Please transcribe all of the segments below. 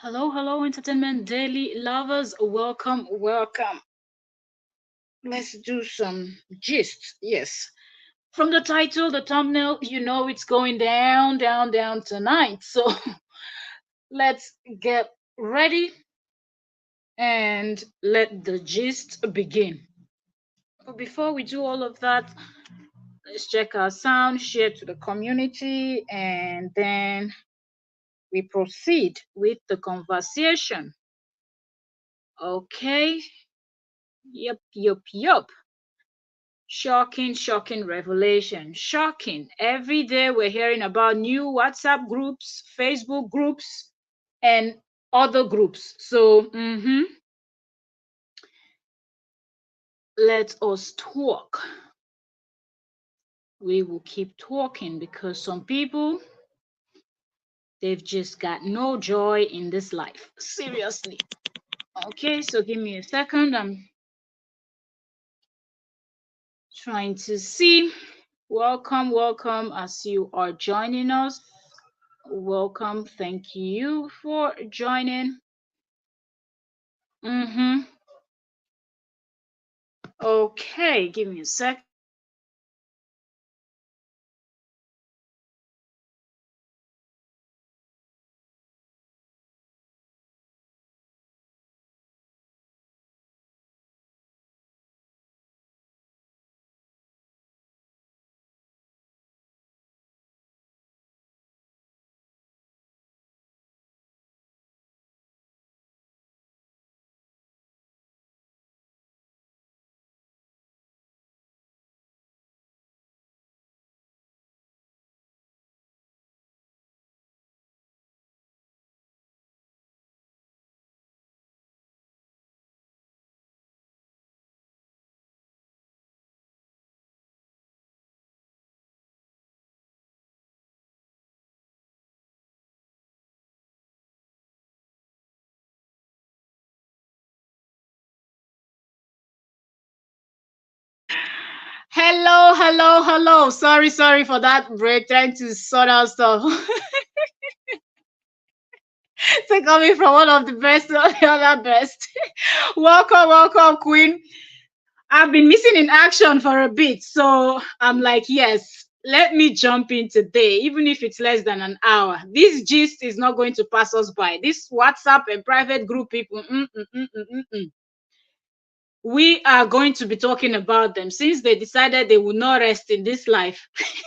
Hello, hello, Entertainment Daily lovers. Welcome, welcome. Let's do some gist. Yes. From the title, the thumbnail, you know it's going down, down, down tonight. So let's get ready and let the gist begin. But before we do all of that, let's check our sound, share to the community, and then we proceed with the conversation. Okay. Yep, yep, yep. Shocking, shocking revelation. Shocking. Every day we're hearing about new WhatsApp groups, Facebook groups, and other groups. So, let us talk. We will keep talking because some people, they've just got no joy in this life. Seriously. Okay, so give me a second. I'm trying to see. Welcome, welcome as you are joining us. Welcome. Thank you for joining. Okay, give me a sec. Hello, hello, hello. Sorry for that break. Trying to sort out stuff. So coming from one of the best to the other best. Welcome, welcome, Queen. I've been missing in action for a bit, so I'm like, yes, let me jump in today, even if it's less than an hour. This gist is not going to pass us by. This WhatsApp and private group people, we are going to be talking about them since they decided they will not rest in this life.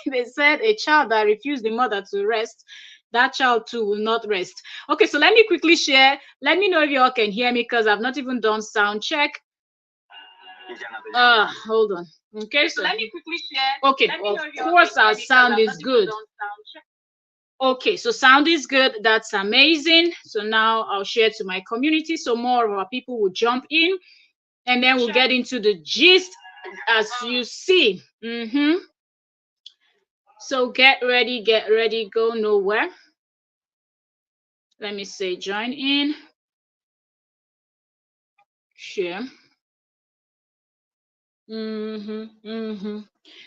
They said a child that refused the mother to rest, that child too will not rest. Okay, so let me quickly share. Let me know if you all can hear me because I've not even done sound check. Hold on. Okay, so let me quickly share. Okay, of course our sound is good. Okay, so sound is good. That's amazing. So now I'll share to my community so more of our people will jump in and then we'll get into the gist as you see. So get ready, go nowhere. Let me say join in, share.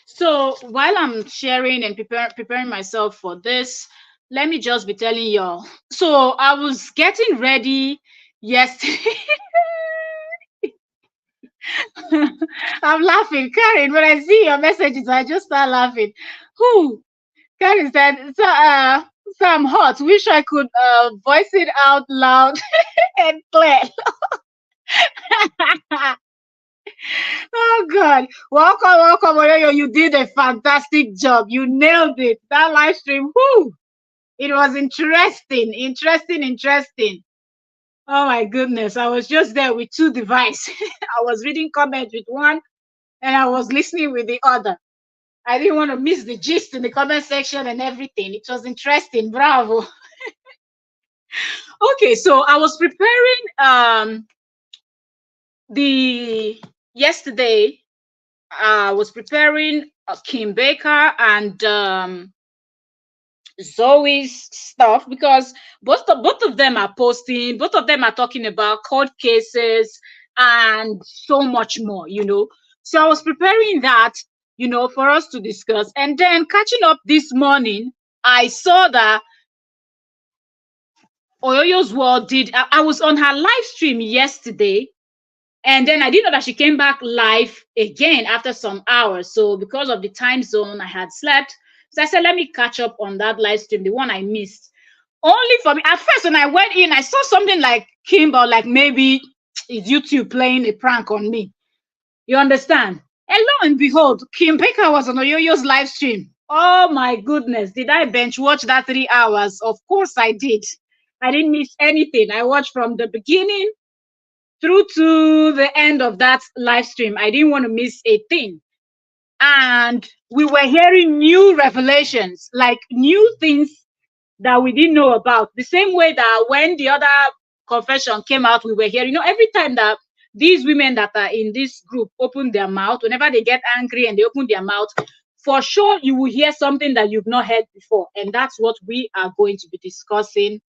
So while I'm sharing and preparing myself for this, let me just be telling y'all. So I was getting ready yesterday. I'm laughing, Karen. When I see your messages, I just start laughing. Who? Karen said, so I'm hot. Wish I could voice it out loud and clear. Oh God. Welcome, welcome, Oyoyo. You did a fantastic job. You nailed it. That live stream, whoo! It was interesting. Oh my goodness. I was just there with two devices. I was reading comments with one and I was listening with the other. I didn't want to miss the gist in the comment section and everything. It was interesting. Bravo. Okay, so I was preparing the yesterday I was preparing Kim Baker and Zoe's stuff because both of them are posting, both of them are talking about court cases and so much more, So I was preparing that, for us to discuss. And then catching up this morning, I saw that Oyoyo's World did. I was on her live stream yesterday, and then I didn't know that she came back live again after some hours. So because of the time zone, I had slept. So I said, let me catch up on that live stream, the one I missed. Only for me, at first when I went in, I saw something like Kimber, like maybe it's YouTube playing a prank on me. You understand? And lo and behold, Kim Baker was on Oyoyo's live stream. Oh my goodness. Did I bench watch that 3 hours? Of course I did. I didn't miss anything. I watched from the beginning through to the end of that live stream. I didn't want to miss a thing. And we were hearing new revelations, like new things that we didn't know about. The same way that when the other confession came out, we were hearing, every time that these women that are in this group open their mouth, whenever they get angry and they open their mouth, for sure you will hear something that you've not heard before. And that's what we are going to be discussing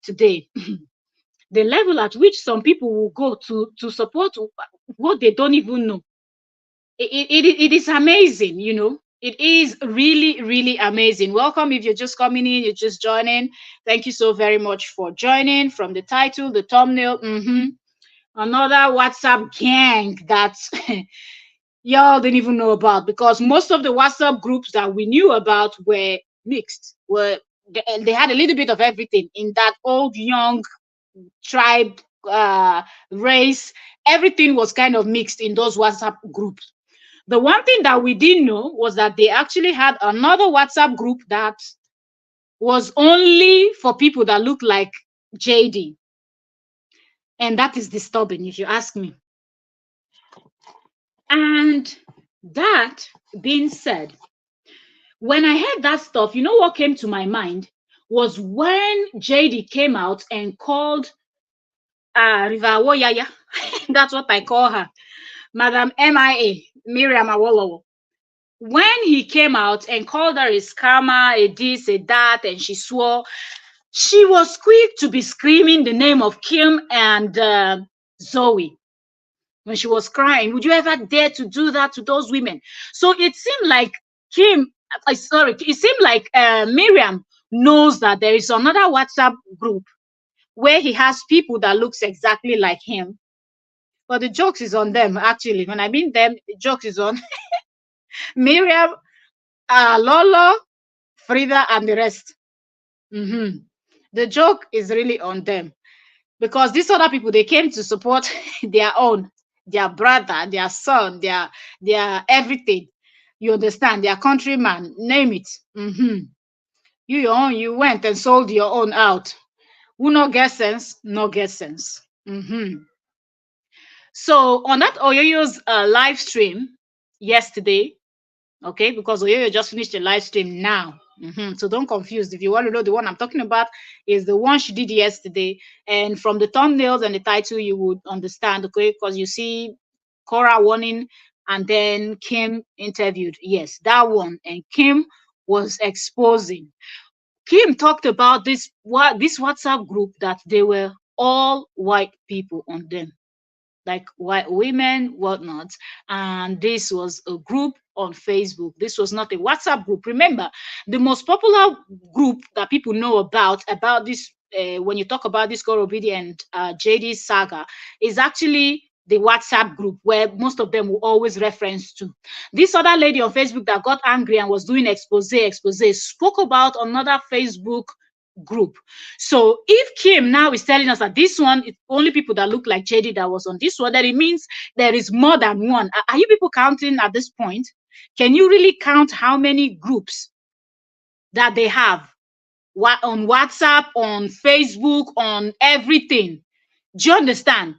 today. The level at which some people will go to support what they don't even know. It is amazing, It is really, really amazing. Welcome if you're just coming in, you're just joining. Thank you so very much for joining. From the title, the thumbnail, another WhatsApp gang that y'all didn't even know about, because most of the WhatsApp groups that we knew about were mixed. They had a little bit of everything in that old, young tribe, race. Everything was kind of mixed in those WhatsApp groups. The one thing that we didn't know was that they actually had another WhatsApp group that was only for people that look like JD. And that is disturbing, if you ask me. And that being said, when I heard that stuff, what came to my mind was when JD came out and called River Woyaya. That's what I call her. Madam MIA, Miriam Awolowo. When he came out and called her a scammer, a this, a that, and she swore, she was quick to be screaming the name of Kim and Zoe. When she was crying, would you ever dare to do that to those women? So it seemed like it seemed like Miriam knows that there is another WhatsApp group where he has people that looks exactly like him. But the jokes is on them, actually. When I mean them, the jokes is on Miriam, Lolo, Frida, and the rest. The joke is really on them, because these other people, they came to support their brother, their son, their everything. You understand? Their countryman, name it. You went and sold your own out. Who no get sense? No get sense. So on that Oyoyo's live stream yesterday, okay, because Oyoyo just finished the live stream now. So don't confuse. If you want to know, the one I'm talking about is the one she did yesterday. And from the thumbnails and the title, you would understand, okay, because you see Korra warning and then Kim interviewed. Yes, that one. And Kim was exposing. Kim talked about this WhatsApp group that they were all white people on them, like white women, whatnot. And this was a group on Facebook. This was not a WhatsApp group. Remember, the most popular group that people know about this, when you talk about this Gorobi and JD saga, is actually the WhatsApp group, where most of them will always reference to. This other lady on Facebook that got angry and was doing expose spoke about another Facebook group. So if Kim now is telling us that this one, it's only people that look like JD that was on this one, then it means there is more than one. Are you people counting at this point? Can you really count how many groups that they have on WhatsApp, on Facebook, on everything? Do you understand?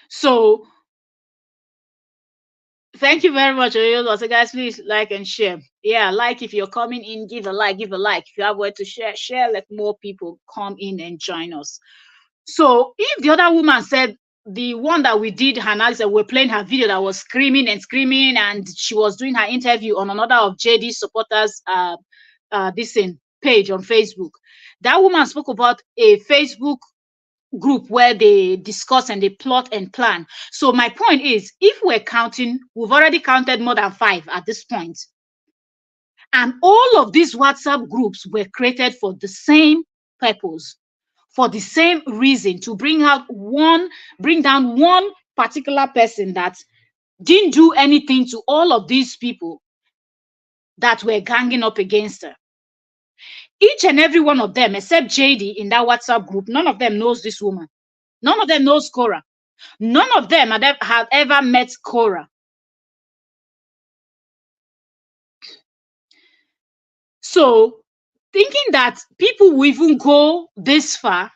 So thank you very much. So guys, please like and share. Yeah, like if you're coming in, give a like, give a like. If you have word to share, let more people come in and join us. So if the other woman said, the one that we did her analysis, we're playing her video that was screaming and screaming, and she was doing her interview on another of JD supporters this page on Facebook. That woman spoke about a Facebook group where they discuss and they plot and plan. So my point is, if we're counting, we've already counted more than 5 at this point. And all of these WhatsApp groups were created for the same purpose, for the same reason, to bring down one particular person that didn't do anything to all of these people that were ganging up against her. Each and every one of them, except JD in that WhatsApp group, none of them knows this woman. None of them knows Korra. None of them had ever met Korra. So, thinking that people will even go this far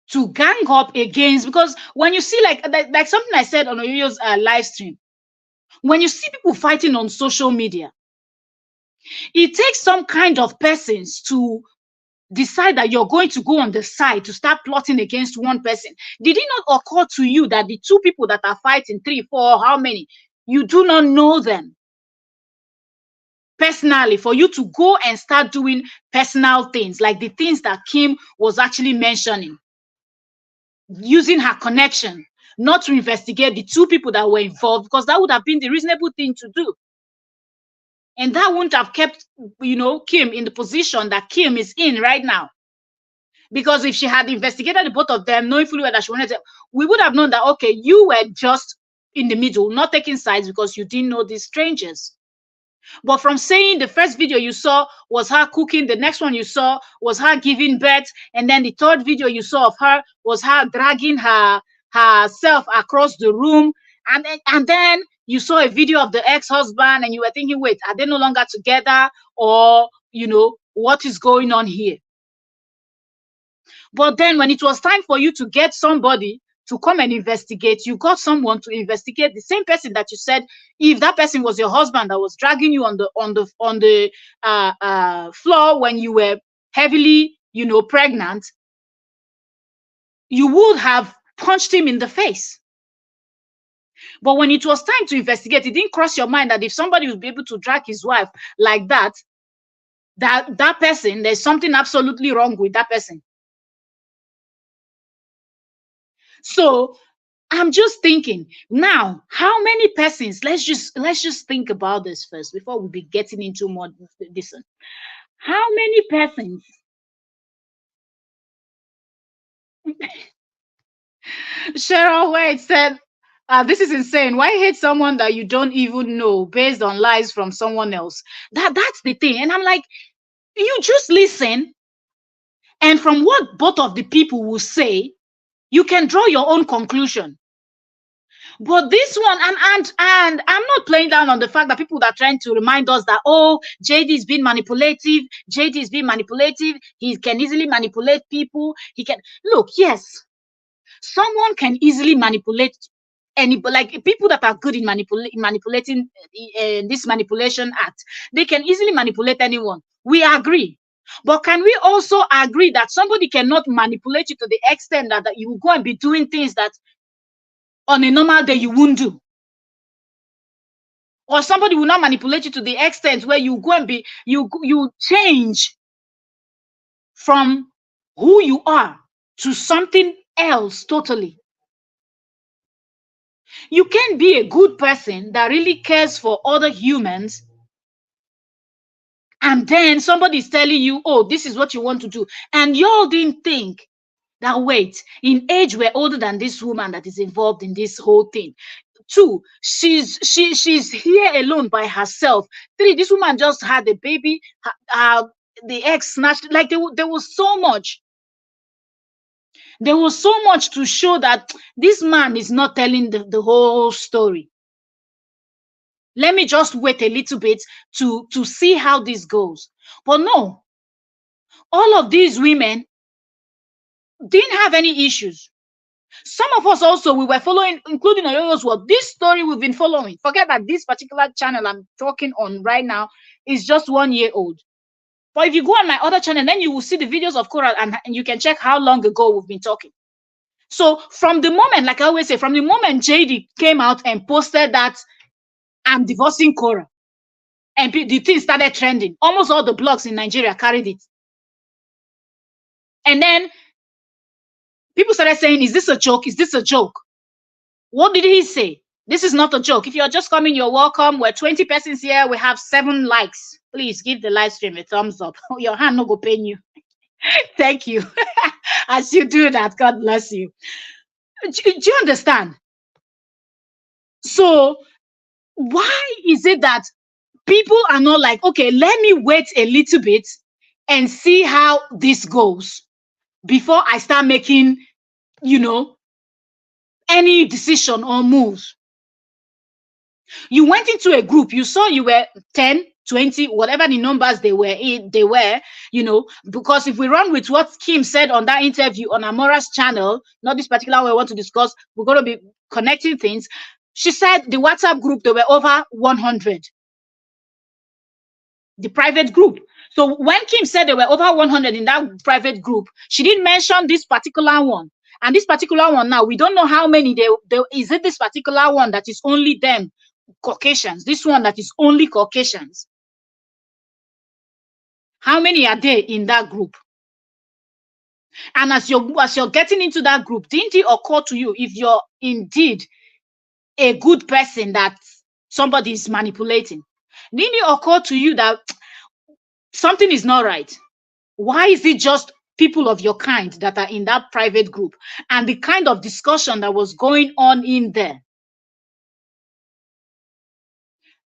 to gang up against, because when you see like something I said on Oyoyo's live stream, when you see people fighting on social media, it takes some kind of persons to decide that you're going to go on the side to start plotting against one person. Did it not occur to you that the two people that are fighting, 3, 4, how many, you do not know them personally, for you to go and start doing personal things, like the things that Kim was actually mentioning, using her connection, not to investigate the two people that were involved, because that would have been the reasonable thing to do. And that wouldn't have kept, Kim in the position that Kim is in right now. Because if she had investigated the both of them, knowing fully well that she wanted to, we would have known that, okay, you were just in the middle, not taking sides because you didn't know these strangers. But from saying the first video you saw was her cooking, the next one you saw was her giving birth, and then the third video you saw of her was her dragging herself across the room, and then you saw a video of the ex-husband, and you were thinking, wait, are they no longer together, or what is going on here? But then when it was time for you to get somebody to come and investigate, you got someone to investigate the same person that you said, if that person was your husband that was dragging you on the floor when you were heavily pregnant, you would have punched him in the face. But when it was time to investigate, it didn't cross your mind that if somebody would be able to drag his wife like that person, there's something absolutely wrong with that person. So I'm just thinking now, how many persons, let's just think about this first before we be getting into more this. How many persons Cheryl Wade said, this is insane. Why hate someone that you don't even know based on lies from someone else? That's the thing. And I'm like, you just listen, and from what both of the people will say, you can draw your own conclusion. But this one, and I'm not playing down on the fact that people that are trying to remind us that, oh, JD is being manipulative. JD is being manipulative. He can easily manipulate people. He can look, yes, someone can easily manipulate anybody. Like people that are good in manipulating this manipulation act, they can easily manipulate anyone. We agree. But can we also agree that somebody cannot manipulate you to the extent that you will go and be doing things that on a normal day you wouldn't do? Or somebody will not manipulate you to the extent where you go and be you change from who you are to something else totally. You can be a good person that really cares for other humans, and then somebody is telling you, oh, this is what you want to do, and you all didn't think that, wait, in age we're older than this woman that is involved in this whole thing. 2, she's here alone by herself. 3, this woman just had a baby. The ex snatched. Like there was so much. There was so much to show that this man is not telling the whole story. Let me just wait a little bit to see how this goes. But no, all of these women didn't have any issues. Some of us also, we were following, including Oyoyo's work. This story we've been following. Forget that this particular channel I'm talking on right now is just 1 year old. But if you go on my other channel, then you will see the videos of Korra, and you can check how long ago we've been talking. So from the moment, like I always say, from the moment JD came out and posted that I'm divorcing Korra, and the thing started trending, almost all the blogs in Nigeria carried it. And then people started saying, is this a joke? Is this a joke? What did he say? This is not a joke. If you're just coming, you're welcome. We're 20 persons here. We have 7 likes. Please give the live stream a thumbs up. Your hand no go pain you. Thank you. As you do that, God bless you. Do you understand? So why is it that people are not like, okay, let me wait a little bit and see how this goes before I start making, any decision or moves? You went into a group, you saw you were 10, 20, whatever the numbers they were, because if we run with what Kim said on that interview on Amora's channel, not this particular one I want to discuss, we're going to be connecting things. She said the WhatsApp group, there were over 100. The private group. So when Kim said there were over 100 in that private group, she didn't mention this particular one. And this particular one now, we don't know how many there is. It this particular one that is only them, Caucasians? This one that is only Caucasians. How many are there in that group? And as you're getting into that group, didn't it occur to you, if you're indeed a good person that somebody is manipulating, didn't it occur to you that something is not right? Why is it just people of your kind that are in that private group, and the kind of discussion that was going on in there?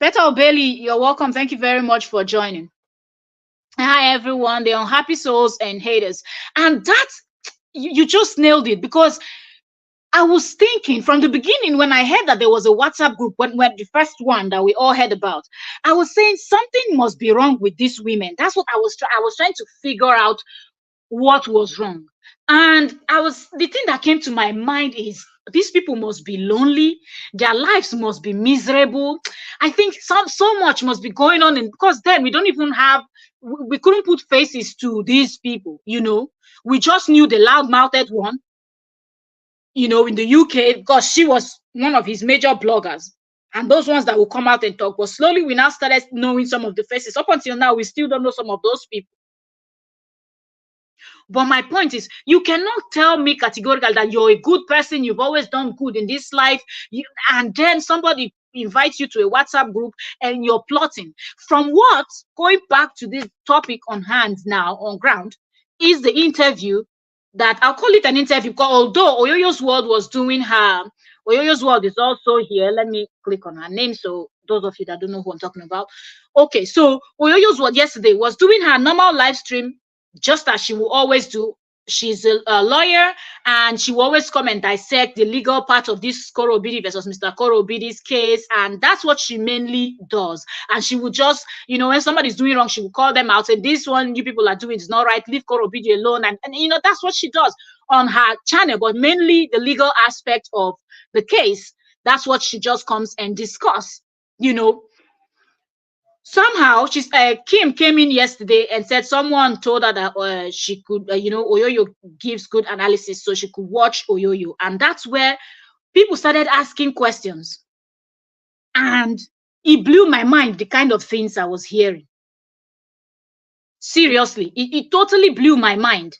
Peter Obeli, you're welcome. Thank you very much for joining. Hi, everyone, the unhappy souls and haters. And that, you just nailed it, because I was thinking from the beginning when I heard that there was a WhatsApp group, when the first one that we all heard about, I was saying something must be wrong with these women. That's what I was trying to figure out what was wrong. And the thing that came to my mind is, these people must be lonely, their lives must be miserable. I think so much must be going on, because then we don't even have, we couldn't put faces to these people, we just knew the loud-mouthed one, in the UK, because she was one of his major bloggers, and those ones that will come out and talk. But slowly we now started knowing some of the faces. Up until now, we still don't know some of those people. But my point is, you cannot tell me categorically that you're a good person, you've always done good in this life, and then somebody invites you to a WhatsApp group and you're plotting. From what, going back to this topic on hand now, on ground, is the interview that, I'll call it an interview, because although Oyoyo's World was doing her, Oyoyo's World is also here. Let me click on her name, so those of you that don't know who I'm talking about. Okay, so Oyoyo's World yesterday was doing her normal live stream, just as she will always do. She's a lawyer, and she will always come and dissect the legal part of this Koro Obidi versus Mr. Koro Obidi's case, and that's what she mainly does. And she will just, when somebody's doing wrong, she will call them out, and this one you people are doing is not right, leave Koro Obidi alone, and that's what she does on her channel. But mainly the legal aspect of the case, that's what she just comes and discuss. Somehow Kim came in yesterday and said someone told her that she could, Oyoyo gives good analysis, so she could watch Oyoyo. And that's where people started asking questions. And it blew my mind, the kind of things I was hearing. Seriously, it totally blew my mind.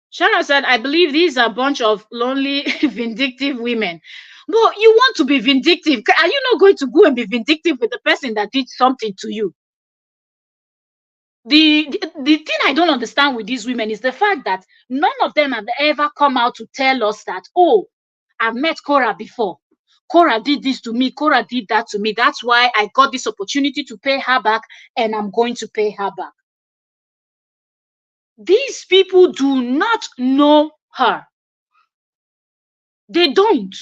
Sharon said, I believe these are a bunch of lonely, vindictive women. But you want to be vindictive. Are you not going to go and be vindictive with the person that did something to you? The thing I don't understand with these women is the fact that none of them have ever come out to tell us that, oh, I've met Korra before. Korra did this to me. Korra did that to me. That's why I got this opportunity to pay her back, and I'm going to pay her back. These people do not know her. They don't.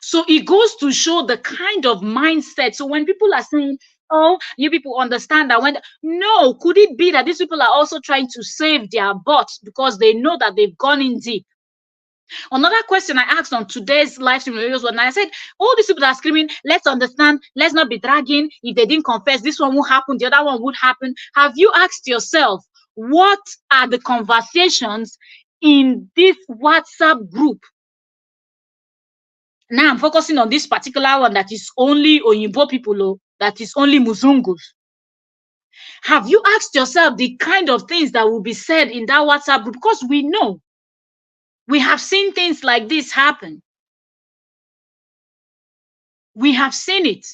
So it goes to show the kind of mindset. So when people are saying, oh, you people understand that, no, could it be that these people are also trying to save their butts because they know that they've gone in deep? Another question I asked on today's live stream videos, and I said, all these people are screaming, let's understand, let's not be dragging. If they didn't confess, this one will happen, the other one would happen. Have you asked yourself, what are the conversations in this WhatsApp group? Now I'm focusing on this particular one that is only Oyinbo people, that is only Muzungus. Have you asked yourself the kind of things that will be said in that WhatsApp group? Because we know We have seen things like this happen. We have seen it.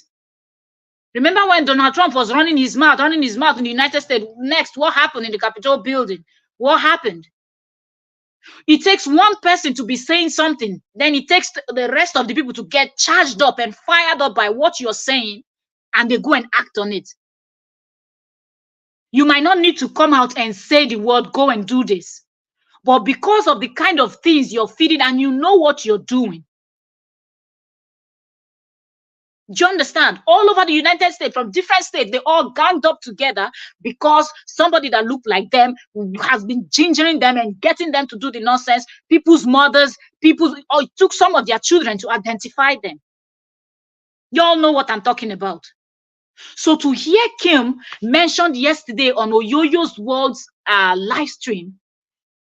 Remember when Donald Trump was running his mouth in the United States? Next, what happened in the Capitol building? What happened? It takes one person to be saying something, then it takes the rest of the people to get charged up and fired up by what you're saying, and they go and act on it. You might not need to come out and say the word, go and do this. But because of the kind of things you're feeding and you know what you're doing, do you understand? All over the United States, from different states, they all ganged up together because somebody that looked like them has been gingering them and getting them to do the nonsense. People's mothers, or it took some of their children to identify them. You all know what I'm talking about. So to hear Kim mentioned yesterday on Oyoyo's World's live stream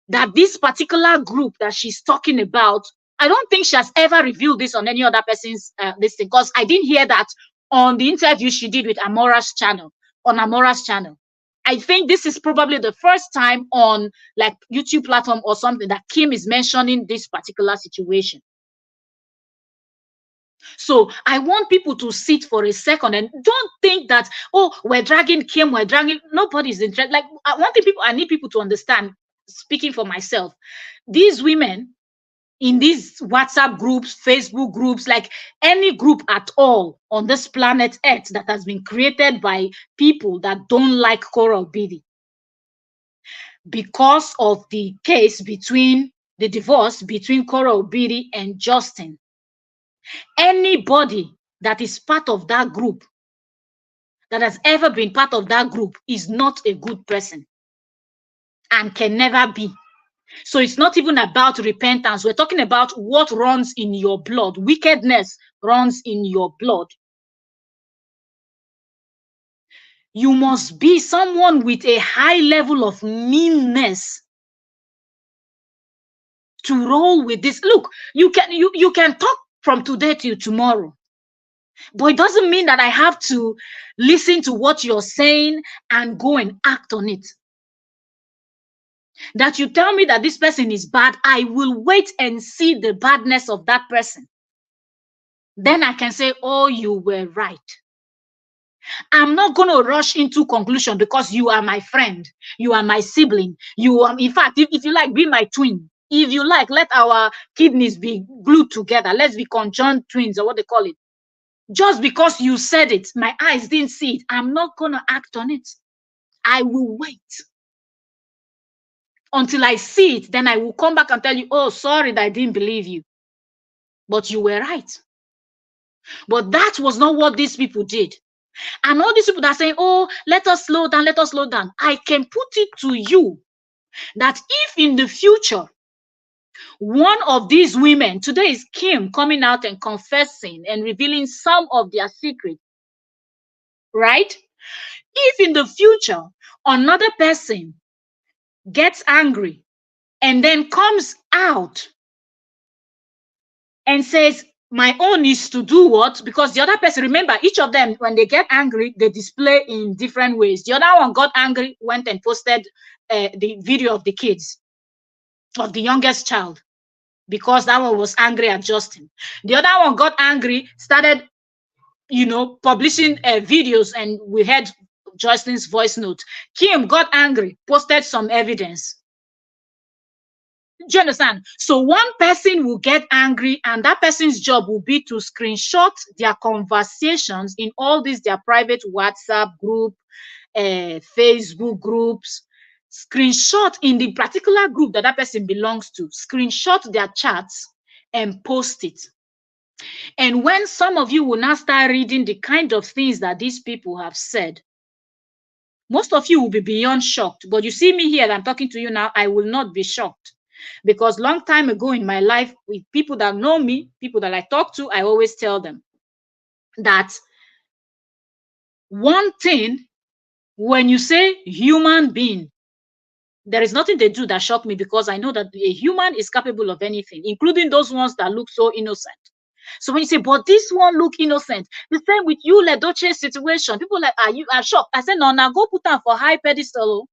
that this particular group that she's talking about, I don't think she has ever revealed this on any other person's this thing, because I didn't hear that on the interview she did with Amora's channel, I think this is probably the first time on like YouTube platform or something that Kim is mentioning this particular situation. So I want people to sit for a second and don't think that, oh, we're dragging Kim, nobody's interested. Like, I need people to understand, speaking for myself, these women in these WhatsApp groups, Facebook groups, like any group at all on this planet Earth that has been created by people that don't like Korra Obidi, because of the case between the divorce between Korra Obidi and Justin. Anybody that is part of that group, that has ever been part of that group, is not a good person and can never be. So it's not even about repentance. We're talking about what runs in your blood. Wickedness runs in your blood. You must be someone with a high level of meanness to roll with this. Look, you can talk from today till tomorrow, but it doesn't mean that I have to listen to what you're saying and go and act on it. That you tell me that this person is bad, I will wait and see the badness of that person. Then I can say, oh, you were right. I'm not going to rush into conclusion because you are my friend, you are my sibling, you are, in fact, if you like, be my twin. If you like, let our kidneys be glued together. Let's be conjoined twins, or what they call it. Just because you said it, my eyes didn't see it, I'm not going to act on it. I will wait until I see it. Then I will come back and tell you, oh, sorry that I didn't believe you, but you were right. But that was not what these people did. And all these people that are saying, oh, let us slow down, I can put it to you that if in the future, one of these women, today is Kim coming out and confessing and revealing some of their secrets, right? If in the future, another person gets angry and then comes out and says, my own is to do what? Because the other person, remember, each of them, when they get angry, they display in different ways. The other one got angry, went and posted the video of the kids, of the youngest child, because that one was angry at Justin. The other one got angry, started, publishing videos, and we heard Justin's voice note. Kim got angry, posted some evidence. Do you understand? So one person will get angry, and that person's job will be to screenshot their conversations in all these their private WhatsApp group, Facebook groups, screenshot in the particular group that person belongs to, screenshot their chats and post it. And when some of you will now start reading the kind of things that these people have said, most of you will be beyond shocked. But you see me here, I'm talking to you now, I will not be shocked. Because long time ago in my life, with people that know me, people that I talk to, I always tell them that one thing, when you say human being, there is nothing they do that shock me, because I know that a human is capable of anything, including those ones that look so innocent. So when you say, but this one look innocent, the same with you, Ledoche situation, people like, are shocked? I said, no, now go put them for high pedestal.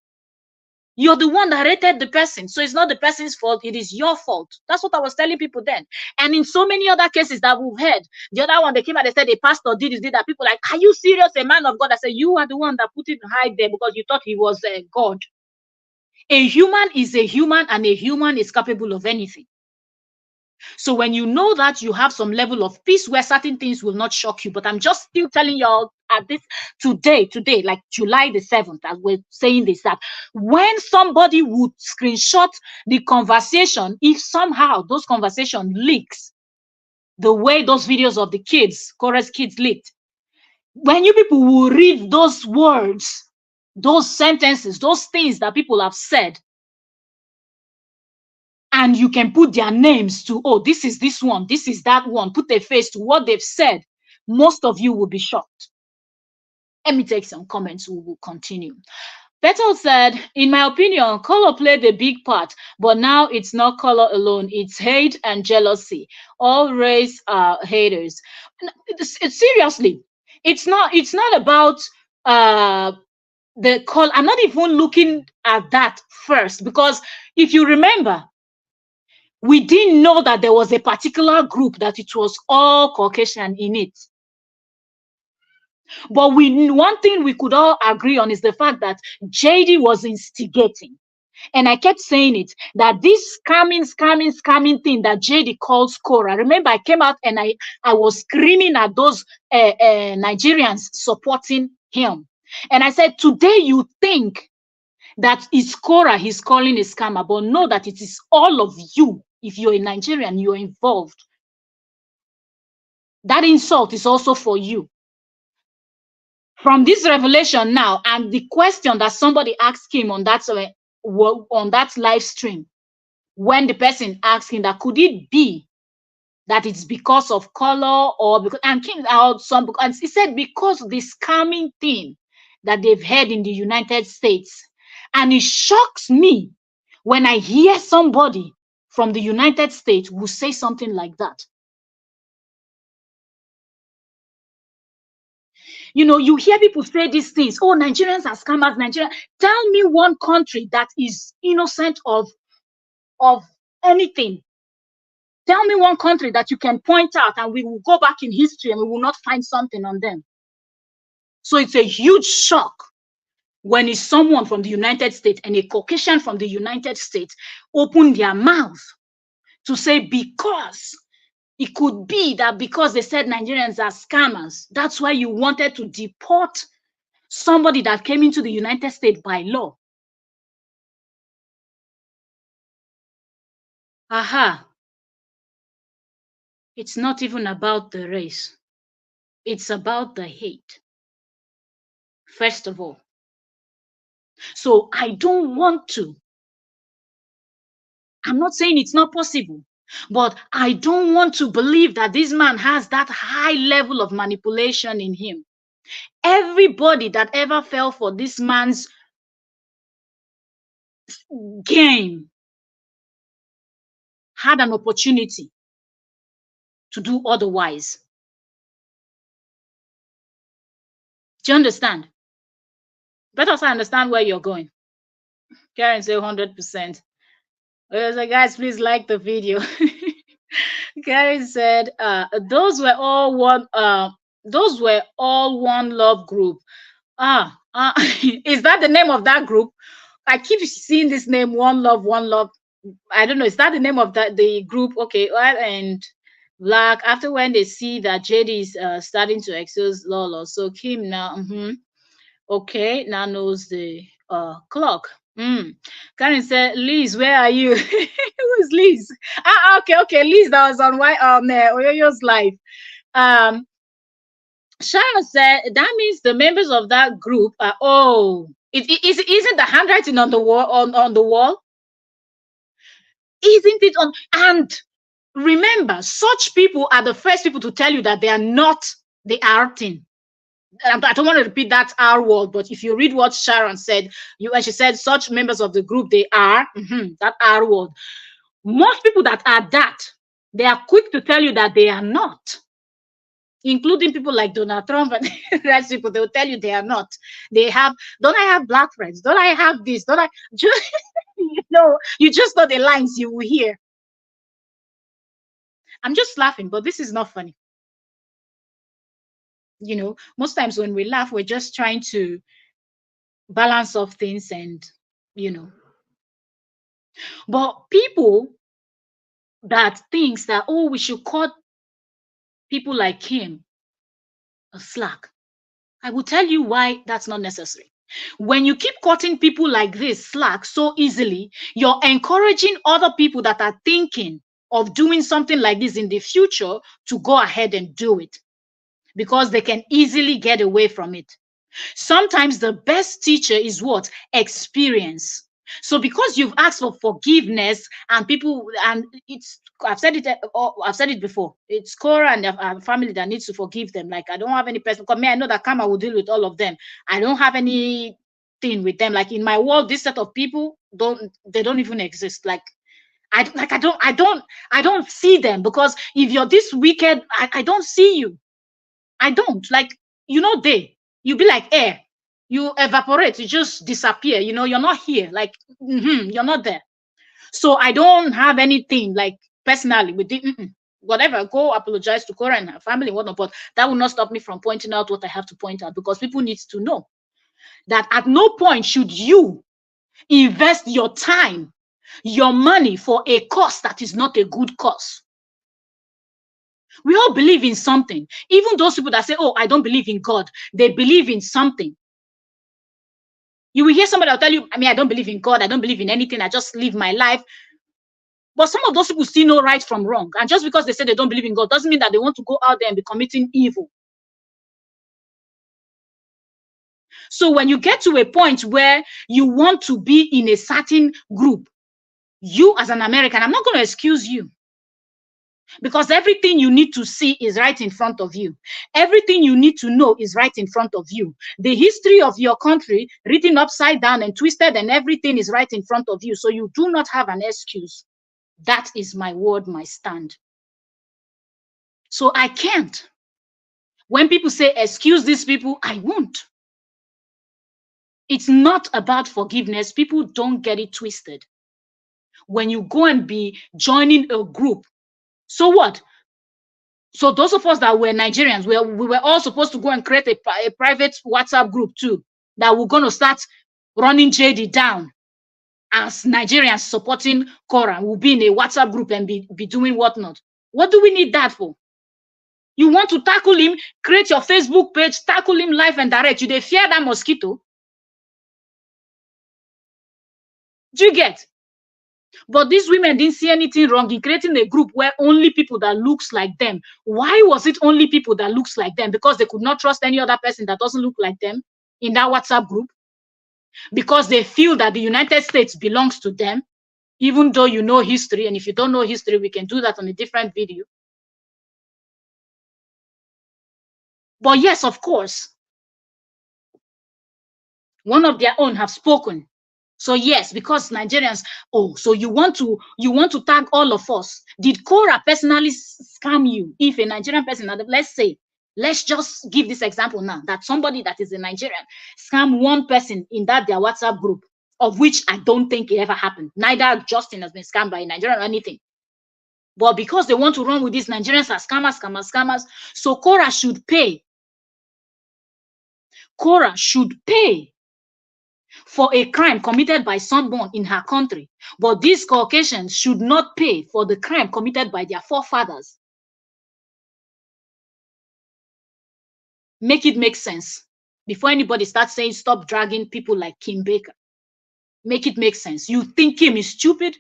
You're the one that rated the person. So it's not the person's fault. It is your fault. That's what I was telling people then. And in so many other cases that we've heard, the other one, they came out, they said, a pastor did this, did that. People like, are you serious? A man of God. I said, you are the one that put it hide there because you thought he was God. A human is a human, and a human is capable of anything. So when you know that, you have some level of peace where certain things will not shock you. But I'm just still telling y'all at this today, like July the 7th, as we're saying this, that when somebody would screenshot the conversation, if somehow those conversation leaks, the way those videos of the kids, chorus kids leaked, when you people will read those words, those sentences, those things that people have said, and you can put their names to, oh, this is this one, this is that one, put a face to what they've said, most of you will be shocked. Let me take some comments. We will continue. Petal said, in my opinion, color played a big part, but now it's not color alone. It's hate and jealousy. All race are haters. Seriously, it's not about the color. I'm not even looking at that first, because if you remember, we didn't know that there was a particular group that it was all Caucasian in it. But one thing we could all agree on is the fact that JD was instigating. And I kept saying it, that this scamming thing that JD calls korra. Remember, I came out and I was screaming at those Nigerians supporting him. And I said, today you think that it's korra he's calling a scammer, but know that it is all of you. If you're a Nigerian, you're involved. That insult is also for you. From this revelation now, and the question that somebody asked him on that live stream, when the person asked him that, could it be that it's because of color or because, and King out some, and he said because of this scamming thing that they've heard in the United States. And it shocks me when I hear somebody from the United States who say something like that. You know, you hear people say these things. Oh, Nigerians are scammers. Nigeria. Tell me one country that is innocent of anything. Tell me one country that you can point out, and we will go back in history and we will not find something on them. So it's a huge shock when it's someone from the United States and a Caucasian from the United States open their mouth to say, because it could be that because they said Nigerians are scammers, that's why you wanted to deport somebody that came into the United States by law. Aha. It's not even about the race. It's about the hate, first of all. So I don't want to. I'm not saying it's not possible, but I don't want to believe that this man has that high level of manipulation in him. Everybody that ever fell for this man's game had an opportunity to do otherwise. Do you understand? Better also understand where you're going. Karen say 100%. So guys, please like the video. Karen said, those were all one love group. Is that the name of that group? I keep seeing this name, one love, one love. I don't know. Is that the name of the group? Okay, well, and Black. After when they see that JD is starting to expose Lolo, so Kim now, okay, now knows the clock. Karen said, Liz, where are you? Who is Liz? Okay, Liz, that was on Oyoyo's live. Sharon said that means the members of that group are isn't the handwriting on the wall on the wall? Isn't it on? And remember, such people are the first people to tell you that they are not the R thing. I don't want to repeat that R word, but if you read what Sharon said, she said such members of the group, they are that R word. Most people that are that, they are quick to tell you that they are not. including people like Donald Trump and rest people. They will tell you they are not. They have, don't I have black friends? Don't I have this? Don't I? Just, you just know the lines you will hear. I'm just laughing, but this is not funny. Most times when we laugh, we're just trying to balance off things and, you know. But people that thinks that, oh, we should cut people like him a slack. I will tell you why that's not necessary. When you keep cutting people like this slack so easily, you're encouraging other people that are thinking of doing something like this in the future to go ahead and do it because they can easily get away from it. Sometimes the best teacher is what? Experience. So because you've asked for forgiveness and people, and I've said it before. It's Korra and their family that needs to forgive them. Like, I don't have any person. Because me, I know that Karma will deal with all of them. I don't have anything with them. Like, in my world, this set of people don't even exist. Like, I don't see them, because if you're this wicked, I don't see you. I don't. Like, you be like air. You evaporate, you just disappear. You're not here. Like, you're not there. So I don't have anything, like, personally with it. Whatever, go apologize to Cora and her family, whatnot. But that will not stop me from pointing out what I have to point out, because people need to know that at no point should you invest your time, your money for a cause that is not a good cause. We all believe in something. Even those people that say, oh, I don't believe in God, they believe in something. You will hear somebody that'll tell you, I don't believe in God, I don't believe in anything, I just live my life. But some of those people still know right from wrong. And just because they say they don't believe in God doesn't mean that they want to go out there and be committing evil. So when you get to a point where you want to be in a certain group, you as an American, I'm not going to excuse you. Because everything you need to see is right in front of you. Everything you need to know is right in front of you. The history of your country, written upside down and twisted, and everything is right in front of you. So you do not have an excuse. That is my word, my stand. So I can't. When people say, excuse these people, I won't. It's not about forgiveness. People don't get it twisted. When you go and be joining a group, so what? So those of us that were Nigerians, we were all supposed to go and create a private WhatsApp group too, that we're going to start running JD down as Nigerians supporting Korra. We'll be in a WhatsApp group and be doing whatnot. What do we need that for? You want to tackle him, create your Facebook page, tackle him live and direct. You dey fear that mosquito? Do you get? But these women didn't see anything wrong in creating a group where only people that looks like them. Why was it only people that looks like them? Because they could not trust any other person that doesn't look like them in that WhatsApp group. Because they feel that the United States belongs to them, even though you know history. And if you don't know history, we can do that on a different video. But yes, of course, one of their own have spoken. So yes, because Nigerians, so you want to tag all of us. Did Korra personally scam you? If a Nigerian person, let's just give this example now, that somebody that is a Nigerian scam one person in their WhatsApp group, of which I don't think it ever happened. Neither Justin has been scammed by a Nigerian or anything. But because they want to run with these Nigerians as scammers, so Korra should pay. Korra should pay for a crime committed by someone in her country. But these Caucasians should not pay for the crime committed by their forefathers. Make it make sense. Before anybody starts saying, stop dragging people like Kim Baker. Make it make sense. You think Kim is stupid?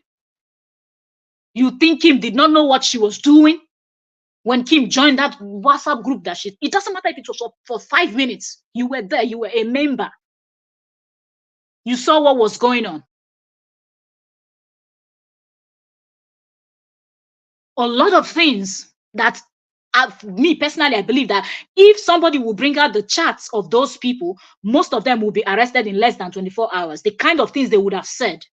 You think Kim did not know what she was doing? When Kim joined that WhatsApp group, it doesn't matter if it was for 5 minutes. You were there, you were a member. You saw what was going on. A lot of things that, me personally, I believe that if somebody will bring out the chats of those people, most of them will be arrested in less than 24 hours. The kind of things they would have said.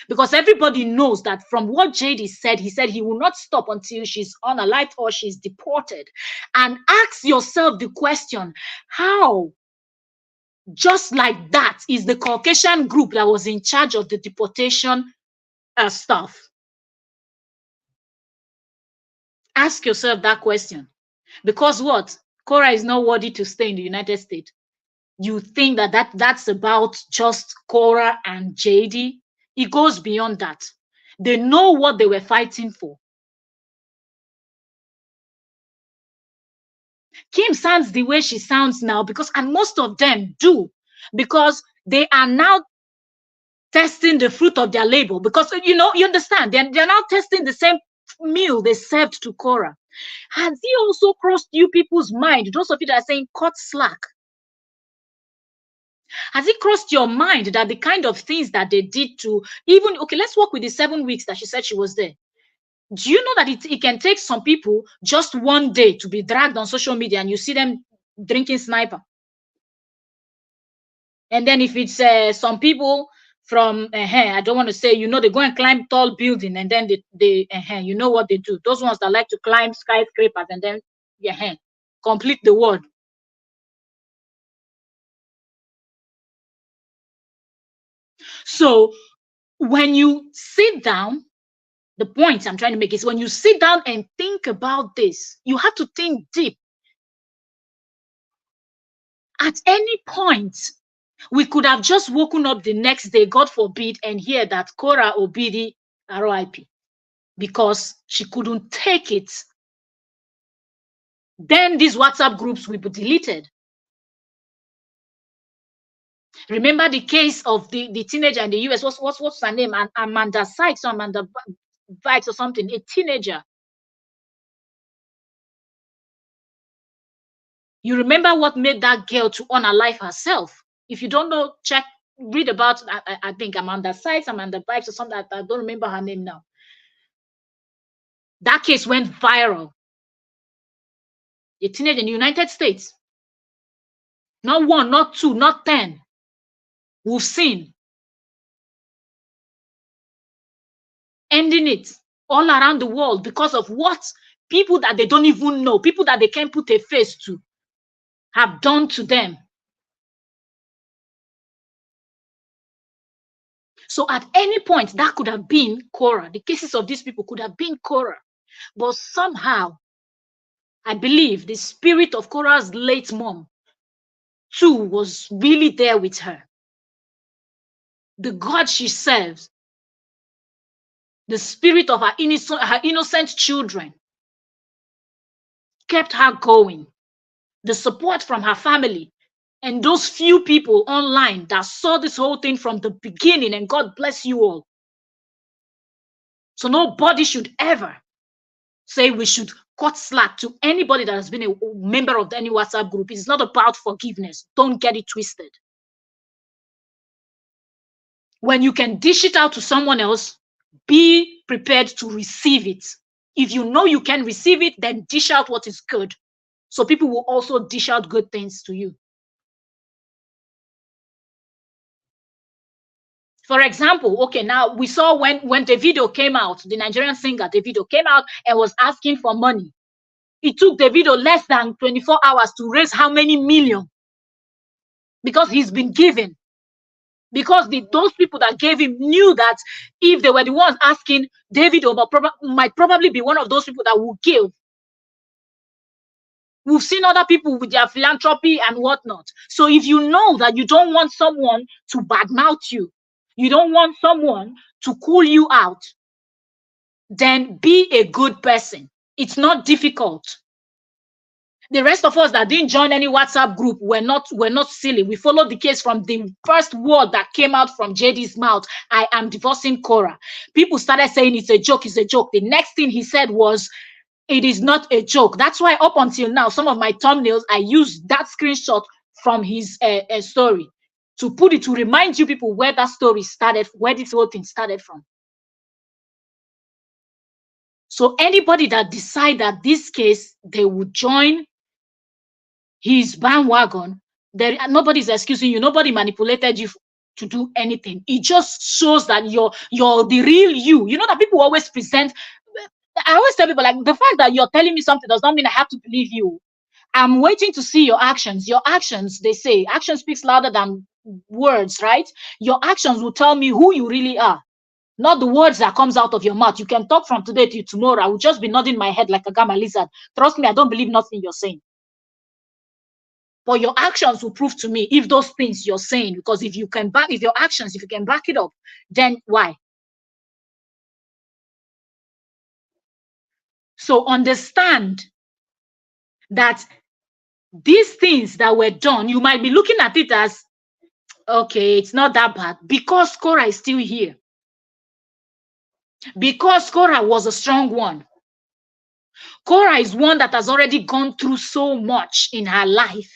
Because everybody knows that from what JD said, he said he will not stop until she's unalived or she's deported. And ask yourself the question, how, just like that, is the Caucasian group that was in charge of the deportation stuff? Ask yourself that question. Because what? Korra is not worthy to stay in the United States. You think that's about just Korra and JD? It goes beyond that. They know what they were fighting for. Kim sounds the way she sounds now and most of them do, because they are now testing the fruit of their labor. Because you understand, they're now testing the same meal they served to Korra. Has he also crossed you people's mind? Those of you that are saying cut slack. Has it crossed your mind that the kind of things that they did to even, okay, let's work with the 7 weeks that she said she was there. Do you know that it can take some people just one day to be dragged on social media and you see them drinking sniper? And then if it's some people from, I don't want to say, they go and climb tall building and then they you know what they do. Those ones that like to climb skyscrapers and then, complete the world. So when you sit down, the point I'm trying to make is when you sit down and think about this, you have to think deep. At any point, we could have just woken up the next day, God forbid, and hear that Korra Obidi RIP because she couldn't take it. Then these WhatsApp groups will be deleted. Remember the case of the teenager in the US? What's her name? Amanda Sykes or Amanda Vikes or something, a teenager. You remember what made that girl to unalive herself? If you don't know, read about, I think Amanda Sykes, Amanda Vikes or something. I don't remember her name now. That case went viral. A teenager in the United States. Not 1, not 2, not 10. We've seen. Ending it all around the world because of what people that they don't even know, people that they can't put a face to, have done to them. So at any point, that could have been Korra. The cases of these people could have been Korra. But somehow, I believe the spirit of Korra's late mom, too, was really there with her. The God she serves, the spirit of her innocent children, kept her going. The support from her family and those few people online that saw this whole thing from the beginning, and God bless you all. So nobody should ever say we should cut slack to anybody that has been a member of any WhatsApp group. It's not about forgiveness. Don't get it twisted. When you can dish it out to someone else, be prepared to receive it. If you know you can receive it, then dish out what is good. So people will also dish out good things to you. For example, okay, now we saw when the video came out, the Nigerian singer Davido came out and was asking for money. It took Davido less than 24 hours to raise how many million? Because he's been given. Because those people that gave him knew that if they were the ones asking, Davido might probably be one of those people that will give. We've seen other people with their philanthropy and whatnot. So if you know that you don't want someone to badmouth you, you don't want someone to cool you out, then be a good person. It's not difficult. The rest of us that didn't join any WhatsApp group were not silly. We followed the case from the first word that came out from JD's mouth. I am divorcing Korra. People started saying it's a joke, it's a joke. The next thing he said was, it is not a joke. That's why up until now, some of my thumbnails, I use that screenshot from his story to put it, to remind you people where that story started, where this whole thing started from. So anybody that decide that this case, they would join his bandwagon, nobody's excusing you. Nobody manipulated you to do anything. It just shows that you're the real you. You know that people always present. I always tell people, like, the fact that you're telling me something does not mean I have to believe you. I'm waiting to see your actions. Your actions, they say, action speaks louder than words, right? Your actions will tell me who you really are, not the words that comes out of your mouth. You can talk from today to tomorrow. I will just be nodding my head like a gamma lizard. Trust me, I don't believe nothing you're saying. But your actions will prove to me if those things you're saying, because if you can back, if your actions, if you can back it up, then why? So understand that these things that were done, you might be looking at it as, okay, it's not that bad, because Korra is still here. Because Korra was a strong one. Korra is one that has already gone through so much in her life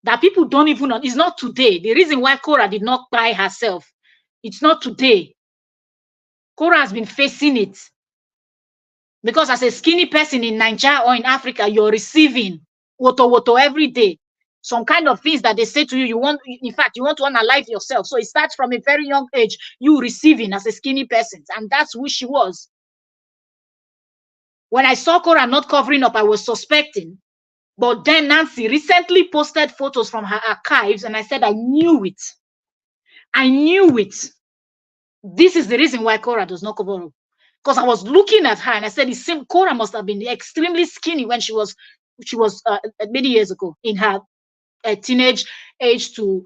that people don't even know. It's not today. The reason why Korra did not buy herself, it's not today. Korra has been facing it. Because as a skinny person in Nigeria or in Africa, you're receiving woto every day. Some kind of things that they say to you, you want, in fact, you want to unalive yourself. So it starts from a very young age, you receiving as a skinny person. And that's who she was. When I saw Korra not covering up, I was suspecting. But then Nancy recently posted photos from her archives, and I said, I knew it. I knew it. This is the reason why Korra does not cover up. Because I was looking at her and I said, it seemed Korra must have been extremely skinny when she was many years ago, in her teenage age to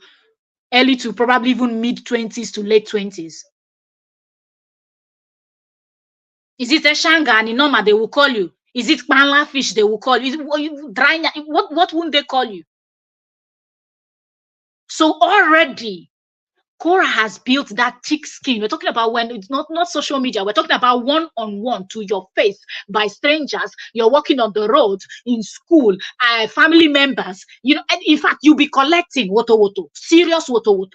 early to probably even mid-20s to late 20s. Is it a shanga and inoma they will call you? Is it panla fish they will call you? Is it dry? What wouldn't they call you? So already Korra has built that thick skin. We're talking about when it's not social media. We're talking about one-on-one to your face by strangers. You're walking on the road, in school, family members. You know, and in fact, you'll be collecting woto, serious woto.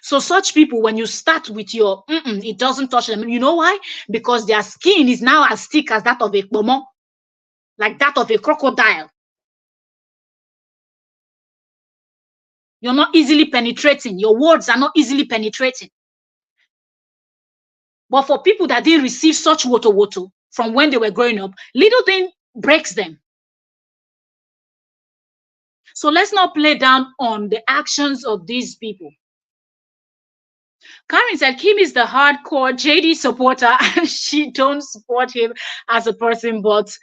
So such people, when you start with your, it doesn't touch them. You know why? Because their skin is now as thick as that of a pomo, like that of a crocodile. You're not easily penetrating. Your words are not easily penetrating. But for people that didn't receive such woto from when they were growing up, little thing breaks them. So let's not play down on the actions of these people. Karen said Kim is the hardcore JD supporter and she don't support him as a person, but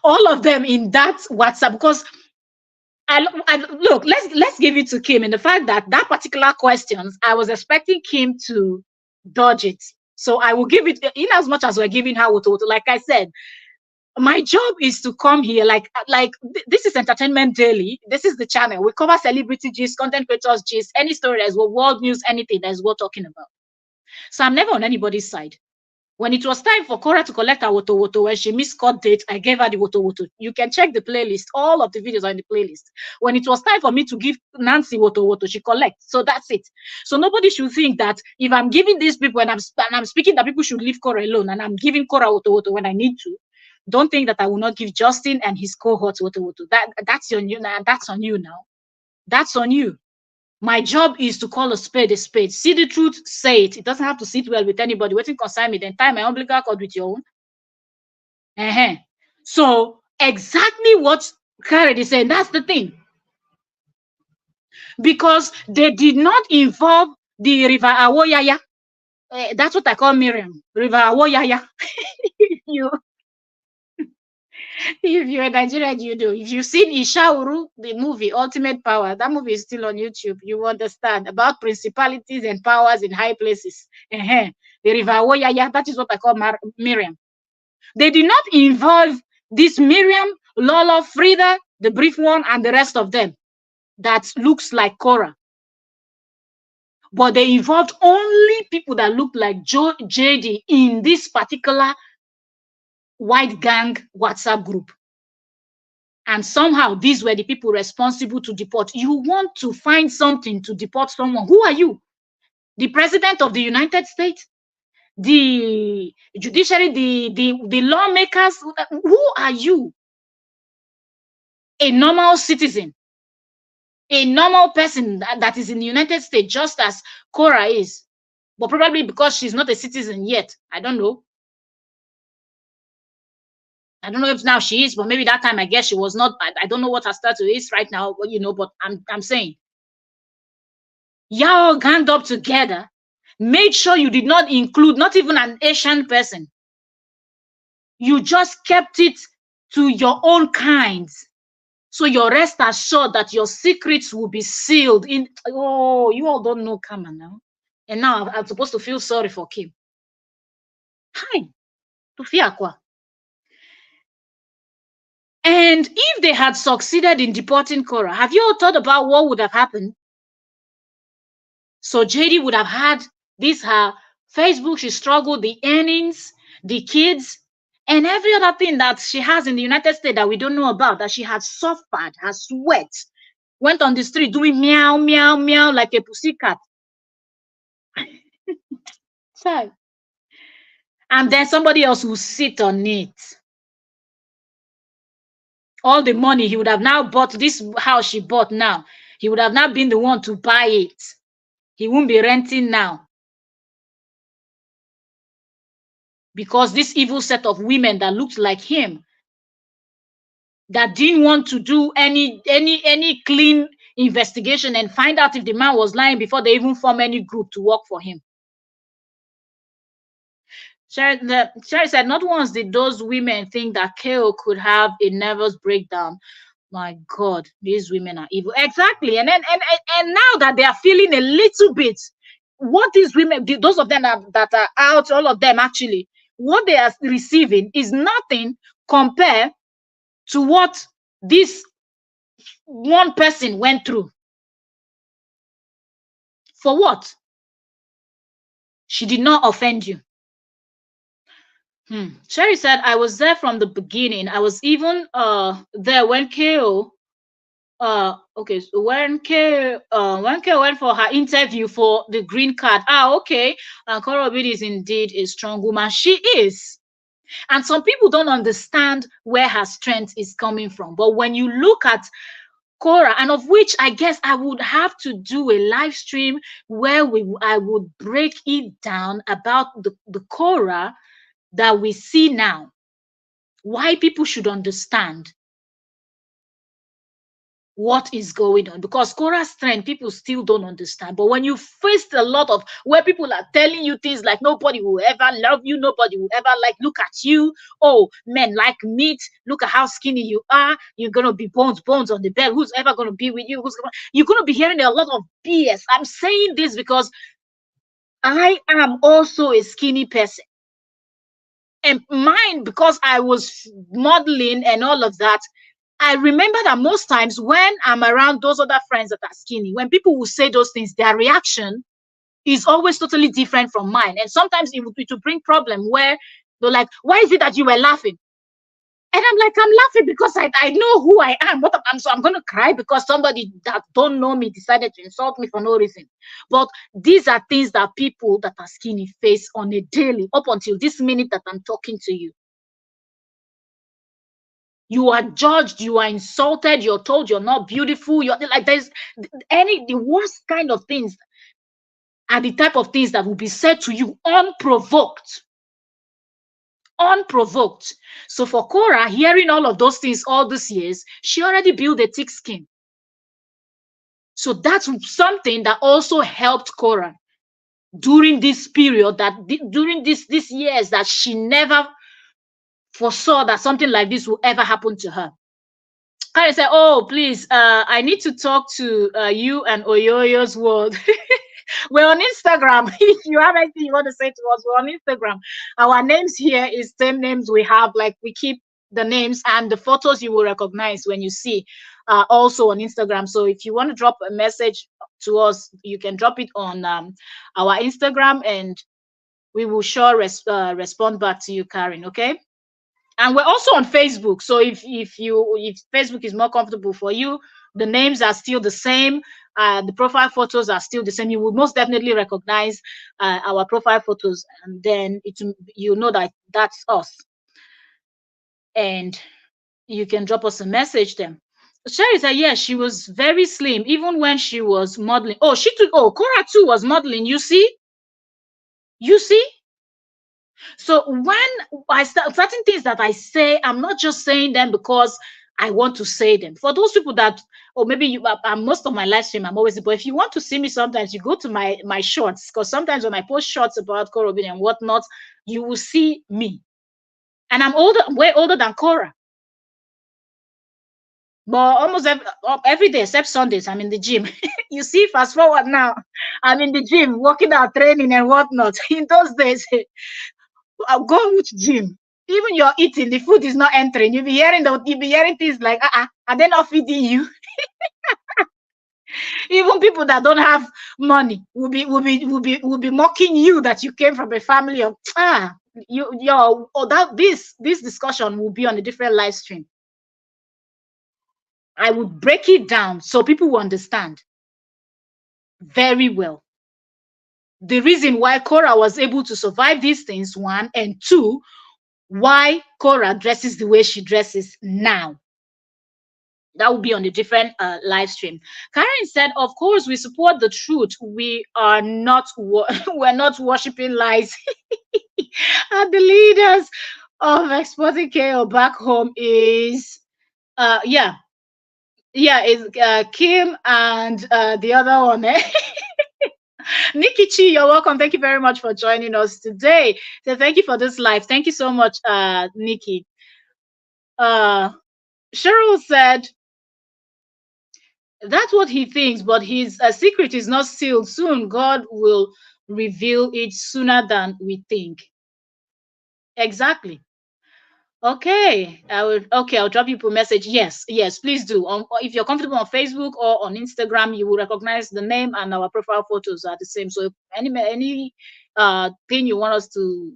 all of them in that WhatsApp, because I look, let's give it to Kim in the fact that particular questions, I was expecting Kim to dodge it. So I will give it, in as much as we're giving her woto. Like I said, my job is to come here, like this is Entertainment Daily. This is the channel. We cover celebrity gist, content creators gist, any story that's world news, anything that's worth talking about. So I'm never on anybody's side. When it was time for Korra to collect her woto, when she missed court date, I gave her the woto. You can check the playlist. All of the videos are in the playlist. When it was time for me to give Nancy woto, she collects. So that's it. So nobody should think that if I'm giving these people and I'm speaking that people should leave Korra alone, and I'm giving Korra woto when I need to, don't think that I will not give Justin and his cohorts woto. That's on you now. That's on you now. That's on you. My job is to call a spade a spade. See the truth, say it. It doesn't have to sit well with anybody. Waiting concern me, then tie my umbilical cord with your own. So exactly what Karen is saying, that's the thing. Because they did not involve the River Awoyaya. That's what I call Miriam. River Awoyaya. If you're a Nigerian, you do. If you've seen Ishauru, the movie Ultimate Power, that movie is still on YouTube. You understand about principalities and powers in high places. The River Woyaya, that is what I call Miriam. They did not involve this Miriam, Lolo, Frida, the brief one, and the rest of them that looks like Korra. But they involved only people that look like JD in this particular white gang WhatsApp group. And somehow these were the people responsible to deport. You want to find something to deport someone. Who are you? The president of the United States? The judiciary? The lawmakers? Who are you? A normal citizen A normal person that is in the United States, just as Korra is. But probably because she's not a citizen yet. I don't know. I don't know if now she is, but maybe that time I guess she was not. I don't know what her status is right now, but but I'm saying y'all ganged up together, made sure you did not include not even an Asian person. You just kept it to your own kinds. So your rest assured that your secrets will be sealed in. Oh, you all don't know Kama now. And now I'm supposed to feel sorry for Kim. Hi, Tufiakwa. And if they had succeeded in deporting Korra, have you all thought about what would have happened? So JD would have had this her Facebook, she struggled, the earnings, the kids, and every other thing that she has in the United States that we don't know about, that she had suffered, her sweat, went on the street doing meow, meow, meow like a pussycat. So, and then somebody else will sit on it. All the money he would have now bought this house she bought now. He would have now been the one to buy it. He won't be renting now. Because this evil set of women that looked like him, that didn't want to do any clean investigation and find out if the man was lying before they even form any group to work for him. Sherry said, not once did those women think that KO could have a nervous breakdown. My God, these women are evil. Exactly. And then and now that they are feeling a little bit, what these women, those of them that are out, all of them actually, what they are receiving is nothing compared to what this one person went through. For what? She did not offend you. Sherry said, I was there from the beginning. I was even there when KO okay, so when KO went for her interview for the green card. Okay. And Korra Obi is indeed a strong woman. She is. And some people don't understand where her strength is coming from. But when you look at Korra, and of which I guess I would have to do a live stream where I would break it down about the Korra that we see now. Why people should understand what is going on, because Korra's strength people still don't understand. But when you face a lot of where people are telling you things like nobody will ever love you, nobody will ever like look at you, oh, men like meat, look at how skinny you are, you're gonna be bones on the bed, who's ever gonna be with you, you're gonna be hearing a lot of BS. I'm saying this because I am also a skinny person, and mine, because I was modeling and all of that, I remember that most times when I'm around those other friends that are skinny, when people will say those things, their reaction is always totally different from mine. And sometimes it will bring problem where they're like, why is it that you were laughing? And I'm like, I'm laughing because I know who I am. So I'm going to cry because somebody that don't know me decided to insult me for no reason. But these are things that people that are skinny face on a daily, up until this minute that I'm talking to you. You are judged, you are insulted, you're told you're not beautiful, you're like, there's the worst kind of things are the type of things that will be said to you unprovoked. Unprovoked. So for Korra, hearing all of those things all these years, she already built a thick skin. So that's something that also helped Korra during this period, during these years, that she never foresaw that something like this will ever happen to her. I said, oh, please, I need to talk to you and Oyoyo's world. We're on Instagram. If you have anything you want to say to us, we're on Instagram. Our names here is same names we have. Like, we keep the names and the photos you will recognize when you see also on Instagram. So if you want to drop a message to us, you can drop it on our Instagram, and we will sure respond back to you, Karen. Okay? And we're also on Facebook. So if Facebook is more comfortable for you, the names are still the same. The profile photos are still the same. You will most definitely recognize our profile photos, and then you know that that's us. And you can drop us a message then. Sherry said, yes, she was very slim, even when she was modeling. Oh, she took, oh, Korra too was modeling. You see? You see? So when I start certain things that I say, I'm not just saying them because I want to say them. For those people that, or maybe you, most of my live stream, I'm always, but if you want to see me sometimes, you go to my shorts, because sometimes when I post shorts about Korra and whatnot, you will see me. And I'm older, way older than Korra. But almost every day except Sundays, I'm in the gym. You see, fast forward now, I'm in the gym, working out, training, and whatnot. In those days, I'll go with gym. Even you're eating, the food is not entering. You'll be hearing things like, are they not feeding you? Even people that don't have money will be mocking you that you came from a family of this discussion will be on a different live stream. I would break it down so people will understand very well the reason why Korra was able to survive these things, one, and two, why Korra dresses the way she dresses now. That will be on a different live stream. Karen said, "Of course, we support the truth. We are not we're not worshiping lies." And the leaders of exporting chaos back home is yeah, is Kim and the other one. Nikichi, you're welcome. Thank you very much for joining us today. So thank you for this live. Thank you so much, Nikki. Uh, Cheryl said that's what he thinks, but his secret is not sealed. Soon, God will reveal it sooner than we think. Exactly. Okay, I'll drop you a message. Yes, yes, please do. If you're comfortable on Facebook or on Instagram, you will recognize the name and our profile photos are the same. So if any thing you want us to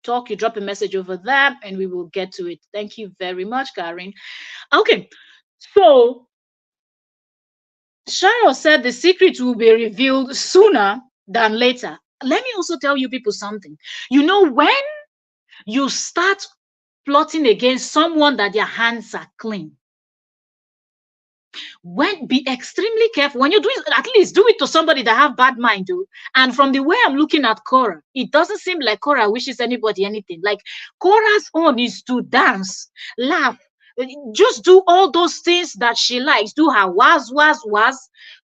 talk, you drop a message over there and we will get to it. Thank you very much, Karen. Okay, so Cheryl said the secret will be revealed sooner than later. Let me also tell you people something. You know, when you start plotting against someone that their hands are clean, when be extremely careful when you do it. At least do it to somebody that have bad mind, though. And from the way I'm looking at Korra, it doesn't seem like Korra wishes anybody anything. Like Korra's own is to dance, laugh, just do all those things that she likes. Do her was,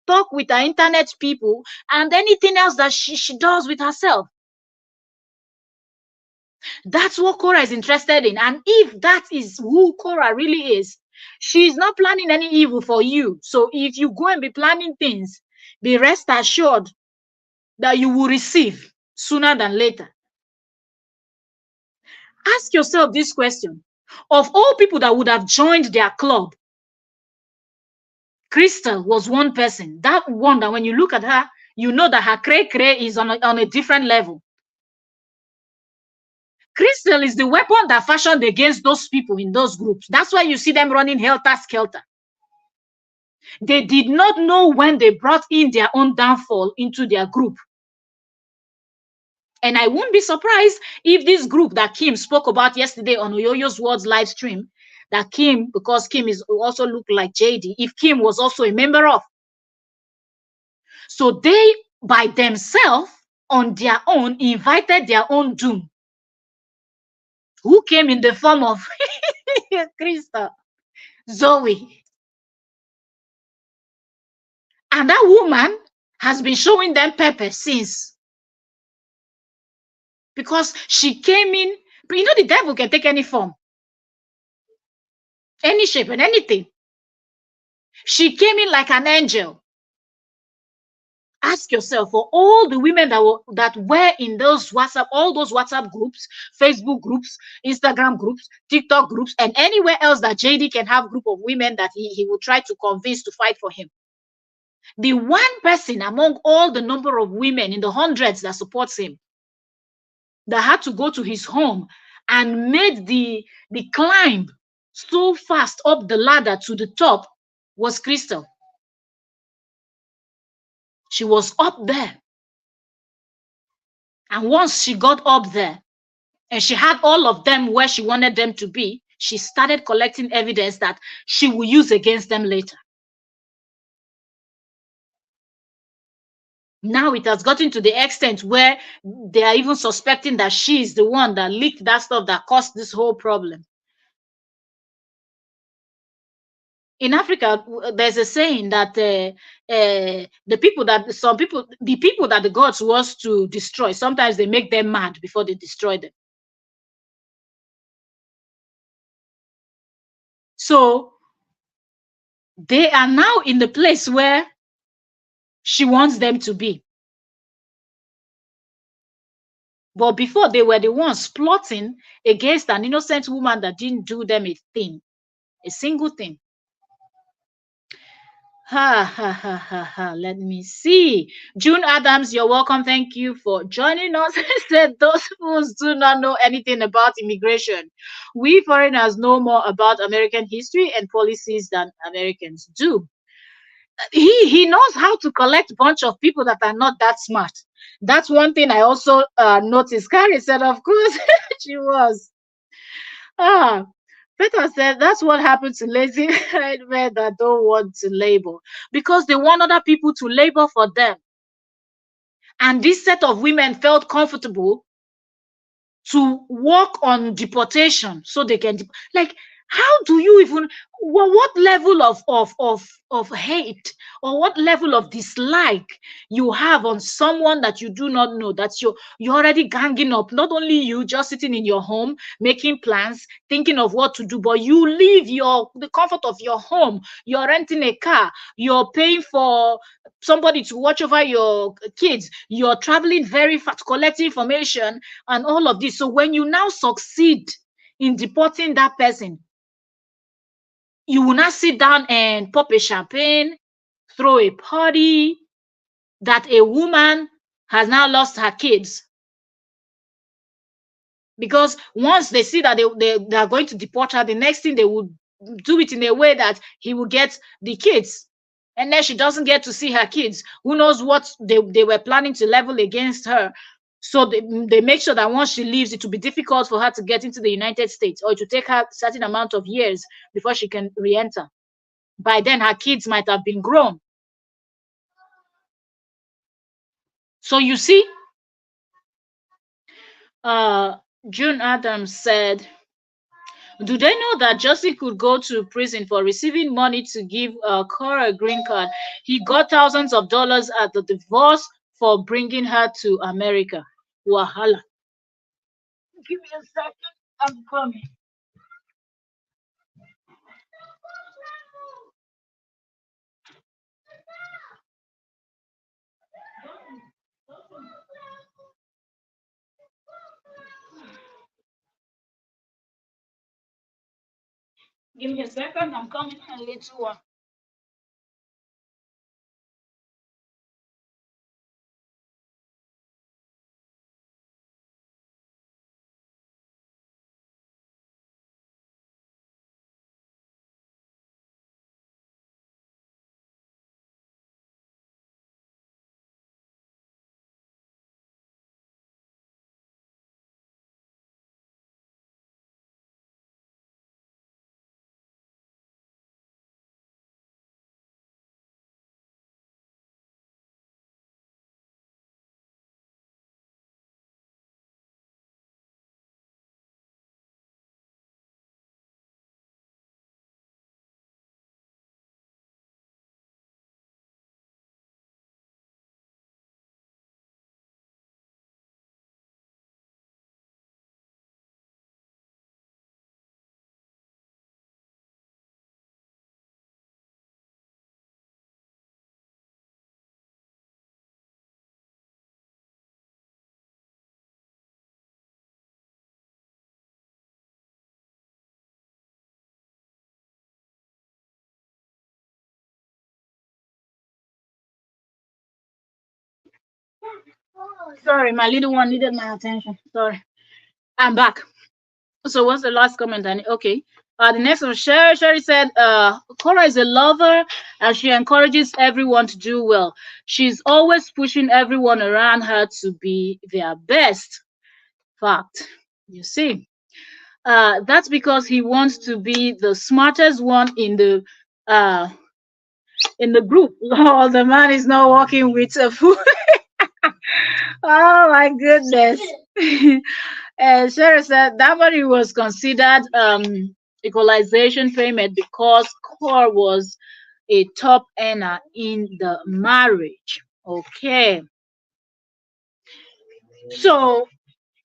talk with her internet people, and anything else that she does with herself. That's what Korra is interested in. And if that is who Korra really is, she's not planning any evil for you. So if you go and be planning things, be rest assured that you will receive sooner than later. Ask yourself this question. Of all people that would have joined their club, Crystal was one person. That one that when you look at her, you know that her cray is on a different level. Crystal is the weapon that fashioned against those people in those groups. That's why you see them running helter-skelter. They did not know when they brought in their own downfall into their group. And I won't be surprised if this group that Kim spoke about yesterday on Oyoyo's World's live stream, that Kim, because Kim is also look like JD, if Kim was also a member of. So they, by themselves, on their own, invited their own doom. Who came in the form of Krista, Zoe. And that woman has been showing them pepper since. Because she came in, you know, the devil can take any form, any shape, and anything. She came in like an angel. Ask yourself, for all the women that were in those all those WhatsApp groups, Facebook groups, Instagram groups, TikTok groups, and anywhere else that JD can have group of women that he will try to convince to fight for him. The one person among all the number of women in the hundreds that supports him, that had to go to his home and made the climb so fast up the ladder to the top, was Crystal. She was up there. And once she got up there and she had all of them where she wanted them to be, she started collecting evidence that she will use against them later. Now it has gotten to the extent where they are even suspecting that she is the one that leaked that stuff that caused this whole problem. In Africa, there's a saying that the people that the gods wants to destroy, sometimes they make them mad before they destroy them. So they are now in the place where she wants them to be. But before, they were the ones plotting against an innocent woman that didn't do them a single thing. Ha ha ha ha ha. Let me see. June Adams, you're welcome. Thank you for joining us. Said those fools do not know anything about immigration. We foreigners know more about American history and policies than Americans do. He knows how to collect a bunch of people that are not that smart. That's one thing I also noticed. Carrie said, of course, she was. Ah, Peter said that's what happened to lazy men that don't want to labor because they want other people to labor for them. And this set of women felt comfortable to work on deportation so they can like, how do you even, what level of hate or what level of dislike you have on someone that you do not know, that you're already ganging up, not only you just sitting in your home making plans, thinking of what to do, but you leave the comfort of your home, you're renting a car, you're paying for somebody to watch over your kids, you're traveling very fast, collect information and all of this. So when you now succeed in deporting that person, you will not sit down and pop a champagne, throw a party that a woman has now lost her kids. Because once they see that they are going to deport her, the next thing they will do it in a way that he will get the kids. And then she doesn't get to see her kids. Who knows what they were planning to level against her. So they make sure that once she leaves, it will be difficult for her to get into the United States, or it will take her a certain amount of years before she can re-enter. By then, her kids might have been grown. So you see, June Adams said, do they know that Justin could go to prison for receiving money to give Korra a green card? He got thousands of dollars at the divorce for bringing her to America. Wahala. Give me a second. I'm coming. Give me a second. I'm coming. A little one. Sorry, my little one needed my attention. Sorry. I'm back. So what's the last comment? And okay. The next one, Sherry said, Cora is a lover and she encourages everyone to do well. She's always pushing everyone around her to be their best. Fact. You see. That's because he wants to be the smartest one uh in the group. Oh, the man is not working with a fool. Oh my goodness. Sarah said that money was considered equalization payment because Core was a top earner in the marriage. Okay. So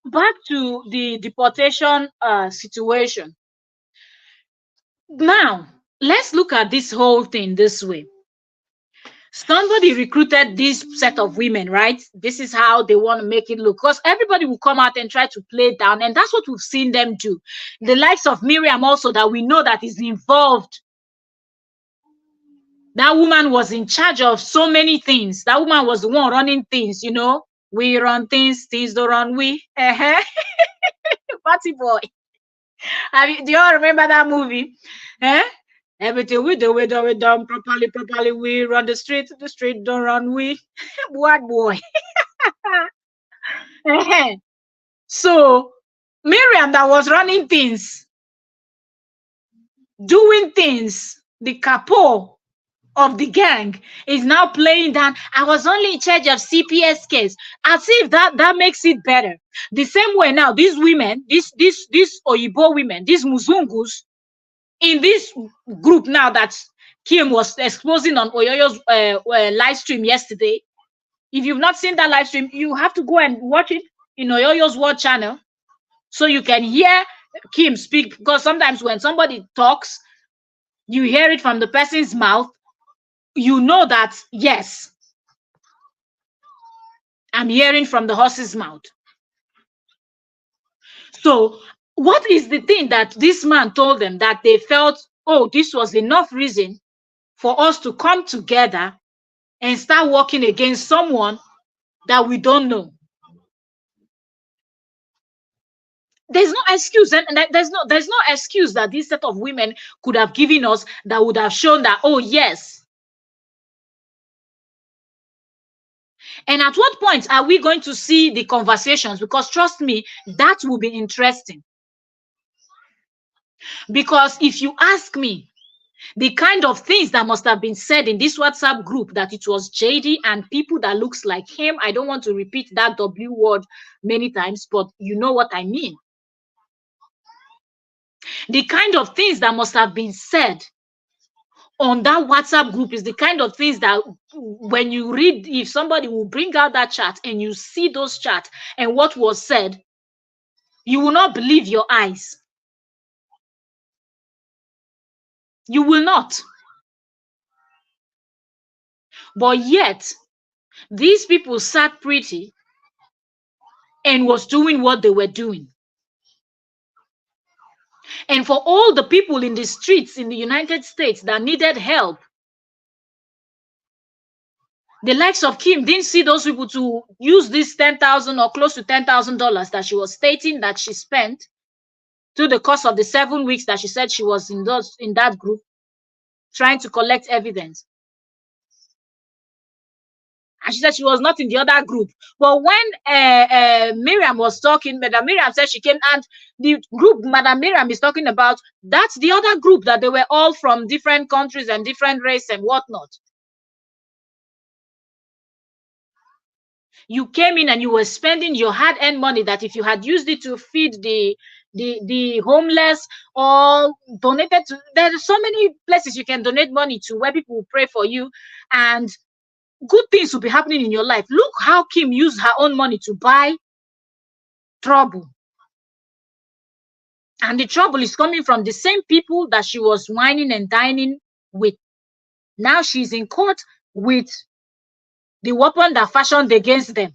back to the deportation situation. Now, let's look at this whole thing this way. Somebody recruited this set of women, right? This is how they want to make it look. Because everybody will come out and try to play down, and that's what we've seen them do. The likes of Miriam also, that we know that is involved. That woman was in charge of so many things. That woman was the one running things, you know. We run things, things don't run we. Party boy. Do you all remember that movie? Eh? Everything we done properly, properly. We run the street don't run we. What boy? So Miriam that was running things, doing things, the capo of the gang is now playing down. I was only in charge of CPS case, as if that makes it better. The same way now, these women, these Oyibo women, these Muzungus, in this group now that Kim was exposing on Oyoyo's live stream yesterday. If you've not seen that live stream, you have to go and watch it in Oyoyo's World channel so you can hear Kim speak. Because sometimes when somebody talks, you hear it from the person's mouth. You know that, yes, I'm hearing from the horse's mouth. So what is the thing that this man told them that they felt, oh, this was enough reason for us to come together and start working against someone that we don't know? There's no excuse, and there's no excuse that this set of women could have given us that would have shown that, oh yes. And at what point are we going to see the conversations? Because trust me, that will be interesting. Because if you ask me, the kind of things that must have been said in this WhatsApp group, that it was JD and people that looks like him, I don't want to repeat that W word many times, but you know what I mean. The kind of things that must have been said on that WhatsApp group is the kind of things that when you read, if somebody will bring out that chat and you see those chats and what was said, you will not believe your eyes. You will not. But yet, these people sat pretty and was doing what they were doing. And for all the people in the streets in the United States that needed help, the likes of Kim didn't see those people to use this $10,000 or close to $10,000 that she was stating that she spent through the course of the 7 weeks that she said she was in that group trying to collect evidence. And she said she was not in the other group. But when Miriam was talking, Madam Miriam said she came, and the group Madam Miriam is talking about, that's the other group that they were all from different countries and different race and whatnot. You came in and you were spending your hard-earned money that if you had used it to feed the homeless or donated to, there are so many places you can donate money to where people will pray for you and good things will be happening in your life. Look how Kim used her own money to buy trouble. And the trouble is coming from the same people that she was whining and dining with. Now she's in court with the weapon that fashioned against them.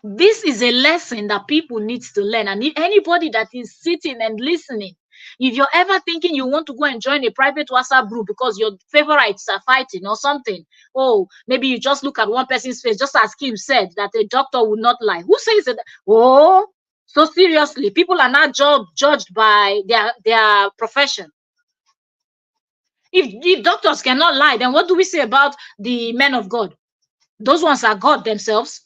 This is a lesson that people need to learn. And if anybody that is sitting and listening, if you're ever thinking you want to go and join a private WhatsApp group because your favorites are fighting or something, oh, maybe you just look at one person's face, just as Kim said, that a doctor would not lie. Who says that? Oh, so seriously, people are not judged by their profession. If doctors cannot lie, then what do we say about the men of God? Those ones are God themselves.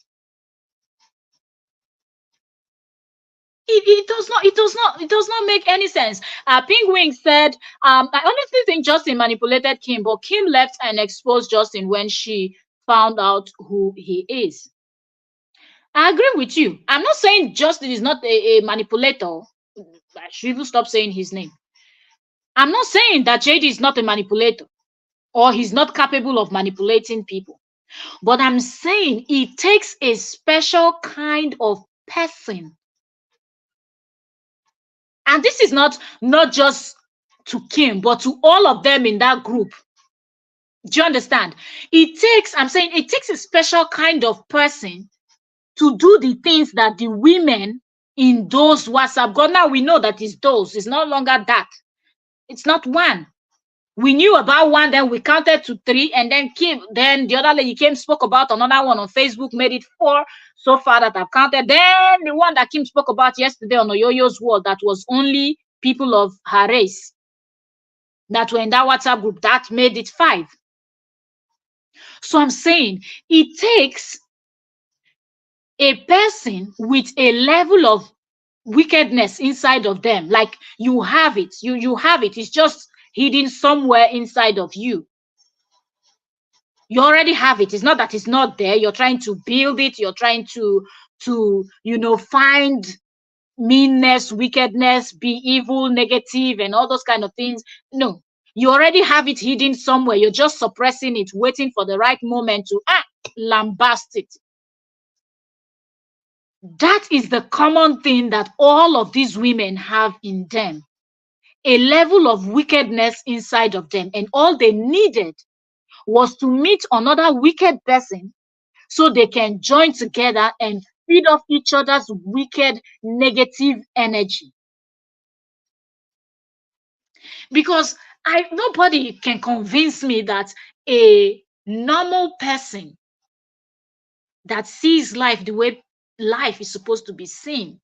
It does not make any sense. Penguin said, I honestly think Justin manipulated Kim, but Kim left and exposed Justin when she found out who he is. I agree with you. I'm not saying Justin is not a manipulator. I should even stop saying his name. I'm not saying that JD is not a manipulator or he's not capable of manipulating people. But I'm saying it takes a special kind of person. And this is not just to Kim, but to all of them in that group. Do you understand? I'm saying it takes a special kind of person to do the things that the women in those WhatsApp group. Now we know that it's those, it's no longer that. It's not one. We knew about one, then we counted to three, and then the other lady came, spoke about another one on Facebook, made it four so far that I've counted. Then the one that Kim spoke about yesterday on Oyoyo's wall, that was only people of her race that were in that WhatsApp group, that made it five. So I'm saying it takes a person with a level of wickedness inside of them. Like you have it, you have it. It's just hidden somewhere inside of you. You already have it. It's not that it's not there. You're trying to build it. You're trying to find meanness, wickedness, be evil, negative, and all those kind of things. No, you already have it hidden somewhere. You're just suppressing it, waiting for the right moment to lambast it. That is the common thing that all of these women have in them, a level of wickedness inside of them, and all they needed was to meet another wicked person so they can join together and feed off each other's wicked negative energy. Because nobody can convince me that a normal person that sees life the way life is supposed to be seen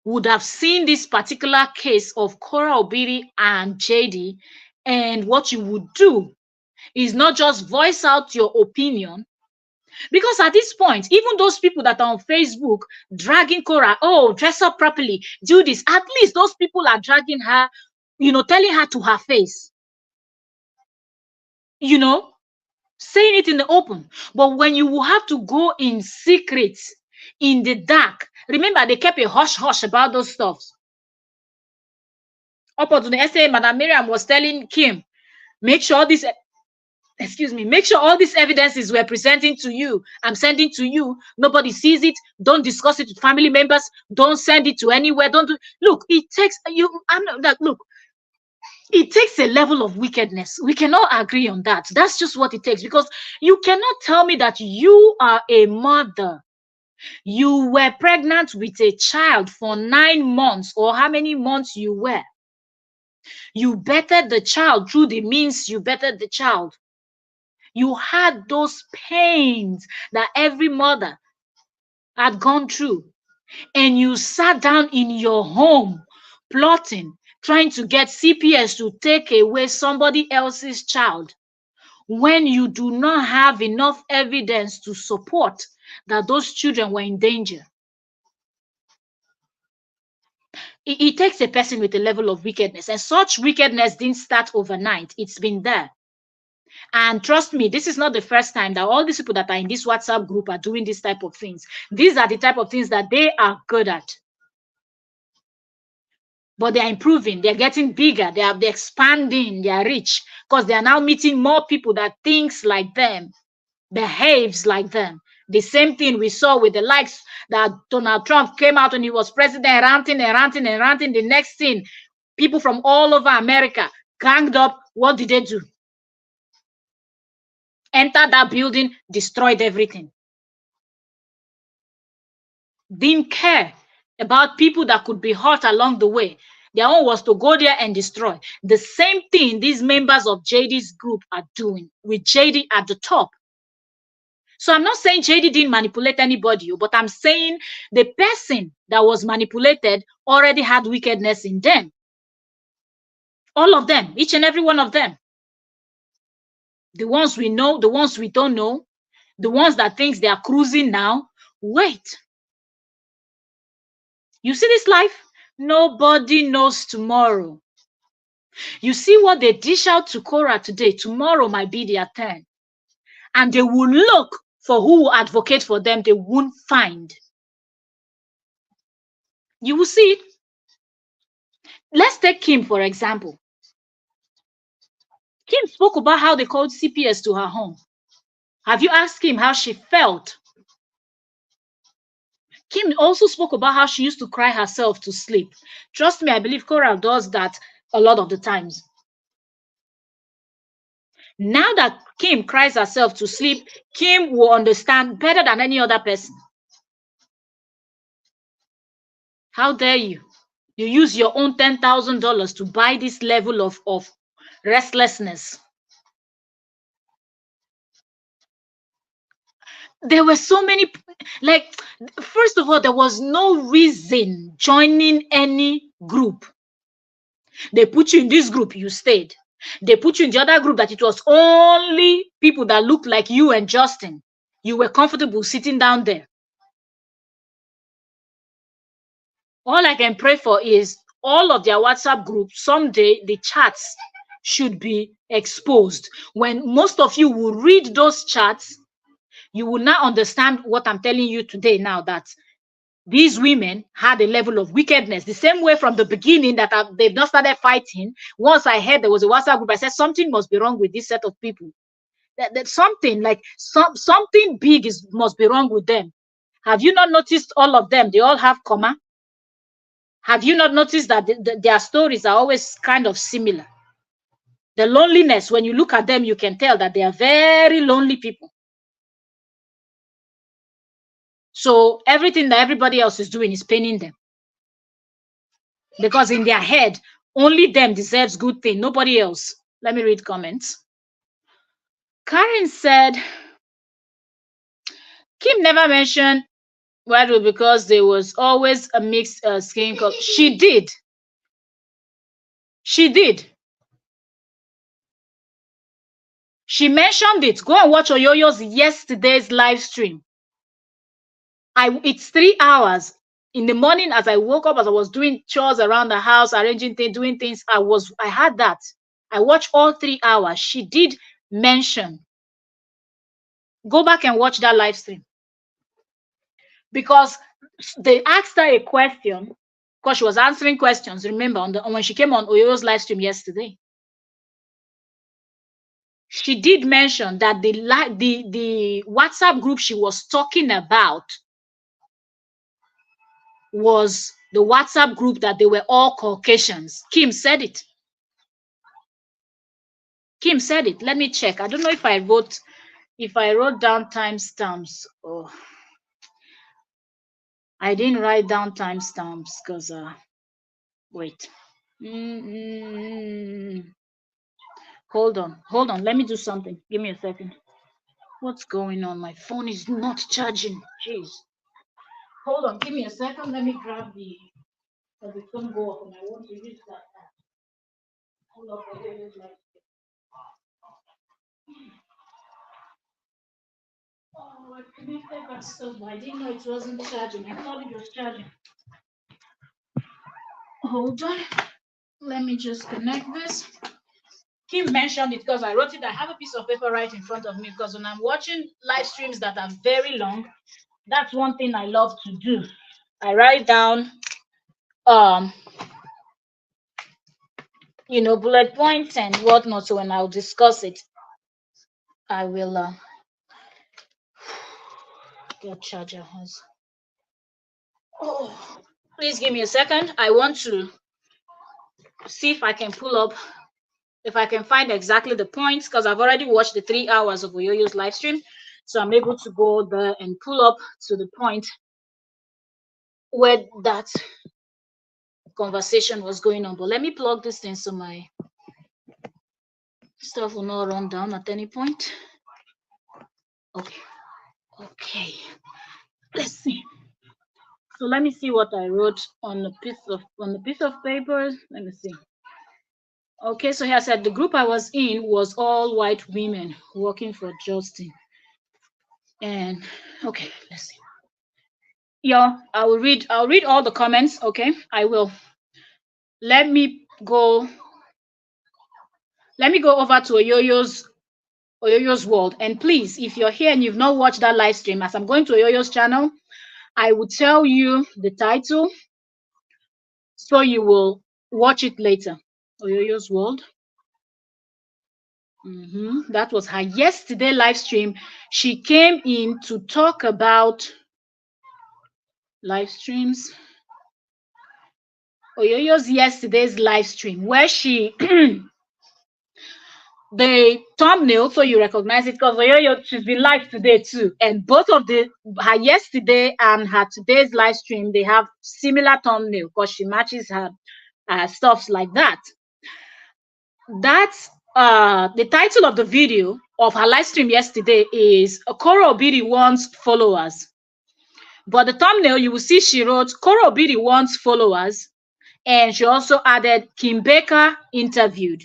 would have seen this particular case of Korra Obiri and JD, and what you would do is not just voice out your opinion. Because at this point, even those people that are on Facebook dragging Korra, oh, dress up properly, do this, at least those people are dragging her, telling her to her face, saying it in the open. But when you will have to go in secret, in the dark, remember they kept a hush hush about those stuffs. Up until the essay, Madam Miriam was telling Kim, make sure this make sure all these evidences we're presenting to you, I'm sending to you, nobody sees it. Don't discuss it with family members. Don't send it to anywhere. Look, it takes it takes a level of wickedness. We cannot agree on that. That's just what it takes, because you cannot tell me that you are a mother. You were pregnant with a child for 9 months, or how many months you were. You bettered the child through the means you bettered the child. You had those pains that every mother had gone through, and you sat down in your home plotting, trying to get CPS to take away somebody else's child when you do not have enough evidence to support that those children were in danger. It takes a person with a level of wickedness, and such wickedness didn't start overnight. It's been there. And trust me, this is not the first time that all these people that are in this WhatsApp group are doing this type of things. These are the type of things that they are good at. But they are improving, they're getting bigger, they're expanding their reach, because they are now meeting more people that thinks like them, behaves like them. The same thing we saw with the likes that Donald Trump came out when he was president, ranting and ranting and ranting. The next thing, people from all over America ganged up. What did they do? Entered that building, destroyed everything. Didn't care about people that could be hurt along the way. Their own was to go there and destroy. The same thing these members of JD's group are doing, with JD at the top. So I'm not saying JD didn't manipulate anybody, but I'm saying the person that was manipulated already had wickedness in them. All of them, each and every one of them. The ones we know, the ones we don't know, the ones that thinks they are cruising now. Wait. You see this life? Nobody knows tomorrow. You see what they dish out to Korra today, tomorrow might be their turn. And they will look for who will advocate for them, they won't find. You will see it. Let's take Kim, for example. Kim spoke about how they called CPS to her home. Have you asked Kim how she felt? Kim also spoke about how she used to cry herself to sleep. Trust me, I believe Korra does that a lot of the times. Now that Kim cries herself to sleep, Kim will understand better than any other person. How dare you? You use your own $10,000 to buy this level of restlessness. There were so many, like, first of all, there was no reason joining any group. They put you in this group, you stayed. They put you in the other group that it was only people that looked like you and Justin. You were comfortable sitting down there. All I can pray for is all of their WhatsApp groups, someday the chats should be exposed. When most of you will read those chats, you will now understand what I'm telling you today now, that these women had a level of wickedness. The same way from the beginning that they've not started fighting. Once I heard there was a WhatsApp group, I said something must be wrong with this set of people. That something like something big must be wrong with them. Have you not noticed all of them? They all have comma. Have you not noticed that their stories are always kind of similar? The loneliness, when you look at them, you can tell that they are very lonely people. So everything that everybody else is doing is paining them. Because in their head, only them deserves good thing, nobody else. Let me read comments. Karen said, Kim never mentioned Wadu because there was always a mixed skin color. She did. She did. She mentioned it. Go and watch Oyoyo's yesterday's live stream. It's 3 hours. In the morning, as I woke up, as I was doing chores around the house, arranging things, doing things, I had that. I watched all 3 hours. She did mention. Go back and watch that live stream. Because they asked her a question, because she was answering questions, remember, when she came on Oyoyo's live stream yesterday. She did mention that the WhatsApp group she was talking about was the WhatsApp group that they were all Caucasians. Kim said it. Kim said it. Let me check. I don't know if I wrote down timestamps. Oh, I didn't write down timestamps because wait. Hold on. Let me do something. Give me a second. What's going on? My phone is not charging. Jeez. Hold on. Give me a second. Let me grab the phone go off and I want to use that. Hold on. Oh, I connected that stuff, but I didn't know it wasn't charging. I thought it was charging. Hold on. Let me just connect this. Kim mentioned it because I wrote it. I have a piece of paper right in front of me because when I'm watching live streams that are very long, that's one thing I love to do. I write down, bullet points and whatnot. So when I'll discuss it, I will get charger has. Oh, please give me a second. I want to see if I can pull up, if I can find exactly the points, because I've already watched the 3 hours of Oyoyo's live stream. So I'm able to go there and pull up to the point where that conversation was going on. But let me plug this in so my stuff will not run down at any point. Okay. Let's see. So let me see what I wrote on the piece of paper. Let me see. Okay, so here I said the group I was in was all white women working for Justin. And okay, let's see. Yeah, I'll read all the comments, okay? I will. Let me go let me go over to Oyoyo's world. And please, if you're here and you've not watched that live stream, as I'm going to Oyoyo's channel, I will tell you the title so you will watch it later. Oyoyo's world. That was her yesterday live stream. She came in to talk about live streams. Oyoyo's yesterday's live stream, where she the thumbnail, so you recognize it, because Oyoyo, she's been live today too, and both of the her yesterday and her today's live stream, they have similar thumbnail because she matches her stuffs like that. That's the title of the video of her live stream yesterday is Korra Obidi wants followers. But the thumbnail, you will see she wrote Korra Obidi wants followers, and she also added Kim Baker interviewed.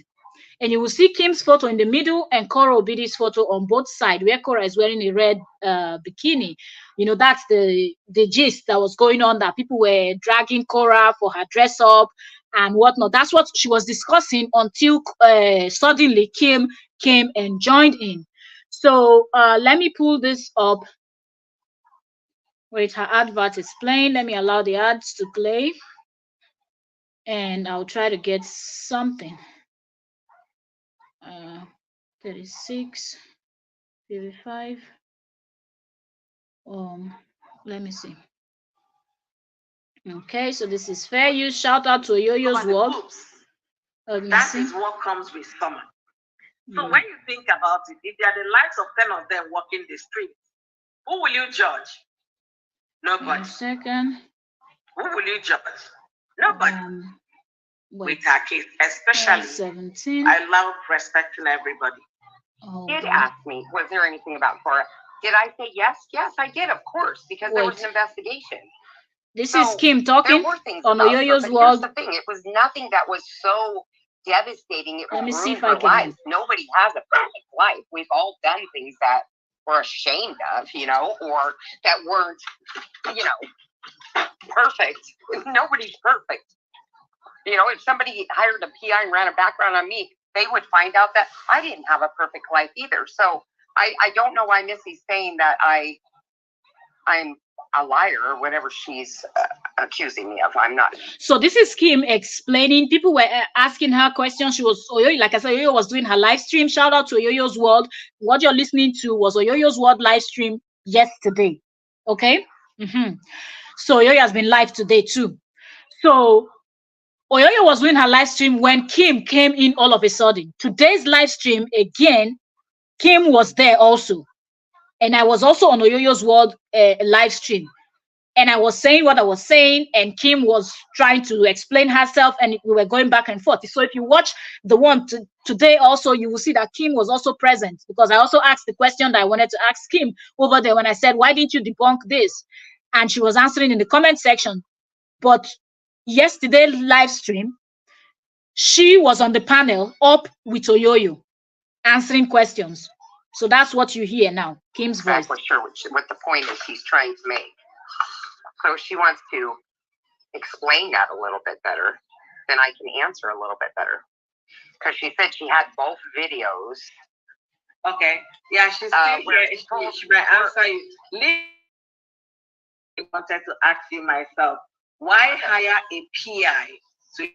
And you will see Kim's photo in the middle and Korra Obidi's photo on both sides, where Korra is wearing a red bikini. You know, that's the gist that was going on, that people were dragging Korra for her dress up and whatnot. That's what she was discussing until suddenly Kim came and joined in. So let me pull this up. Wait, her advert is playing. Let me allow the ads to play. And I'll try to get something. 36, 35. Let me see. Okay, so this is fair use. Shout out to Yoyo's world. That is what comes with summer. So when you think about it, if there are the likes of 10 of them walking the streets, who will you judge? Nobody. 1 second. Who will you judge? Nobody. With our case, especially 17. I love respecting everybody. Did ask me, was there anything about Korra? Did I say yes? Yes, I did, of course, because there was an investigation. This is Kim talking on Oyoyo's world. Here's the thing, it was nothing that was so devastating. It Let me see if ruined I can. lives. Nobody has a perfect life. We've all done things that we're ashamed of, or that weren't, perfect. Nobody's perfect. If somebody hired a PI and ran a background on me, they would find out that I didn't have a perfect life either. So I don't know why Missy's saying that I'm a liar or whatever she's accusing me of. I'm not. So this is Kim explaining. People were asking her questions. She was Oyoyo, like I said, Oyoyo was doing her live stream. Shout out to Oyoyo's world. What you're listening to was Oyoyo's world live stream yesterday. Okay. So Oyoyo has been live today too. So Oyoyo was doing her live stream when Kim came in all of a sudden. Today's live stream, again, Kim was there also. And I was also on Oyoyo's world live stream. And I was saying what I was saying, and Kim was trying to explain herself, and we were going back and forth. So if you watch the one today also, you will see that Kim was also present, because I also asked the question that I wanted to ask Kim over there when I said, why didn't you debunk this? And she was answering in the comment section. But yesterday live stream, she was on the panel up with Oyoyo answering questions. So that's what you hear now, Kim's voice. I'm sure what the point is she's trying to make. So she wants to explain that a little bit better, then I can answer a little bit better. Because she said she had both videos. Okay. Yeah, she's still here. She might answer you. I wanted to ask you myself, why hire a PI to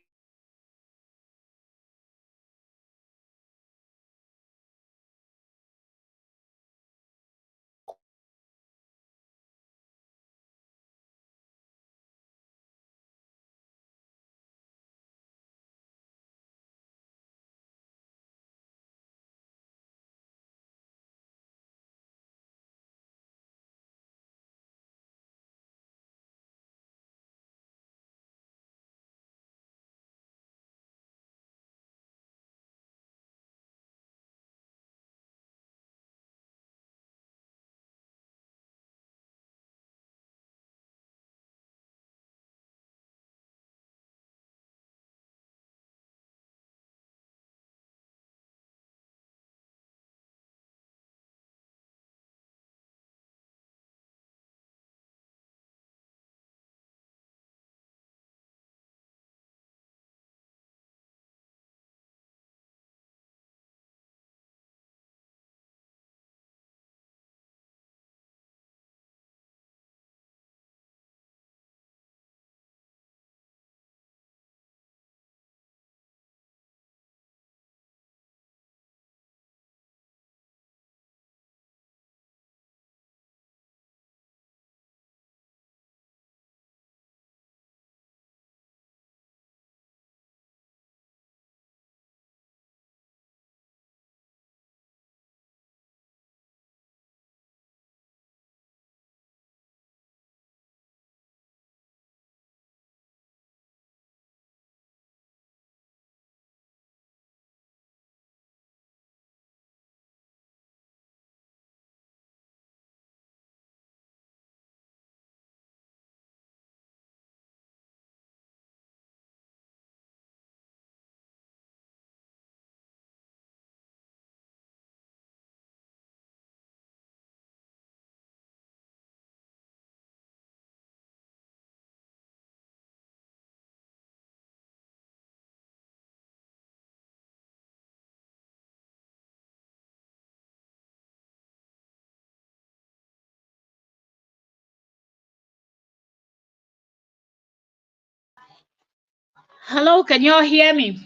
Hello, can you all hear me?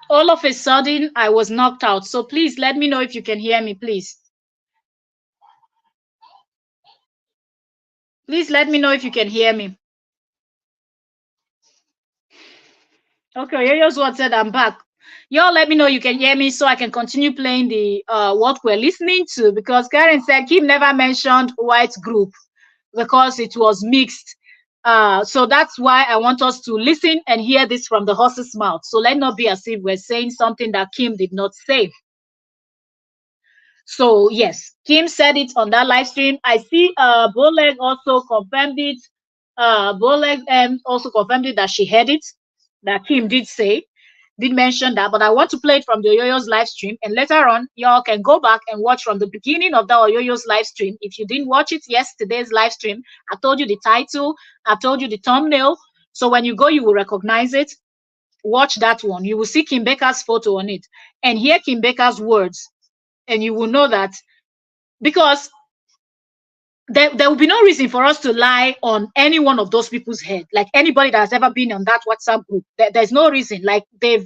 All of a sudden, I was knocked out. So please let me know if you can hear me, please. Please let me know if you can hear me. Okay, Yoyo's what said I'm back. Y'all let me know you can hear me so I can continue playing the what we're listening to, because Karen said Kim never mentioned white group because it was mixed. So that's why I want us to listen and hear this from the horse's mouth. So let not be as if we're saying something that Kim did not say. So yes, Kim said it on that live stream. I see Boleg also confirmed it. Boleg also confirmed it that she heard it, that Kim did say, did mention that, but I want to play it from the Oyoyo's live stream, and later on y'all can go back and watch from the beginning of the Oyoyo's live stream. If you didn't watch it yesterday's live stream, I told you the title, I told you the thumbnail. So when you go, you will recognize it. Watch that one. You will see Kim Baker's photo on it and hear Kim Baker's words, and you will know that, because there will be no reason for us to lie on any one of those people's head, like anybody that has ever been on that WhatsApp group. There's no reason. Like, they've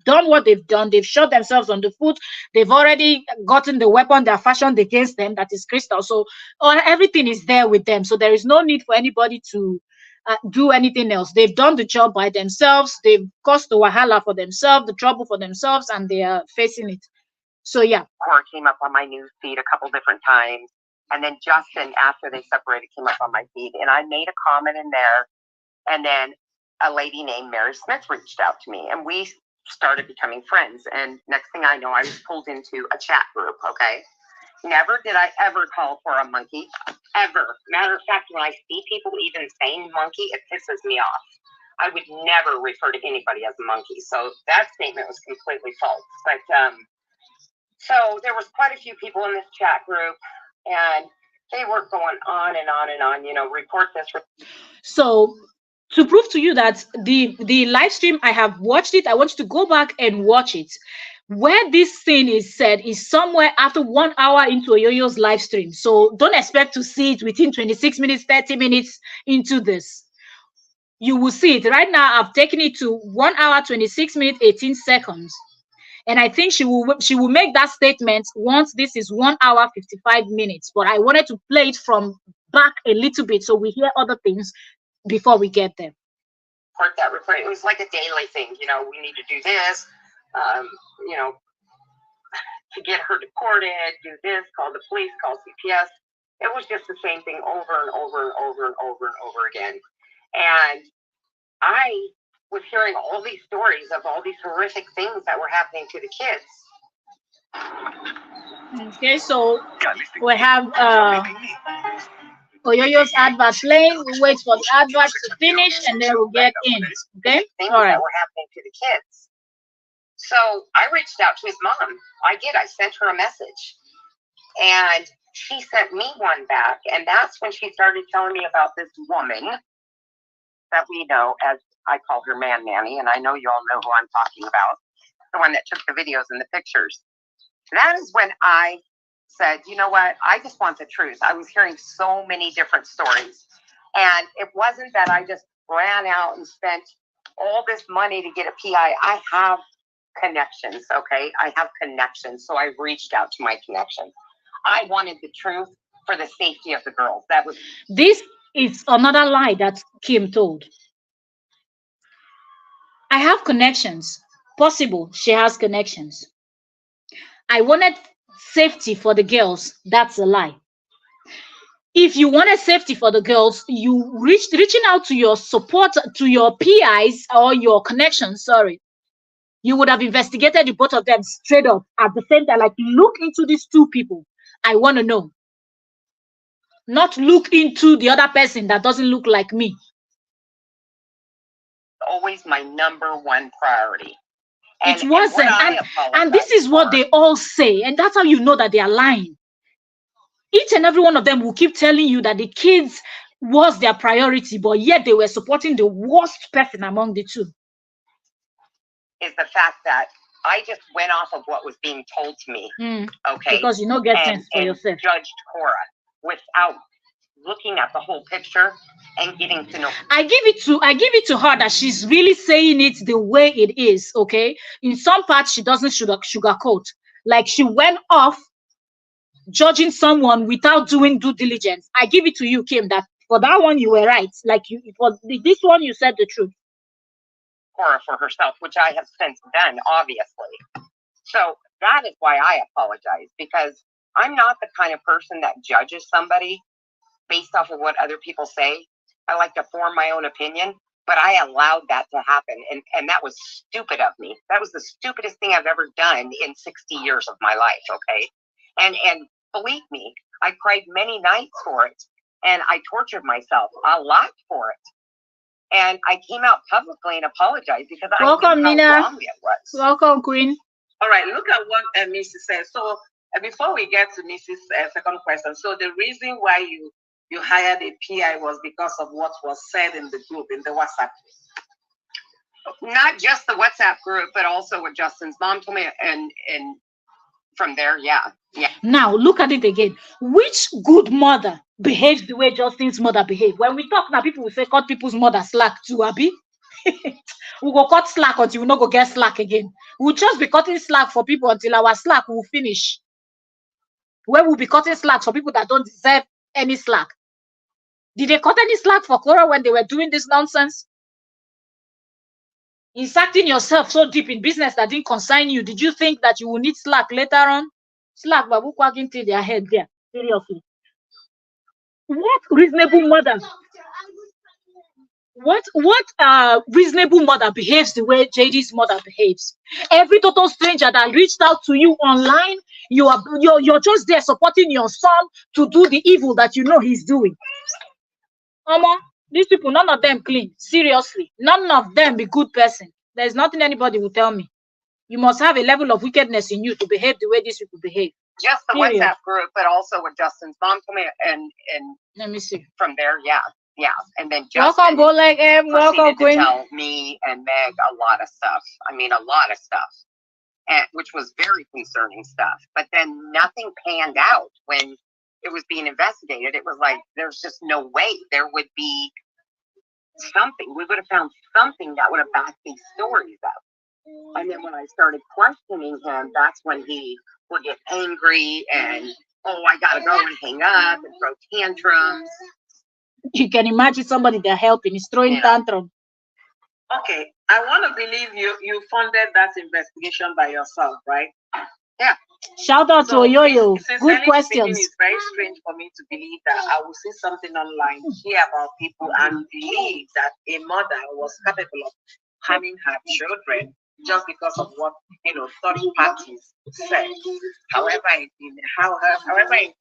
done what they've done, they've shot themselves on the foot, they've already gotten the weapon they are fashioned against them, that is Crystal. So everything is there with them, so there is no need for anybody to do anything else. They've done the job by themselves, they've caused the wahala for themselves, the trouble for themselves, and they are facing it. So yeah. Korra came up on my news feed a couple different times. And then Justin, after they separated, came up on my feed. And I made a comment in there. And then a lady named Mary Smith reached out to me. And we started becoming friends. And next thing I know, I was pulled into a chat group, okay? Never did I ever call for a monkey, ever. Matter of fact, when I see people even saying monkey, it pisses me off. I would never refer to anybody as a monkey. So that statement was completely false. But so there was quite a few people in this chat group, and they were going on and on and on, you know, report this. So to prove to you that the live stream, I have watched it, I want you to go back and watch it. Where this thing is said is somewhere after 1 hour into a Yo-Yo's live stream. So don't expect to see it within 26 minutes, 30 minutes into this. You will see it right now. I've taken it to 1 hour, 26 minutes, 18 seconds. And I think she will make that statement once this is 1 hour 55 minutes. But I wanted to play it from back a little bit so we hear other things before we get there. It was like a daily thing. You know, we need to do this. You know, to get her deported, do this, call the police, call CPS. It was just the same thing over and over and over and over and over again. And I was hearing all these stories of all these horrific things that were happening to the kids. Okay, so we have Oyoyo's advert playing. We'll wait for the advert to finish and then we'll get in. Okay? Things all right. that were happening to the kids. So I reached out to his mom. I sent her a message. And she sent me one back. And that's when she started telling me about this woman that we know as, I call her Man Nanny, and I know you all know who I'm talking about, the one that took the videos and the pictures. That is when I said, you know what, I just want the truth. I was hearing so many different stories. And it wasn't that I just ran out and spent all this money to get a PI. I have connections, okay? I have connections. So I reached out to my connections. I wanted the truth for the safety of the girls. That was... This is another lie that Kim told. I have connections. Possible she has connections. I wanted safety for the girls. That's a lie. If you wanted safety for the girls, you reaching out to your support, to your PIs or your connections, sorry, you would have investigated the both of them straight up at the same time. Like, look into these two people. I want to know. Not look into the other person that doesn't look like me. Always my number one priority. It wasn't. And this is what they all say. And that's how you know that they are lying. Each and every one of them will keep telling you that the kids was their priority, but yet they were supporting the worst person among the two. Is the fact that I just went off of what was being told to me. Okay. Because you know, get sense for yourself. Judged Korra without looking at the whole picture and getting to know. I give it to her that she's really saying it the way it is. Okay, in some parts she doesn't sugarcoat. Like she went off judging someone without doing due diligence. I give it to you, Kim, that for that one you were right. Like for this one you said the truth. Korra for herself, which I have since done, obviously. So that is why I apologize, because I'm not the kind of person that judges somebody based off of what other people say. I like to form my own opinion, but I allowed that to happen. And that was stupid of me. That was the stupidest thing I've ever done in 60 years of my life, okay? And believe me, I cried many nights for it. And I tortured myself a lot for it. And I came out publicly and apologized because Welcome, I knew Nina. how wrong it was. Welcome, Queen. All right, look at what Mrs. said. So before we get to Mrs. Second question, so the reason why you hired a PI was because of what was said in the group, in the WhatsApp group. Not just the WhatsApp group, but also what Justin's mom told me, and from there, yeah. Now look at it again. Which good mother behaves the way Justin's mother behaved? When we talk now, people will say cut people's mother slack too, Abby. We go cut slack until we not go get slack again. We'll just be cutting slack for people until our slack will finish. Where we'll be cutting slack for people that don't deserve any slack. Did they cut any slack for Korra when they were doing this nonsense? Inserting yourself so deep in business that didn't concern you. Did you think that you will need slack later on? Slack, babu quacking till their head there. Seriously. What reasonable mother? What reasonable mother behaves the way JD's mother behaves? Every total stranger that reached out to you online, you're just there supporting your son to do the evil that you know he's doing. These people, none of them clean. Seriously, none of them be good person. There's nothing anybody will tell me. You must have a level of wickedness in you to behave the way these people behave. Just the Period. WhatsApp group, but also what Justin's mom told me, and Let me see. from there, yeah. And then Justin Welcome, Go Like M. Welcome, proceeded to Queen. tell me and Meg a lot of stuff. I mean, a lot of stuff, and which was very concerning stuff. But then nothing panned out when it was being investigated. It was like there's just no way there would be something. We would have found something that would have backed these stories up. And then when I started questioning him, that's when he would get angry and, oh, I gotta go and hang up and throw tantrums. You can imagine somebody they're helping is throwing tantrum. Okay, I want to believe you funded that investigation by yourself, right? Yeah. Shout out to Oyoyo. Good questions. It's very strange for me to believe that I will see something online, hear about people, and believe that a mother was capable of harming her children just because of what third parties said. However it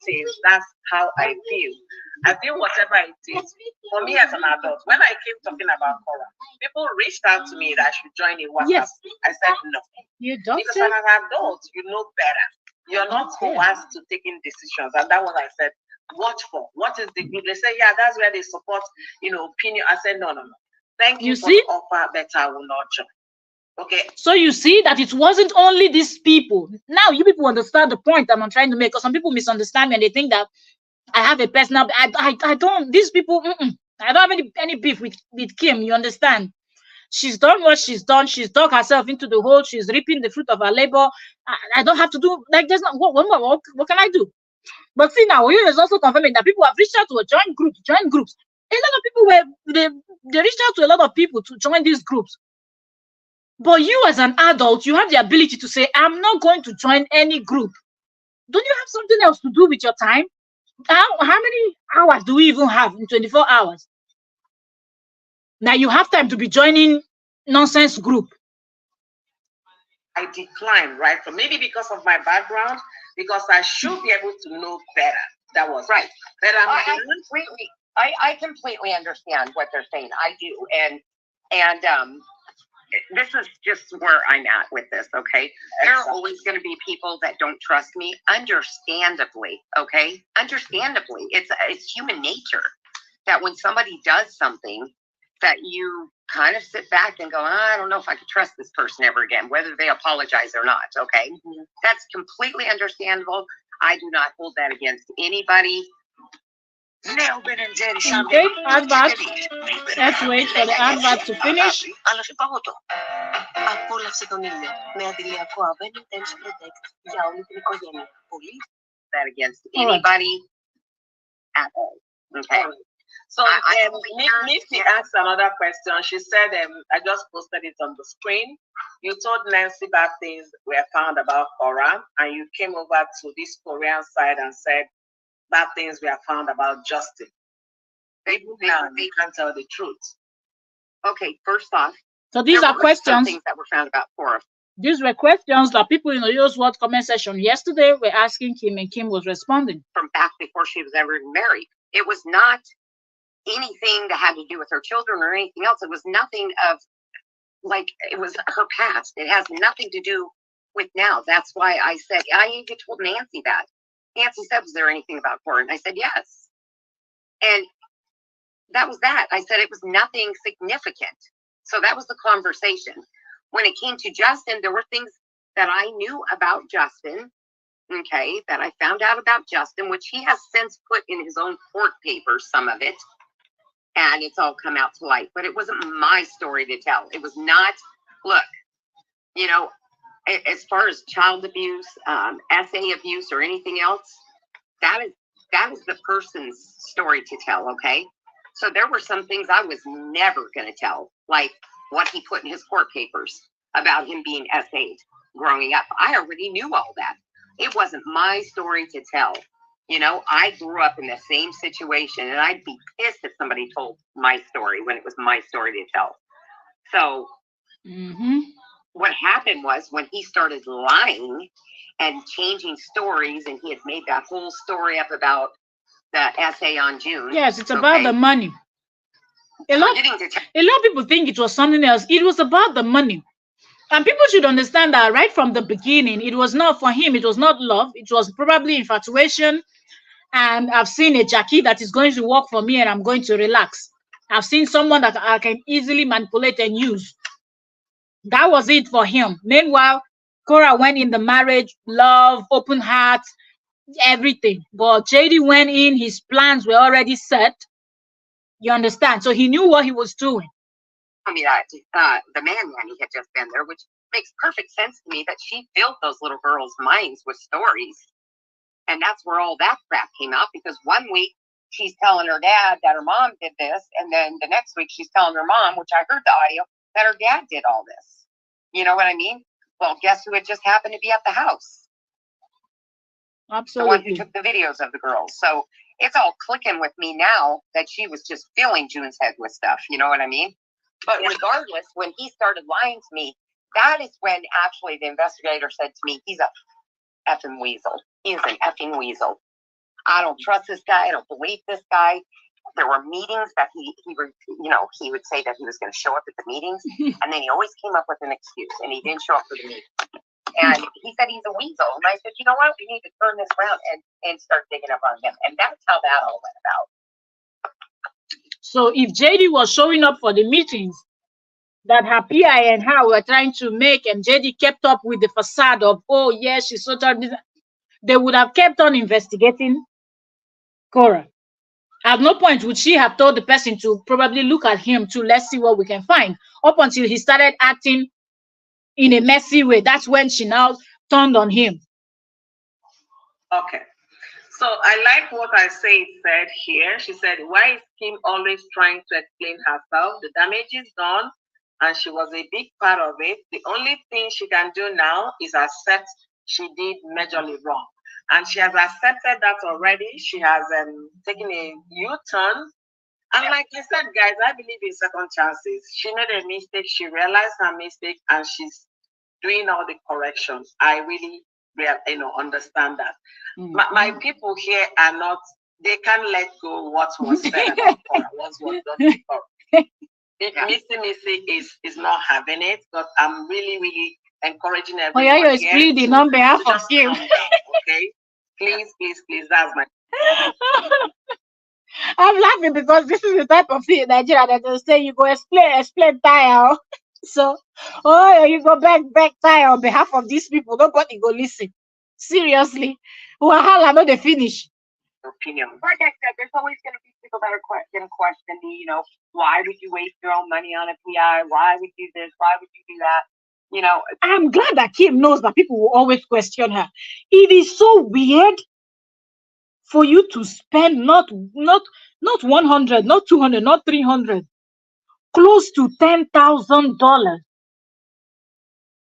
is, that's how I feel. I feel whatever it is. For me as an adult, when I came talking about Korra, people reached out to me that I should join a WhatsApp. Yes. I said no. You don't Because say. as an adult, you know better. You're not coerced to taking decisions. And that was I said, watch for. What is the good? They say, yeah, that's where they support, opinion. I said, no. Thank you for the offer, but I will not join. Okay. So you see that it wasn't only these people. Now you people understand the point that I'm trying to make, because some people misunderstand me and they think that I have a personal. I don't. These people. I don't have any beef with Kim. You understand? She's done what she's done. She's dug herself into the hole. She's reaping the fruit of her labor. I don't have to do like there's not what can I do? But see now, you is also confirming that people have reached out to join groups. A lot of people they reached out to a lot of people to join these groups. But you as an adult, you have the ability to say, I'm not going to join any group. Don't you have something else to do with your time? How many hours do we even have in 24 hours? Now you have time to be joining nonsense group. I declined, right? So maybe because of my background, because I should be able to know better. That was right. But I completely understand what they're saying. I do, and this is just where I'm at with this. Okay, there are always going to be people that don't trust me. Understandably, okay, understandably, it's human nature that when somebody does something, that you kind of sit back and go, I don't know if I could trust this person ever again, whether they apologize or not. Okay, that's completely understandable. I do not hold that against anybody. Leo Ben and Jerry Okay, Sunday. advert. Let's wait for the advert to finish. Αλλά σε παγωτό. Απόλαυσε τον ήλιο με αντιλιακό Aven Intense Protect για όλη την οικογένεια. Πολύ that against anybody at all. Okay. So Nifty asked another question. She said, I just posted it on the screen. You told Nancy bad things were found about korra, and you came over to this Korean side and said bad things were found about Justin. They can't tell the truth. Okay, first off, So these are questions. Things that were found about Korra. These were questions that people in the Yo's World comment section yesterday were asking Kim, and Kim was responding. From back before she was ever married. It was not anything that had to do with her children or anything else. It was nothing of, like, it was her past. It has nothing to do with now. That's why I said, I even told Nancy that. Nancy said, was there anything about Korra? And I said, yes. And that was that. I said it was nothing significant. So that was the conversation. When it came to Justin, there were things that I knew about Justin, okay, that I found out about Justin, which he has since put in his own court papers, some of it, and it's all come out to light. But it wasn't my story to tell. It was not, look, you know, as far as child abuse, SA abuse, or anything else, that is the person's story to tell, okay? So there were some things I was never going to tell, like what he put in his court papers about him being SA'd growing up. I already knew all that. It wasn't my story to tell. You know, I grew up in the same situation, and I'd be pissed if somebody told my story when it was my story to tell. So what happened was when he started lying and changing stories, and he had made that whole story up about the SA on June. Yes, it's about the money. A lot of people think it was something else. It was about the money. And people should understand that right from the beginning, it was not for him. It was not love. It was probably infatuation. And I've seen a Jackie that is going to work for me, and I'm going to relax. I've seen someone that I can easily manipulate and use. That was it for him. Meanwhile, Korra went in the marriage, love, open heart, everything. But JD went in, his plans were already set. You understand? So he knew what he was doing. I mean, the man nanny had just been there, which makes perfect sense to me that she filled those little girls' minds with stories. And that's where all that crap came out, because one week she's telling her dad that her mom did this, and then the next week she's telling her mom, which I heard the audio, that her dad did all this. You know what I mean? Well, guess who had just happened to be at the house? Absolutely. The one who took the videos of the girls. So it's all clicking with me now that she was just filling June's head with stuff. You know what I mean? But regardless, when he started lying to me, that is when actually the investigator said to me, he's a effing weasel. He is an effing weasel. I don't trust this guy. I don't believe this guy. There were meetings that he would say that he was going to show up at the meetings, and then he always came up with an excuse, and he didn't show up for the meeting. And he said he's a weasel. And I said, you know what? We need to turn this around and start digging up on him. And that's how that all went about. So if JD was showing up for the meetings that her PI and her were trying to make, and JD kept up with the facade of, oh, yes, she's so terrible, they would have kept on investigating Korra. At no point would she have told the person to probably look at him to let's see what we can find, up until he started acting in a messy way. That's when she now turned on him. Okay. So I like what I said here. She said, why is Kim always trying to explain herself? The damage is done, and she was a big part of it. The only thing she can do now is accept she did majorly wrong. And she has accepted that already. She has taken a U-turn. And like I said, guys, I believe in second chances. She made a mistake. She realized her mistake, and she's doing all the corrections. I really understand that. My people here are not, they can't let go what was said about Korra, what was done before. Missy is not having it, but I'm really, really encouraging everyone. Oh, yeah, you're speeding on behalf of you. Okay? Please, that's my. I'm laughing because this is the type of thing in Nigeria that will say you go explain tire. So, oh, you go back tire on behalf of these people. Nobody go listen. Seriously. Wahala, no, they finish. opinion. Like I said, there's always going to be people that are going to question me. Why would you waste your own money on a PI? Why would you do this? Why would you do that? I'm glad that Kim knows that people will always question her. It is so weird for you to spend not 100, not 200, not 300, close to $10,000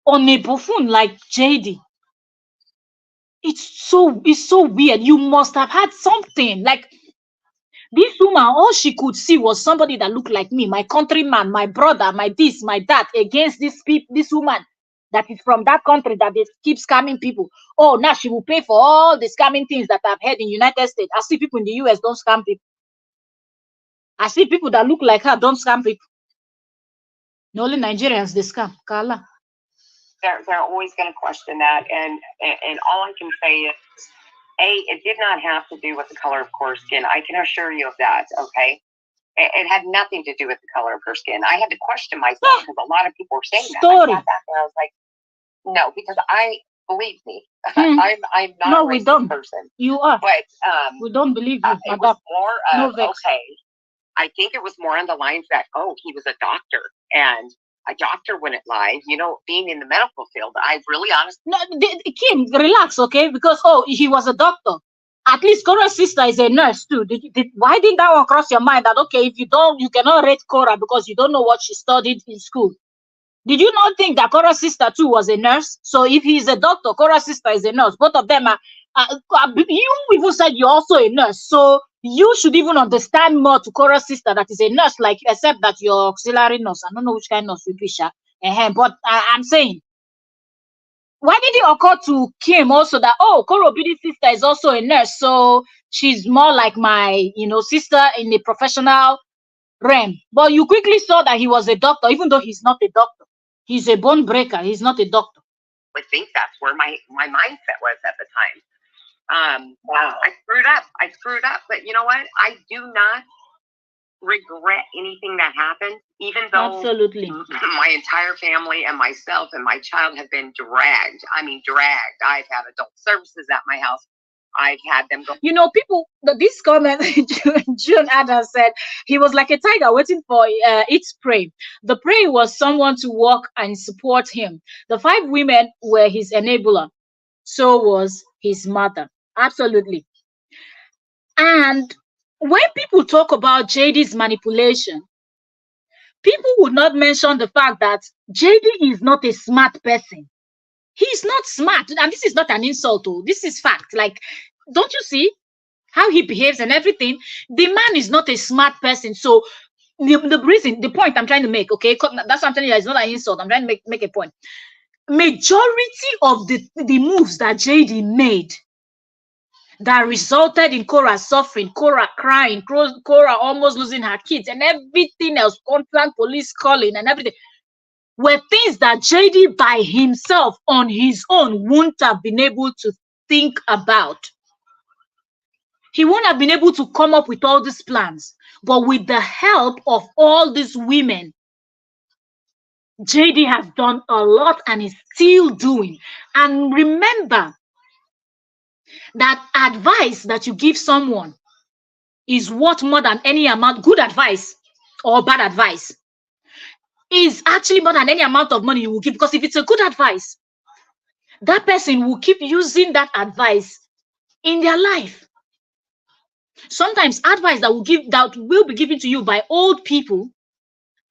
on a buffoon like JD. It's so weird. You must have had something like this woman. All she could see was somebody that looked like me, my countryman, my brother, my this, my that, against this woman that is from that country that they keep scamming people. Oh, now she will pay for all the scamming things that I've heard in United States. I see people in the US don't scam people. I see people that look like her don't scam people. Only Nigerians they scam. Kala. They're always going to question that, and all I can say is, it did not have to do with the color of Korra's skin. I can assure you of that. Okay, it had nothing to do with the color of her skin. I had to question myself because a lot of people were saying that. I sat back and I was like, no, because believe me, I'm not no, a we racist don't. person. You are. But we don't believe you. It was more okay. I think it was more on the lines that, he was a doctor, and a doctor wouldn't lie. Being in the medical field, I really honestly. No, Kim, relax, okay? Because he was a doctor. At least Korra's sister is a nurse too. Why didn't that one cross your mind that okay, if you cannot rate Korra because you don't know what she studied in school? Did you not think that Korra's sister too was a nurse? So if he's a doctor, Korra's sister is a nurse. Both of them are. You even said you're also a nurse, so you should even understand more to Korra's sister that is a nurse, like except that you're auxiliary nurse. I don't know which kind of nurse you be, but I'm saying, why did it occur to Kim also that Korra Obidi's sister is also a nurse, so she's more like my sister in the professional realm? But you quickly saw that he was a doctor, even though he's not a doctor. He's a bone breaker. He's not a doctor. I think that's where my mindset was at the time. Wow. I screwed up. But you know what? I do not regret anything that happened, even though absolutely my entire family and myself and my child have been dragged. I mean, dragged. I've had adult services at my house. I've had them go. People, this comment, June Adams said, he was like a tiger waiting for its prey. The prey was someone to walk and support him. The 5 women were his enabler. So was his mother. Absolutely. And when people talk about JD's manipulation, people would not mention the fact that JD is not a smart person. He's not smart, and this is not an insult. This is fact. Like, don't you see how he behaves and everything? The man is not a smart person. So the point I'm trying to make, okay, that's what I'm telling you. It's not an insult. I'm trying to make a point. Majority of the moves that JD made that resulted in Korra suffering, Korra crying, Korra almost losing her kids, and everything else, constant police calling and everything, were things that JD by himself on his own wouldn't have been able to think about. He won't have been able to come up with all these plans. But with the help of all these women, JD has done a lot and is still doing. And remember that advice that you give someone is worth more than any amount. Good advice or bad advice is actually more than any amount of money you will give, because if it's a good advice, that person will keep using that advice in their life. Sometimes advice that will be given to you by old people,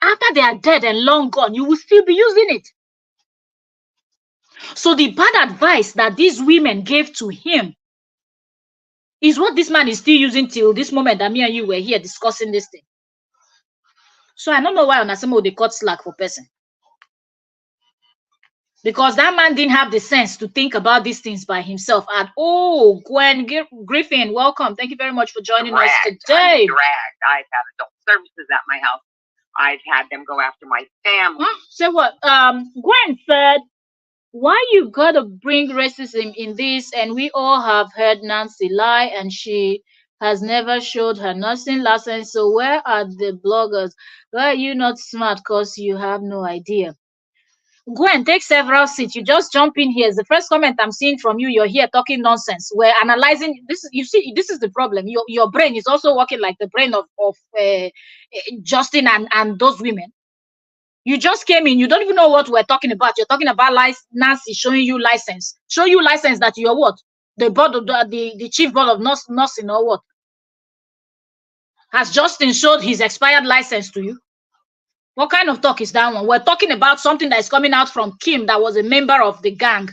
after they are dead and long gone, you will still be using it. So the bad advice that these women gave to him is what this man is still using till this moment that me and you were here discussing this thing. So I don't know why on Asimo they cut slack for person. Because that man didn't have the sense to think about these things by himself. And Gwen Griffin, welcome. Thank you very much for joining us today. Dragged. I've had adult services at my house. I've had them go after my family. Say what? Gwen said, why you gotta bring racism in this? And we all have heard Nancy lie, and she has never showed her nursing license. So where are the bloggers? Why are you not smart? Because you have no idea. Go and take several seats. You just jump in here. It's the first comment I'm seeing from you. You're here talking nonsense. We're analyzing this. You see, this is the problem. Your brain is also working like the brain of Justin and those women. You just came in. You don't even know what we're talking about. You're talking about Nancy showing you license. Show you license that you're what? The board of the chief board of nursing or what? Has Justin showed his expired license to you? What kind of talk is that one? We're talking about something that is coming out from Kim that was a member of the gang.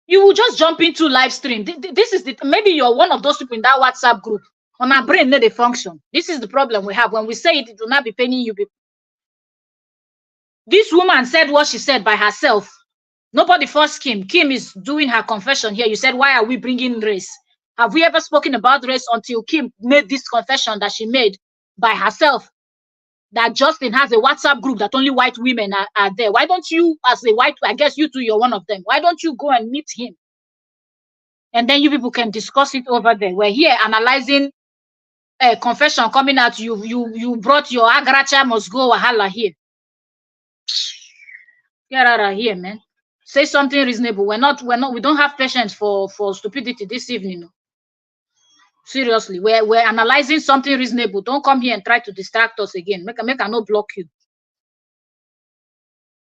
You will just jump into live stream. This is maybe you're one of those people in that WhatsApp group. On our brain, they function. This is the problem we have. When we say it, it will not be paining you people. This woman said what she said by herself. Nobody forced Kim. Kim is doing her confession here. You said, why are we bringing race? Have we ever spoken about race until Kim made this confession that she made by herself? That Justin has a WhatsApp group that only white women are there. Why don't you, as a white, I guess you two, you're one of them. Why don't you go and meet him? And then you people can discuss it over there. We're here analyzing a confession coming out. You brought your Agracha must go Wahala here. Get out of here, man. Say something reasonable. We don't have patience for stupidity this evening. Seriously, we're analyzing something reasonable. Don't come here and try to distract us again. Make I no block you.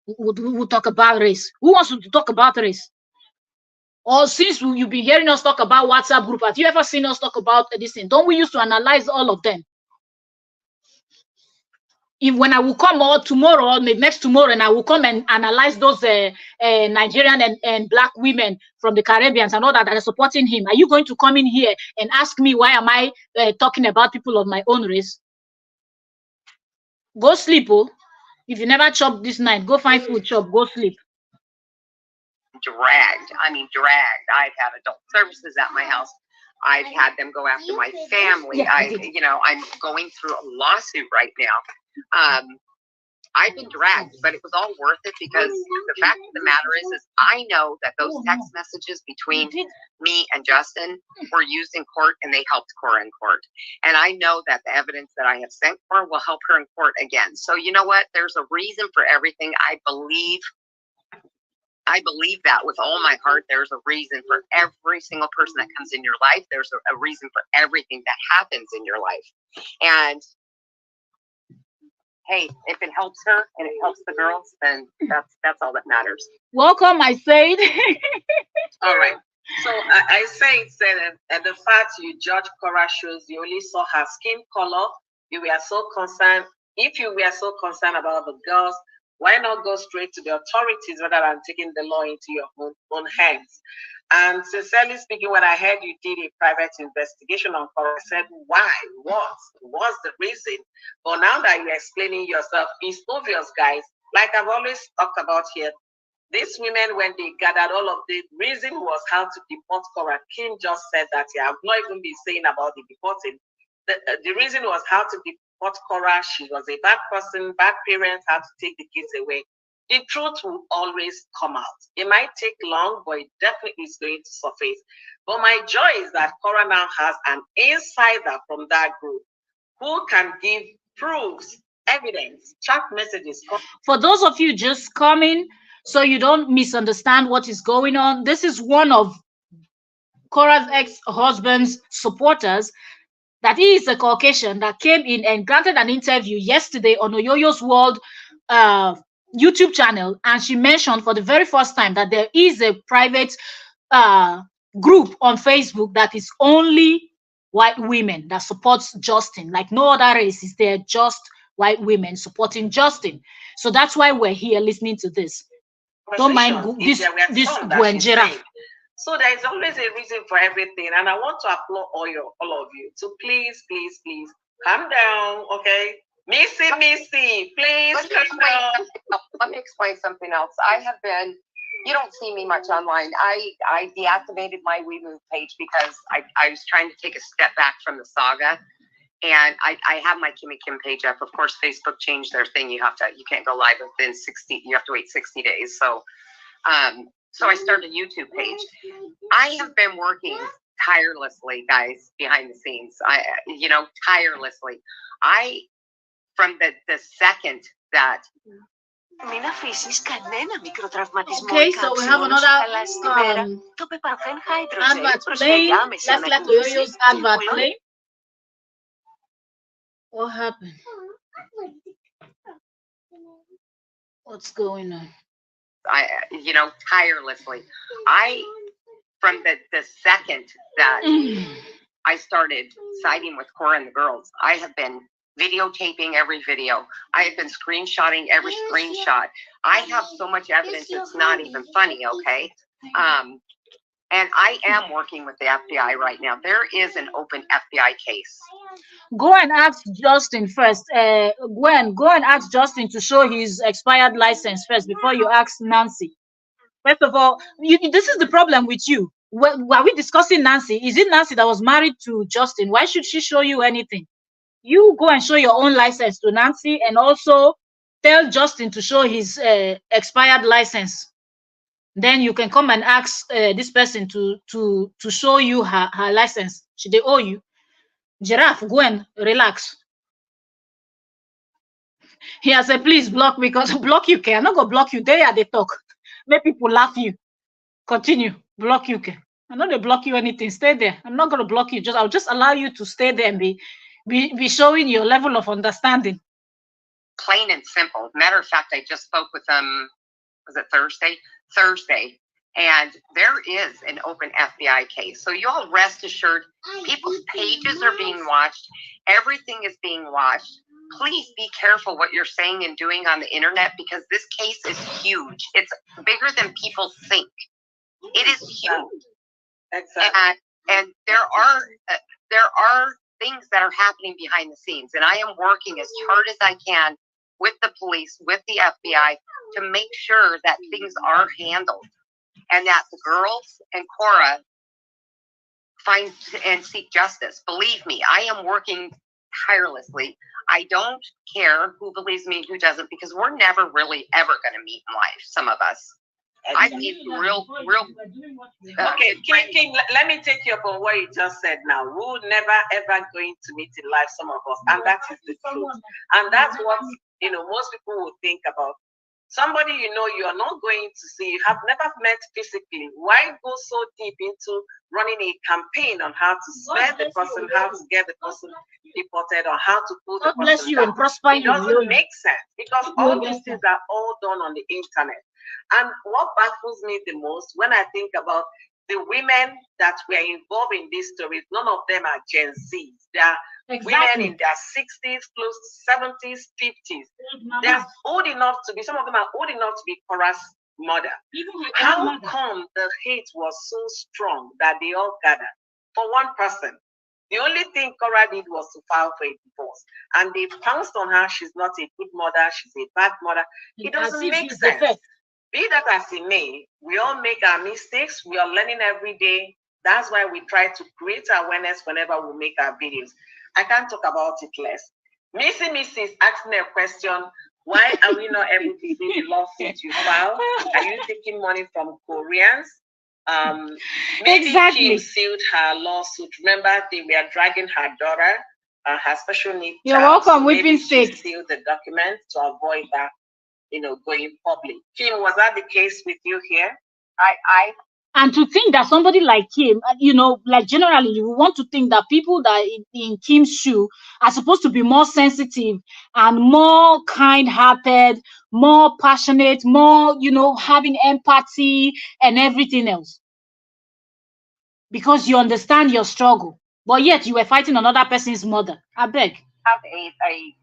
We'll talk about race. Who wants to talk about race? Or since you've been hearing us talk about WhatsApp group, have you ever seen us talk about this thing? Don't we used to analyze all of them? If when I will come or tomorrow or next tomorrow and I will come and analyze those Nigerian and black women from the Caribbeans and all that are supporting him, are you going to come in here and ask me why am I talking about people of my own race? Go sleep, oh. If you never chop this night, go find food, chop, go sleep. Dragged. I mean, dragged. I've had adult services at my house. I've had them go after my family. Yeah, I'm going through a lawsuit right now. I've been dragged, but it was all worth it because the fact of the matter is I know that those text messages between me and Justin were used in court and they helped Korra in court. And I know that the evidence that I have sent Korra will help her in court again. So you know what? There's a reason for everything. I believe that with all my heart. There's a reason for every single person that comes in your life. There's a reason for everything that happens in your life. And hey, if it helps her and it helps the girls, then that's all that matters. Welcome, I said. All right. So I said that the fact you judge Korra shows you only saw her skin color. You were so concerned. If you were so concerned about the girls, why not go straight to the authorities rather than taking the law into your own hands? And sincerely speaking, when I heard you did a private investigation on Korra, I said, why? What's the reason? But now that you're explaining yourself, it's obvious, guys. Like I've always talked about here, these women, when they gathered, all of the reason was how to deport Korra. Kim just said that here. I've not even been saying about the deporting. The reason was how to deport Korra. She was a bad person, bad parents, how to take the kids away. The truth will always come out. It might take long, but it definitely is going to surface. But my joy is that Korra now has an insider from that group who can give proofs, evidence, chat messages. For those of you just coming, so you don't misunderstand what is going on, this is one of Korra's ex-husband's supporters, that he is a Caucasian, that came in and granted an interview yesterday on Oyoyo's World YouTube channel, and she mentioned for the very first time that there is a private group on Facebook that is only white women that supports Justin. Like no other race is there, just white women supporting Justin. So that's why we're here listening to this. Don't mind this Gwenjera. So there is always a reason for everything, and I want to applaud all of you. So please calm down, okay? Missy, please calm down. Let me explain something else. I have been, you don't see me much online. I deactivated my WeMove page because I was trying to take a step back from the saga. And I have my Kimmy Kim page up. Of course, Facebook changed their thing. You can't go live within 60, you have to wait 60 days. So I started a YouTube page. I have been working tirelessly, guys, behind the scenes. Tirelessly. from the second that Μην αφήσεις κανένα μικροτραυματισμό Okay, ή so we κάψιμο have να σου another χαλάσει τη μέρα. Το πεπαρθέν hydrogel advert προσφέρει playing. άμεση Let's let ανακούφιση Toyoyo's και advert πολλών. play. What happened? What's going on? I, tirelessly. From the second that I started siding with Cora and the girls, I have been videotaping every video. I have been screenshotting every screenshot. I have so much evidence, it's not even funny, okay? And I am working with the FBI right now. There is an open FBI case. Go and ask Justin first. Gwen, go and ask Justin to show his expired license first before you ask Nancy. First of all, this is the problem with you. Were we discussing Nancy? Is it Nancy that was married to Justin? Why should she show you anything? You go and show your own license to Nancy, and also tell Justin to show his expired license. Then you can come and ask this person to show you her license. Should they owe you? Giraffe, go and relax. He has said, please block me, because block you can. I'm not gonna block you. There they talk. Make people laugh you. Continue. Block you can. I'm not gonna block you anything. Stay there. I'm not gonna block you. I'll just allow you to stay there and be showing your level of understanding. Plain and simple. Matter of fact, I just spoke with them, was it Thursday? Thursday. And there is an open FBI case. So you all rest assured, people's pages are being watched. Everything is being watched. Please be careful what you're saying and doing on the internet, because this case is huge. It's bigger than people think. It is huge. Exactly. And there are things that are happening behind the scenes. And I am working as hard as I can with the police, with the FBI, to make sure that things are handled and that the girls and Cora find and seek justice. Believe me, I am working tirelessly. I don't care who believes me, who doesn't, because we're never really ever going to meet in life, some of us. I mean, real. Okay, King, let me take you up on what you just said now. We're never ever going to meet in life, some of us, and that is the truth. And that's what most people will think about. Somebody you're not going to see, you have never met physically. Why go so deep into running a campaign on how to spare the person, how to get the person deported, or how to put the person down? It doesn't make sense, because all these things are all done on the internet. And what baffles me the most when I think about the women that were involved in these stories, none of them are Gen Zs. They are women in their 60s, close to 70s, 50s. They're old enough to be, some of them are old enough to be Cora's mother. How come the hate was so strong that they all gathered for one person? The only thing Cora did was to file for a divorce. And they pounced on her. She's not a good mother. She's a bad mother. It doesn't make sense. Be that as it may, we all make our mistakes. We are learning every day. That's why we try to create awareness whenever we make our videos. I can't talk about it less. Missy is asking a question. Why are we not able to see the lawsuit you filed? Are you taking money from Koreans? Maybe Kim sealed her lawsuit. Remember, they were dragging her daughter, her special needs. You're welcome, Whipping Stick. She sealed the document to avoid that, going public. Kim, was that the case with you here? And to think that somebody like Kim, like generally, you want to think that people that in Kim's shoe are supposed to be more sensitive and more kind-hearted, more passionate, more, having empathy and everything else. Because you understand your struggle. But yet you were fighting another person's mother. I beg. Have a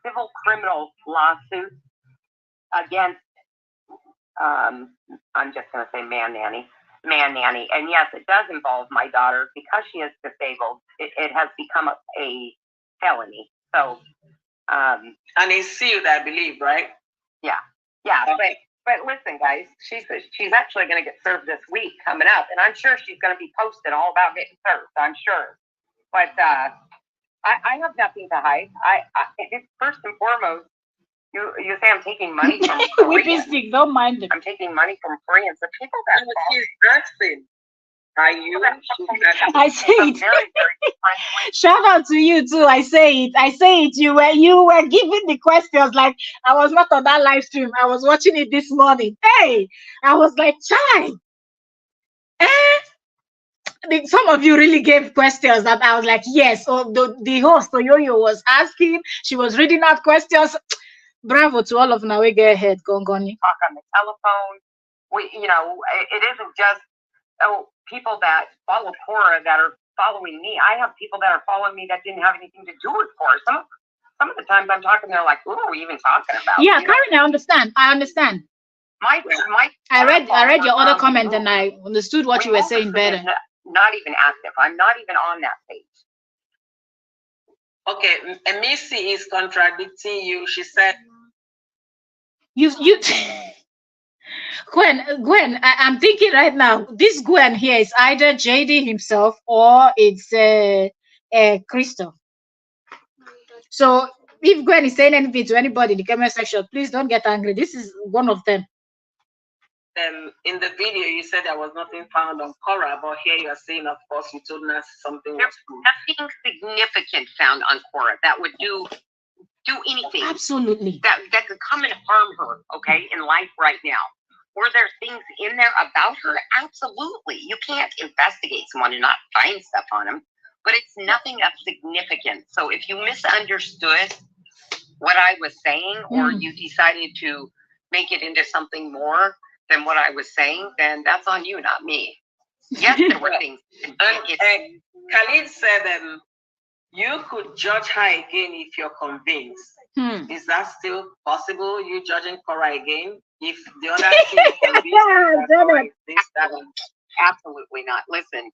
civil criminal lawsuit against I'm just going to say man nanny. And yes, it does involve my daughter because she is disabled. It has become a felony. So, and it's sealed, I believe, right? Yeah. But listen, guys, she's actually going to get served this week coming up, and I'm sure she's going to be posting all about getting served. I'm sure. But I have nothing to hide. I first and foremost. You say I'm taking money from Koreans. Don't mind them. I'm taking money from Koreans. The people that she's asking. Are you? I say it. Very, very friendly. Shout out to you too. I say it. I say it. You were giving the questions like I was not on that live stream. I was watching it this morning. Hey, I was like, chai. Eh? Some of you really gave questions that I was like, yes. Or the host Oyoyo was asking. She was reading out questions. Bravo to all of now. We get ahead, Gongoni. Talk on the telephone. It isn't just people that follow Korra that are following me. I have people that are following me that didn't have anything to do with Korra. Some of the times I'm talking, they're like, "Who are we even talking about?" Yeah, Karen, I understand. I understand. My I read your other comment and I understood what you were saying better. Not even active. I'm not even on that page. Okay, Missy is contradicting you. She said, You Gwen, I'm thinking right now, this Gwen here is either JD himself or it's Crystal. So if Gwen is saying anything to anybody in the comment section, please don't get angry. This is one of them. In the video, you said there was nothing found on Korra, but here you are saying, of course, you told us something was found. Nothing significant found on Korra that would do anything. Absolutely. That could come and harm her, okay, in life right now. Were there things in there about her? Absolutely. You can't investigate someone and not find stuff on them, but it's nothing of significance. So if you misunderstood what I was saying, or you decided to make it into something more than what I was saying, then that's on you, not me. Yes, there were things. Khalid said you could judge her again if you're convinced. Is that still possible? You judging Korra again if the other two Absolutely not. Listen.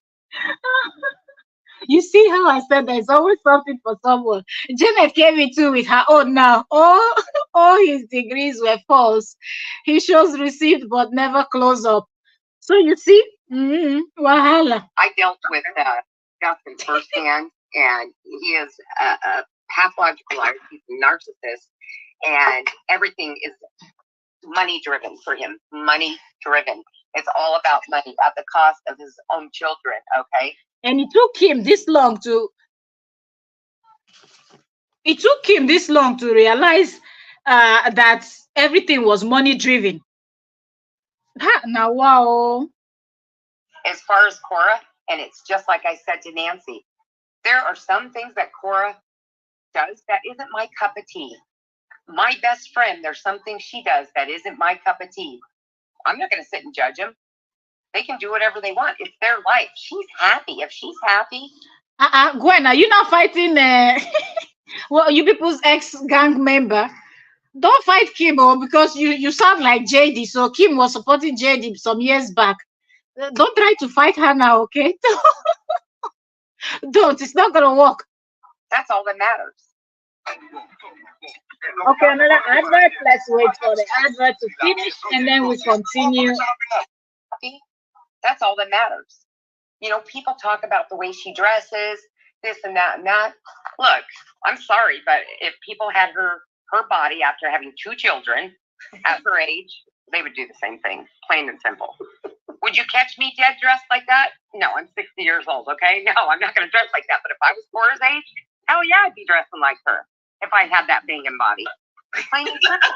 You see how I said there's always something for someone. Janet came in too with her own now. All his degrees were false. He shows received but never close up. So you see, wahala. I dealt with Justin firsthand, and he is a pathological liar. He's a narcissist, and everything is money driven for him. Money driven. It's all about money at the cost of his own children. Okay. And it took him this long to realize that everything was money driven. Now, wow. As far as Korra, and it's just like I said to Nancy, there are some things that Korra does that isn't my cup of tea. My best friend, there's something she does that isn't my cup of tea. I'm not going to sit and judge them. They can do whatever they want. It's their life. She's happy. If she's happy. Gwen, are you not fighting well, you people's ex-gang member? Don't fight Kim, because you sound like JD. So Kim was supporting JD some years back. Don't try to fight her now, okay? Don't. It's not gonna work. That's all that matters. Okay, another advert. Let's wait for the advert to finish and then we continue. That's all that matters. People talk about the way she dresses, this and that and that. Look, I'm sorry, but if people had her body after having 2 children at her age, they would do the same thing, plain and simple. Would you catch me dead dressed like that? No, I'm 60 years old, okay? No, I'm not going to dress like that. But if I was Cora's age, hell yeah, I'd be dressing like her if I had that banging body. Plain and simple.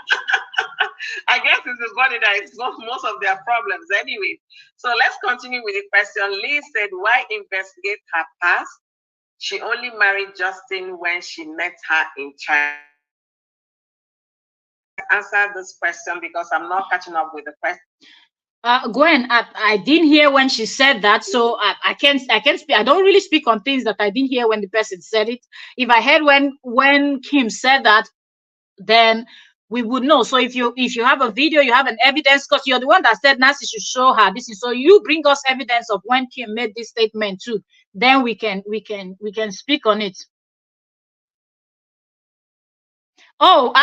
I guess this is what it is. Most of their problems anyway. So let's continue with the question. Lee said, why investigate her past? She only married Justin when she met her in China. Answer this question because I'm not catching up with the question. Gwen, I didn't hear when she said that, so I can't speak. I don't really speak on things that I didn't hear when the person said it. If I heard when Kim said that, then we would know. So if you have a video, you have an evidence, because you're the one that said Nancy should show her this is, so you bring us evidence of when Kim made this statement too. Then we can speak on it. Oh,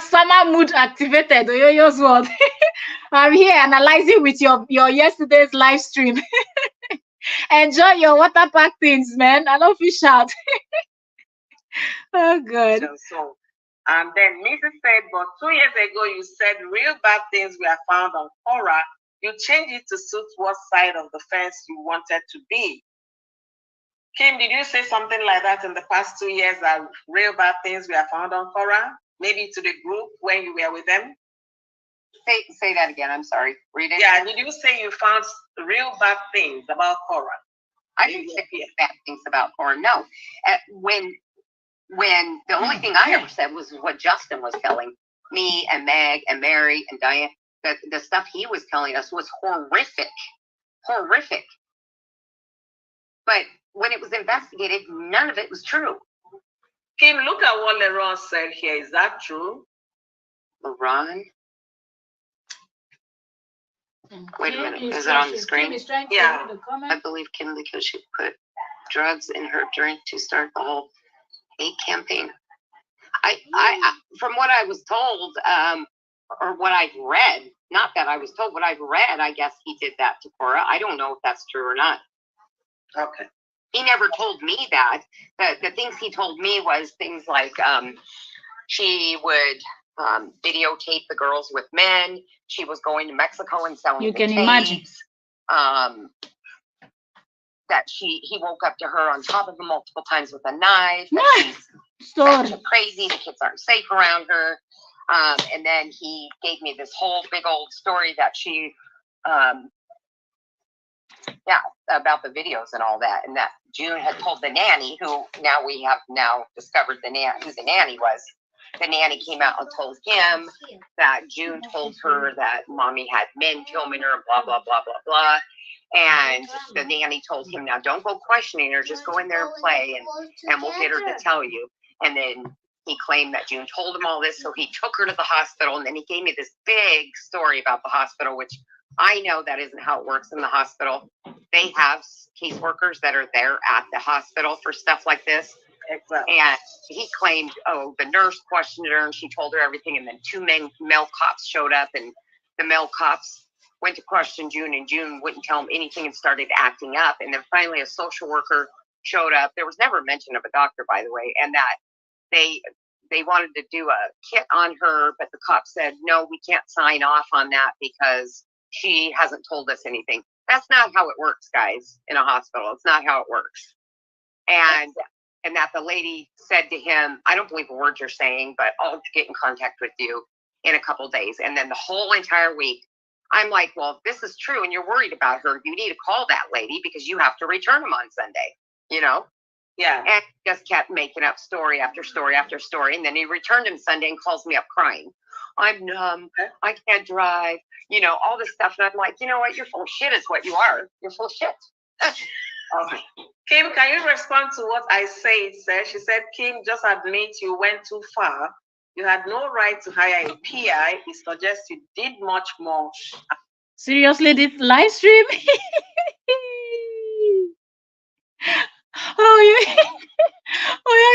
summer mood activated. Oyoyo's word. I'm here analyzing with your yesterday's live stream. Enjoy your water park things, man. I love fish out. Oh, good. So, and then Mrs. said, but 2 years ago, you said real bad things were found on Korra. you change it to suit what side of the fence you wanted to be. Kim, did you say something like that in the past 2 years that real bad things were found on korra? Maybe to the group when you were with them? Say that again. I'm sorry. Read it. Yeah, did you say you found real bad things about korra? I didn't say bad things about korra. No. When the only thing I ever said was what Justin was telling me and Meg and Mary and Diane. That the stuff he was telling us was horrific. Horrific. But when it was investigated, none of it was true. Kim, look at what Leron said here. Is that true? Leron? Wait a minute. Is it on the screen? Yeah. I believe Kim because she put drugs in her drink to start the whole hate campaign. I from what I was told, or what I've read, not that I was told, what I've read, I guess he did that to Korra. I don't know if that's true or not. Okay. He never told me that. The things he told me was things like she would videotape the girls with men. She was going to Mexico and selling. You can imagine. That he woke up to her on top of him multiple times with a knife. Sorry. Crazy. The kids aren't safe around her. And then he gave me this whole big old story that she, about the videos and all that, and that June had told the nanny, who we have discovered who the nanny was. The nanny came out and told him that June told her that mommy had men filming her and blah, blah, blah, blah, blah. And the nanny told him, now don't go questioning her, just go in there and play and we'll get her to tell you. And then he claimed that June told him all this, so he took her to the hospital, and then he gave me this big story about the hospital, which I know that isn't how it works in the hospital. They have caseworkers that are there at the hospital for stuff like this. Exactly. And he claimed, the nurse questioned her and she told her everything, and then two male cops showed up, and the male cops went to question June, and June wouldn't tell him anything and started acting up. And then finally a social worker showed up. There was never mention of a doctor, by the way, and that they wanted to do a kit on her, but the cop said, no, we can't sign off on that because she hasn't told us anything. That's not how it works, guys, in a hospital. It's not how it works. And that the lady said to him, I don't believe a word you're saying, but I'll get in contact with you in a couple of days. And then the whole entire week, I'm like, well, if this is true and you're worried about her, you need to call that lady because you have to return them on Sunday, Yeah. And just kept making up story after story after story. And then he returned him Sunday and calls me up crying. I'm numb. I can't drive. All this stuff. And I'm like, you know what? You're full of shit is what you are. You're full of shit. Okay. Kim, can you respond to what I said? She said, Kim, just admit you went too far. You had no right to hire a PI. It suggests you did much more. Seriously, this live stream?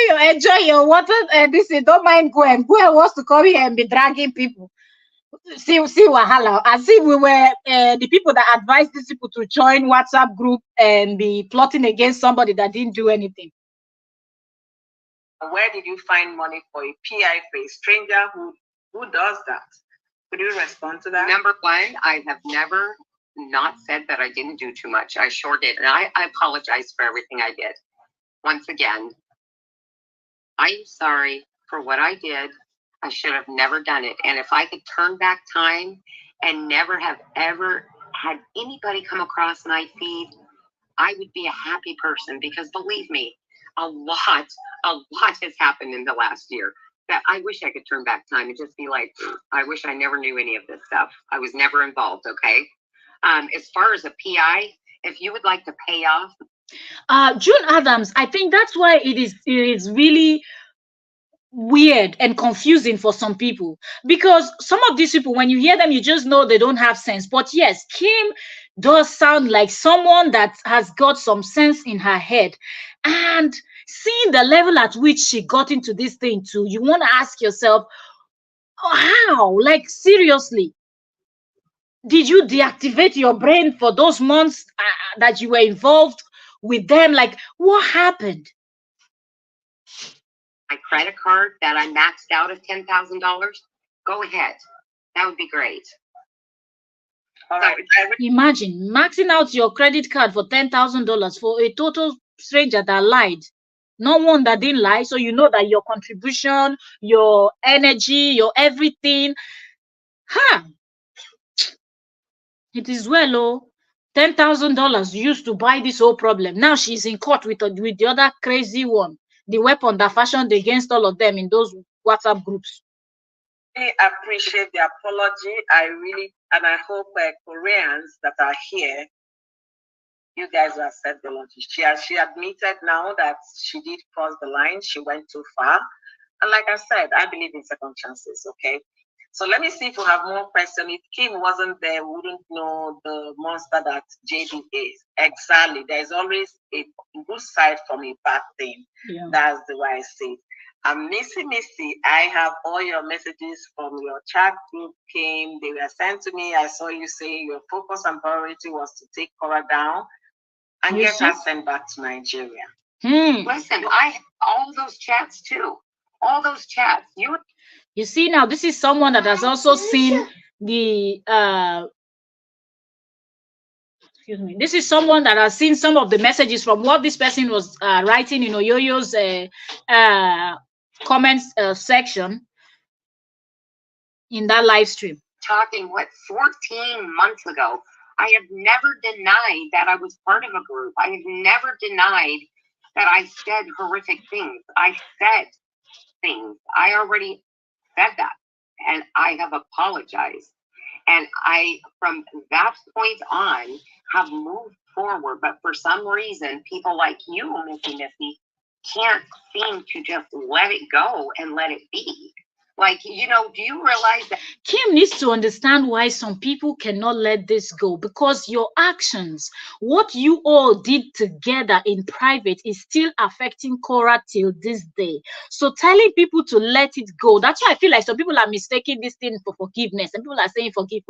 You enjoy your water and this. Don't mind Gwen. Gwen wants to come here and be dragging people. See wahala. As if we were the people that advised these people to join WhatsApp group and be plotting against somebody that didn't do anything. Where did you find money for a PI for a stranger who does that? Could you respond to that? Number one, I have never not said that I didn't do too much. I sure did. And I apologize for everything I did. Once again, I'm sorry for what I did. I should have never done it. And if I could turn back time and never have ever had anybody come across my feed, I would be a happy person, because believe me, a lot has happened in the last year that I wish I could turn back time and just be like, I wish I never knew any of this stuff. I was never involved, okay? As far as a PI, if you would like to pay off. June Adams, I think that's why it is really weird and confusing for some people, because some of these people, when you hear them, you just know they don't have sense. But yes, Kim does sound like someone that has got some sense in her head. And seeing the level at which she got into this thing too, you want to ask yourself, how? Like, seriously, did you deactivate your brain for those months that you were involved with them? Like, what happened? My credit card that I maxed out at $10,000, go ahead. That would be great. All right. Imagine maxing out your credit card for $10,000 for a total stranger that lied. No one that didn't lie, so you know that your contribution, your energy, your everything, ha, it is well, oh. $10,000 used to buy this whole problem. Now she's in court with the other crazy one, the weapon that fashioned against all of them in those WhatsApp groups. I appreciate the apology. And I hope Koreans that are here, you guys will accept the apology. She admitted now that she did cross the line. She went too far. And like I said, I believe in second chances, okay? So let me see if we have more questions. If Kim wasn't there, we wouldn't know the monster that JD is. Exactly. There's always a good side from a bad thing. Yeah. That's the way I see it. Missy, I have all your messages from your chat group, Kim. They were sent to me. I saw you say your focus and priority was to take Korra down and get her sent back to Nigeria. Listen, I all those chats too. All those chats. You see, now this is someone that has also seen the excuse me. This is someone that has seen some of the messages from what this person was writing in Oyoyo's comments section in that live stream. Talking 14 months ago, I have never denied that I was part of a group. I have never denied that I said horrific things. I said things. I already said that, and I have apologized. And I, from that point on, have moved forward. But for some reason, people like you, Missy, can't seem to just let it go and let it be. Like, do you realize that Kim needs to understand why some people cannot let this go? Because your actions, what you all did together in private, is still affecting Korra till this day. So telling people to let it go, that's why I feel like some people are mistaking this thing for forgiveness, and people are saying forgive.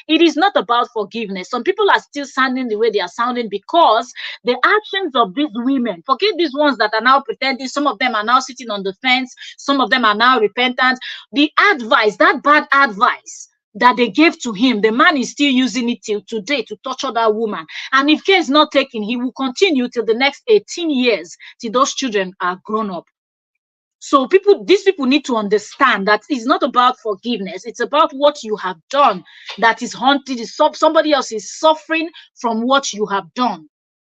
It is not about forgiveness. Some people are still sounding the way they are sounding because the actions of these women, forget these ones that are now pretending, some of them are now sitting on the fence, some of them are now repentant. The advice, that bad advice that they gave to him, the man is still using it till today to torture that woman. And if care is not taken, he will continue till the next 18 years, till those children are grown up. So these people need to understand that it's not about forgiveness. It's about what you have done that is haunted. Somebody else is suffering from what you have done.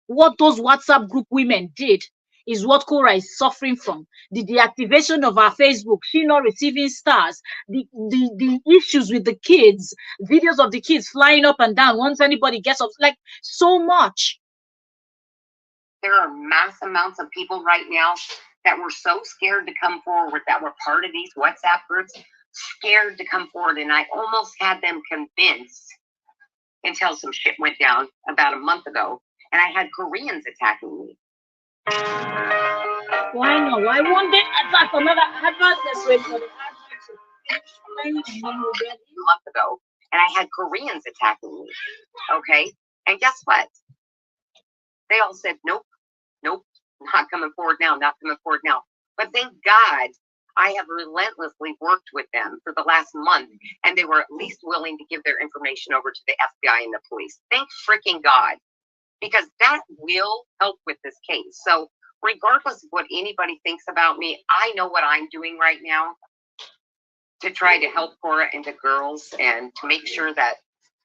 What those WhatsApp group women did is what Korra is suffering from. The deactivation of our Facebook, she not receiving stars, the issues with the kids, videos of the kids flying up and down once anybody gets up, like so much. There are mass amounts of people right now that were so scared to come forward, that were part of these WhatsApp groups, scared to come forward. And I almost had them convinced until some shit went down about a month ago. And I had Koreans attacking me. Why not? Why won't they attack another advert this way for the a month ago, and I had Koreans attacking me. Okay, and guess what? They all said, nope, not coming forward now, not coming forward now. But thank God I have relentlessly worked with them for the last month, and they were at least willing to give their information over to the FBI and the police. Thank freaking God. Because that will help with this case. So regardless of what anybody thinks about me, I know what I'm doing right now to try to help Korra and the girls, and to make sure that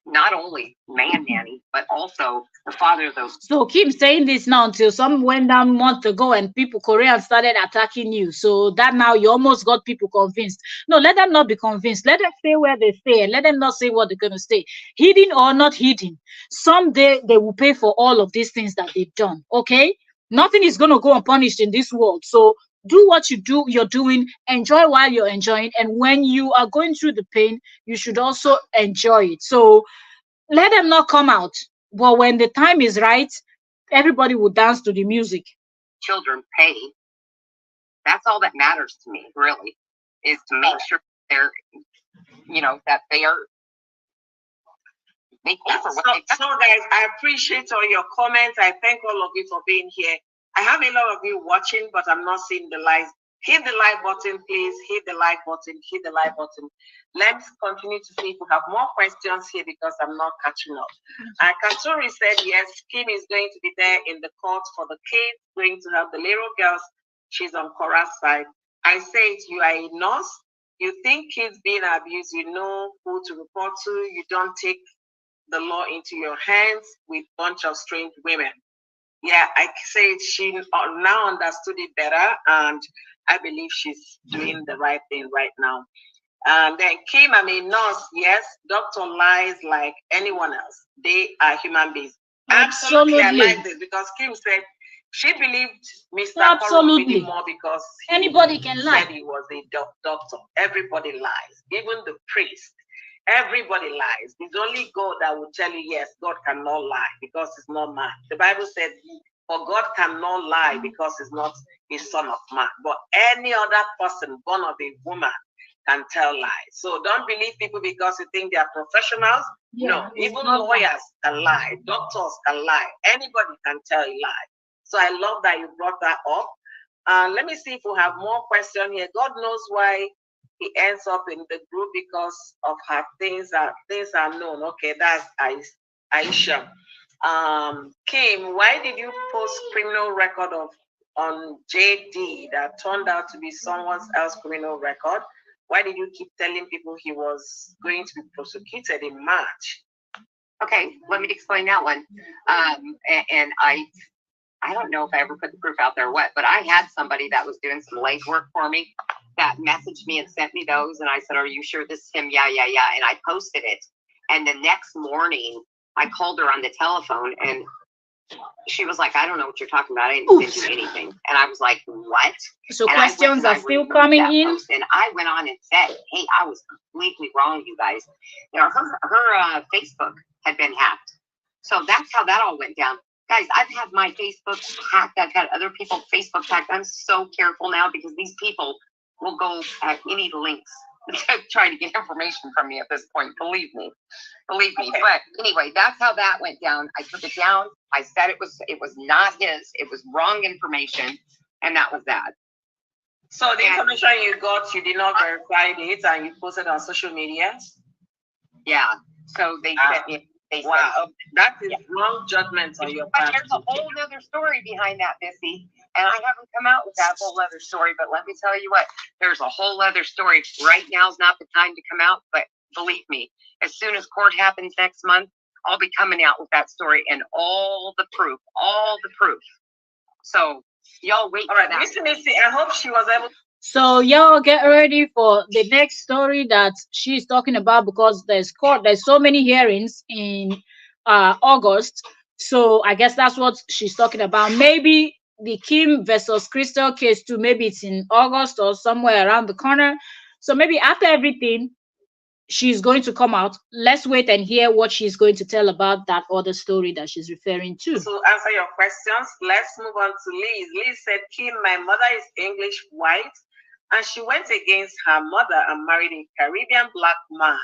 not only nanny, but also the father of those. So keep saying this now until some went down a month ago and Koreans started attacking you. So that now you almost got people convinced. No, let them not be convinced. Let them stay where they stay, and let them not say what they're going to say. Hidden or not hidden, someday they will pay for all of these things that they've done. Okay? Nothing is going to go unpunished in this world. So do what you're doing, enjoy while you're enjoying, and when you are going through the pain, you should also enjoy it. So let them not come out, but when the time is right, everybody will dance to the music. Children pay. That's all that matters to me, really, is to make sure they're, that they pay for what they. So guys, I appreciate all your comments. I thank all of you for being here. I have a lot of you watching, but I'm not seeing the Hit the like button, please. Hit the like button. Hit the like button. Let's continue to see if we have more questions here because I'm not catching up. Katuri said, yes, Kim is going to be there in the court for the kids, going to have the little girls. She's on Korra's side. I said, you are a nurse. You think kids being abused, you know who to report to. You don't take the law into your hands with a bunch of strange women. Yeah, I said she now understood it better, and I believe she's doing the right thing right now. And then Kim, I mean, nurse, yes, doctor lies like anyone else. They are human beings. Absolutely, I like this because Kim said she believed Mr. Absolutely more because anybody can lie. Said he was a doctor. Everybody lies, even the priest. Everybody lies. It's only God that will tell you, yes, God cannot lie because it's not man. The Bible said, for God cannot lie because it's not a son of man. But any other person born of a woman can tell lies. So don't believe people because you think they are professionals. Yeah, no, even lawyers can lie. Doctors can lie. Anybody can tell a lie. So I love that you brought that up. Let me see if we have more questions here. God knows why he ends up in the group because of her things are known. Okay, that's Aisha. Kim, why did you post criminal record on JD that turned out to be someone else's criminal record? Why did you keep telling people he was going to be prosecuted in March? Okay, let me explain that one. And I don't know if I ever put the proof out there or what, but I had somebody that was doing some legwork for me that messaged me and sent me those. And I said, are you sure this is him? Yeah. And I posted it. And the next morning, I called her on the telephone and she was like, I don't know what you're talking about. I didn't send you anything. And I was like, what? So and questions are still coming in. And I went on and said, hey, I was completely wrong, you guys. You know, her Facebook had been hacked. So that's how that all went down. Guys, I've had my Facebook hacked. I've had other people's Facebook hacked. I'm so careful now because these people will go at any links to try to get information from me at this point. Believe me. Okay. But anyway, that's how that went down. I took it down. I said it was not his. It was wrong information, and that was that. So the information you got, you did not verify it, and you posted on social media. Yeah. So they said it. Wow, that is wrong judgment on your part. There's a whole other story behind that, Missy, and I haven't come out with that whole other story. But let me tell you what, there's a whole other story. Right now's not the time to come out, but believe me, as soon as court happens next month, I'll be coming out with that story and all the proof. So y'all wait. All right, Missy, I hope she was able. So y'all get ready for the next story that she's talking about because there's so many hearings in August. So I guess that's what she's talking about. Maybe the Kim versus Crystal case too. Maybe it's in August or somewhere around the corner. So maybe after everything, she's going to come out. Let's wait and hear what she's going to tell about that other story that she's referring to. To answer your questions, let's move on to Liz. Liz said, Kim, my mother is English white. And she went against her mother and married a Caribbean black man.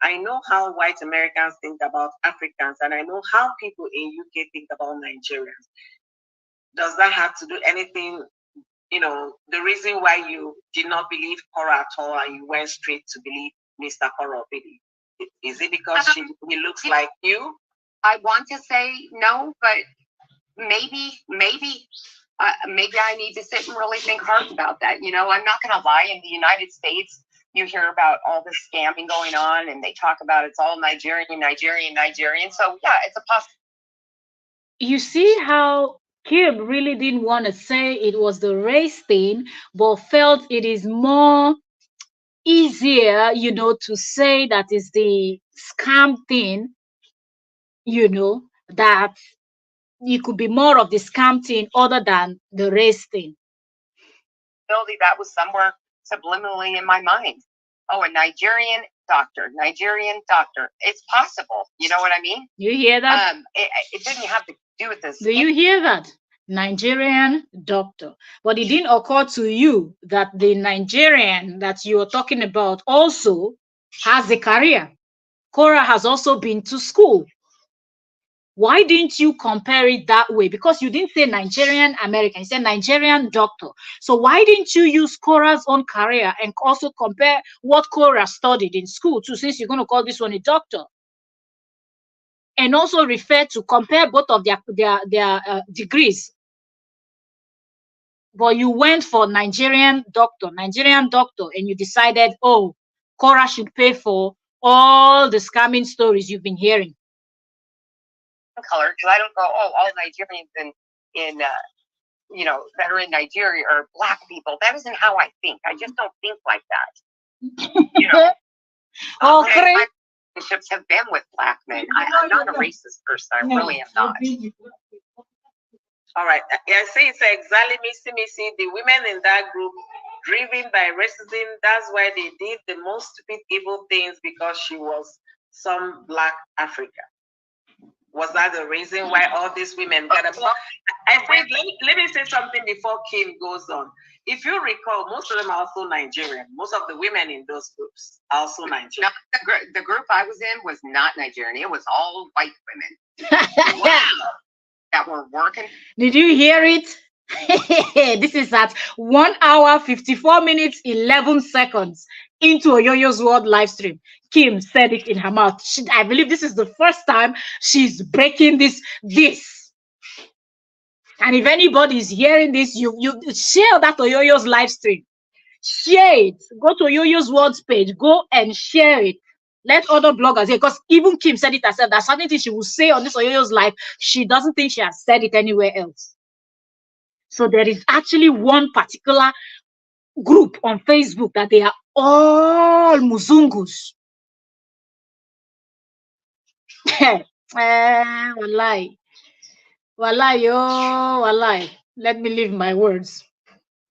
I know how white Americans think about Africans, and I know how people in UK think about Nigerians. Does that have to do anything, the reason why you did not believe Korra at all and you went straight to believe Mr. Korra Obidi? Is it because he looks like you? I want to say no, but maybe I need to sit and really think hard about that. I'm not going to lie. In the United States, you hear about all this scamming going on, and they talk about it's all Nigerian. So yeah, it's a possibility. You see how Kim really didn't want to say it was the race thing, but felt it is more easier, to say that is the scam thing, that it could be more of the scam thing other than the race thing. That was somewhere subliminally in my mind. Oh, a Nigerian doctor. It's possible. You know what I mean? You hear that? It didn't have to do with this. Do you hear that? Nigerian doctor. But it didn't occur to you that the Nigerian that you are talking about also has a career. Korra has also been to school. Why didn't you compare it that way? Because you didn't say Nigerian American, you said Nigerian doctor. So why didn't you use Korra's own career and also compare what Korra studied in school too, since you're going to call this one a doctor? And also refer to compare both of their degrees. But you went for Nigerian doctor, and you decided, oh, Korra should pay for all the scamming stories you've been hearing. Color, because I don't go, oh, all Nigerians in you know, that are in Nigeria are black people. That isn't how I think. I just don't think like that. You know, Okay. my relationships have been with black men. I'm not a racist person. I really am not. All right. I see it's exactly Missy. The women in that group, driven by racism, that's why they did the most stupid evil things, because she was some black African. Was that the reason why all these women got up? I think, let me say something before Kim goes on. If you recall, most of them are also Nigerian. Most of the women in those groups are also Nigerian. No, the group I was in was not Nigerian. It was all white women. Wow. That were working. Did you hear it? This is at 1 hour, 54 minutes, 11 seconds into Oyoyo's World live stream. Kim said it in her mouth. I believe this is the first time she's breaking this. And if anybody is hearing this, you share that Oyoyo's live stream. Share it. Go to Oyoyo's World's page. Go and share it. Let other bloggers hear, because even Kim said it herself. That's something she will say on this Oyoyo's live. She doesn't think she has said it anywhere else. So there is actually one particular group on Facebook that they are all Muzungus. Wallahi. Wallahi, oh, wallahi. Let me leave my words.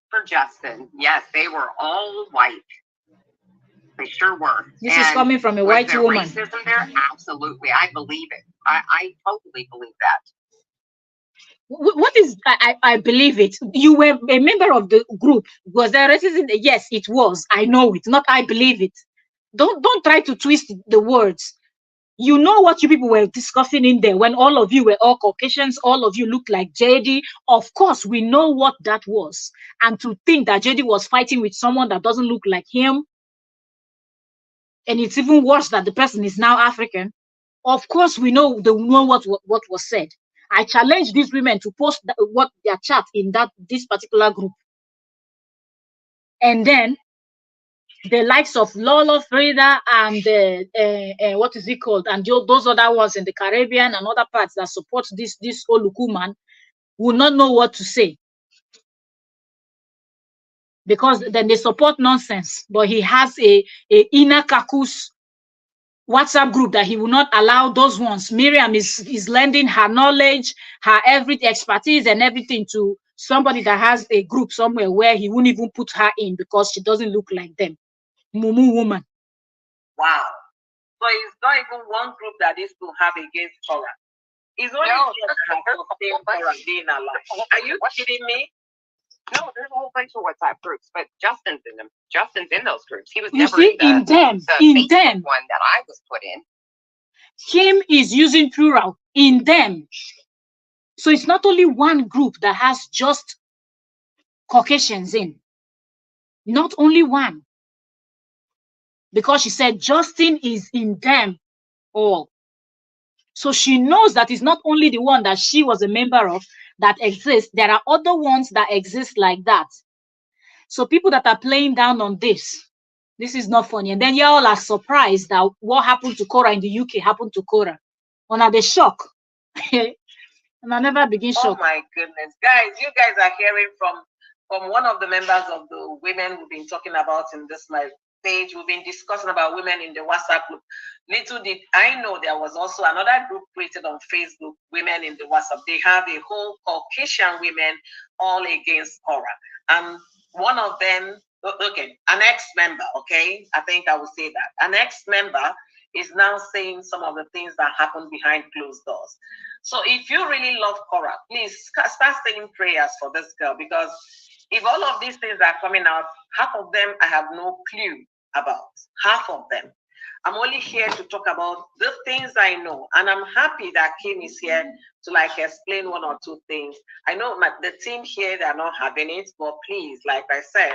For Justin, yes, they were all white. They sure were. This is coming from a white woman. Racism there? Absolutely. I believe it. I totally believe that. What is, I believe it. You were a member of the group. Was there racism? Yes, it was. I know it. Not I believe it. Don't try to twist the words. You know what you people were discussing in there when all of you were all Caucasians, all of you looked like JD. Of course, we know what that was. And to think that JD was fighting with someone that doesn't look like him, and it's even worse that the person is now African. Of course, we know what was said. I challenge these women to post what their chat in this particular group. And then the likes of Lolo Frida and what is it called, and those other ones in the Caribbean and other parts that support this Oluku man will not know what to say, because then they support nonsense. But he has a inner caucus WhatsApp group that he will not allow those ones. Miriam is lending her knowledge, her every expertise and everything to somebody that has a group somewhere where he won't even put her in because she doesn't look like them. Mumu woman. Wow. So it's not even one group that is to have against Korra. It's only Korra being alive. Are you kidding me? No, there's a whole bunch of WhatsApp groups, but Justin's in them. Justin's in those groups. He was You never see, in them one that I was put in. Kim is using plural, in them. So it's not only one group that has just Caucasians in. Not only one. Because she said Justin is in them all. So she knows that it's not only the one that she was a member of that exists. There are other ones that exist like that. So people that are playing down on this is not funny. And then you all are surprised that what happened to Korra in the UK happened to Korra. On the shock. And I never begin shock. Oh my goodness. Guys, you guys are hearing from one of the members of the women we've been talking about in this live page. We've been discussing about women in the WhatsApp group. Little did I know there was also another group created on Facebook, Women in the WhatsApp. They have a whole Caucasian women all against Korra. And one of them, okay, an ex-member, okay? I think I will say that. An ex-member is now saying some of the things that happened behind closed doors. So if you really love Korra, please start saying prayers for this girl, because if all of these things are coming out, half of them I have no clue about. Half of them. I'm only here to talk about the things I know. And I'm happy that Kim is here to like explain one or two things. I know the team here, they're not having it, but please, like I said,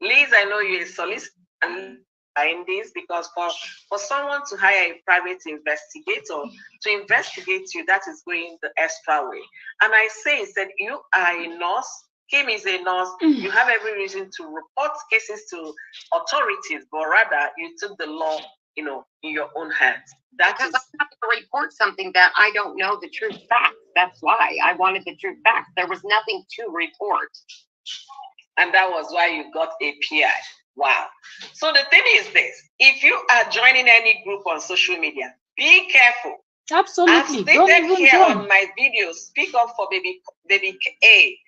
Liz, I know you're a solicitor in this, because for someone to hire a private investigator to investigate you, that is going the extra way. And I say, said, you are a nurse. Kim is a nurse. You have every reason to report cases to authorities, but rather you took the law, in your own hands. Because I have to report something that I don't know the true facts. That's why I wanted the true facts. There was nothing to report. And that was why you got a PI. Wow. So the thing is this: if you are joining any group on social media, be careful. Absolutely. I've stated here on my video, speak up for baby A,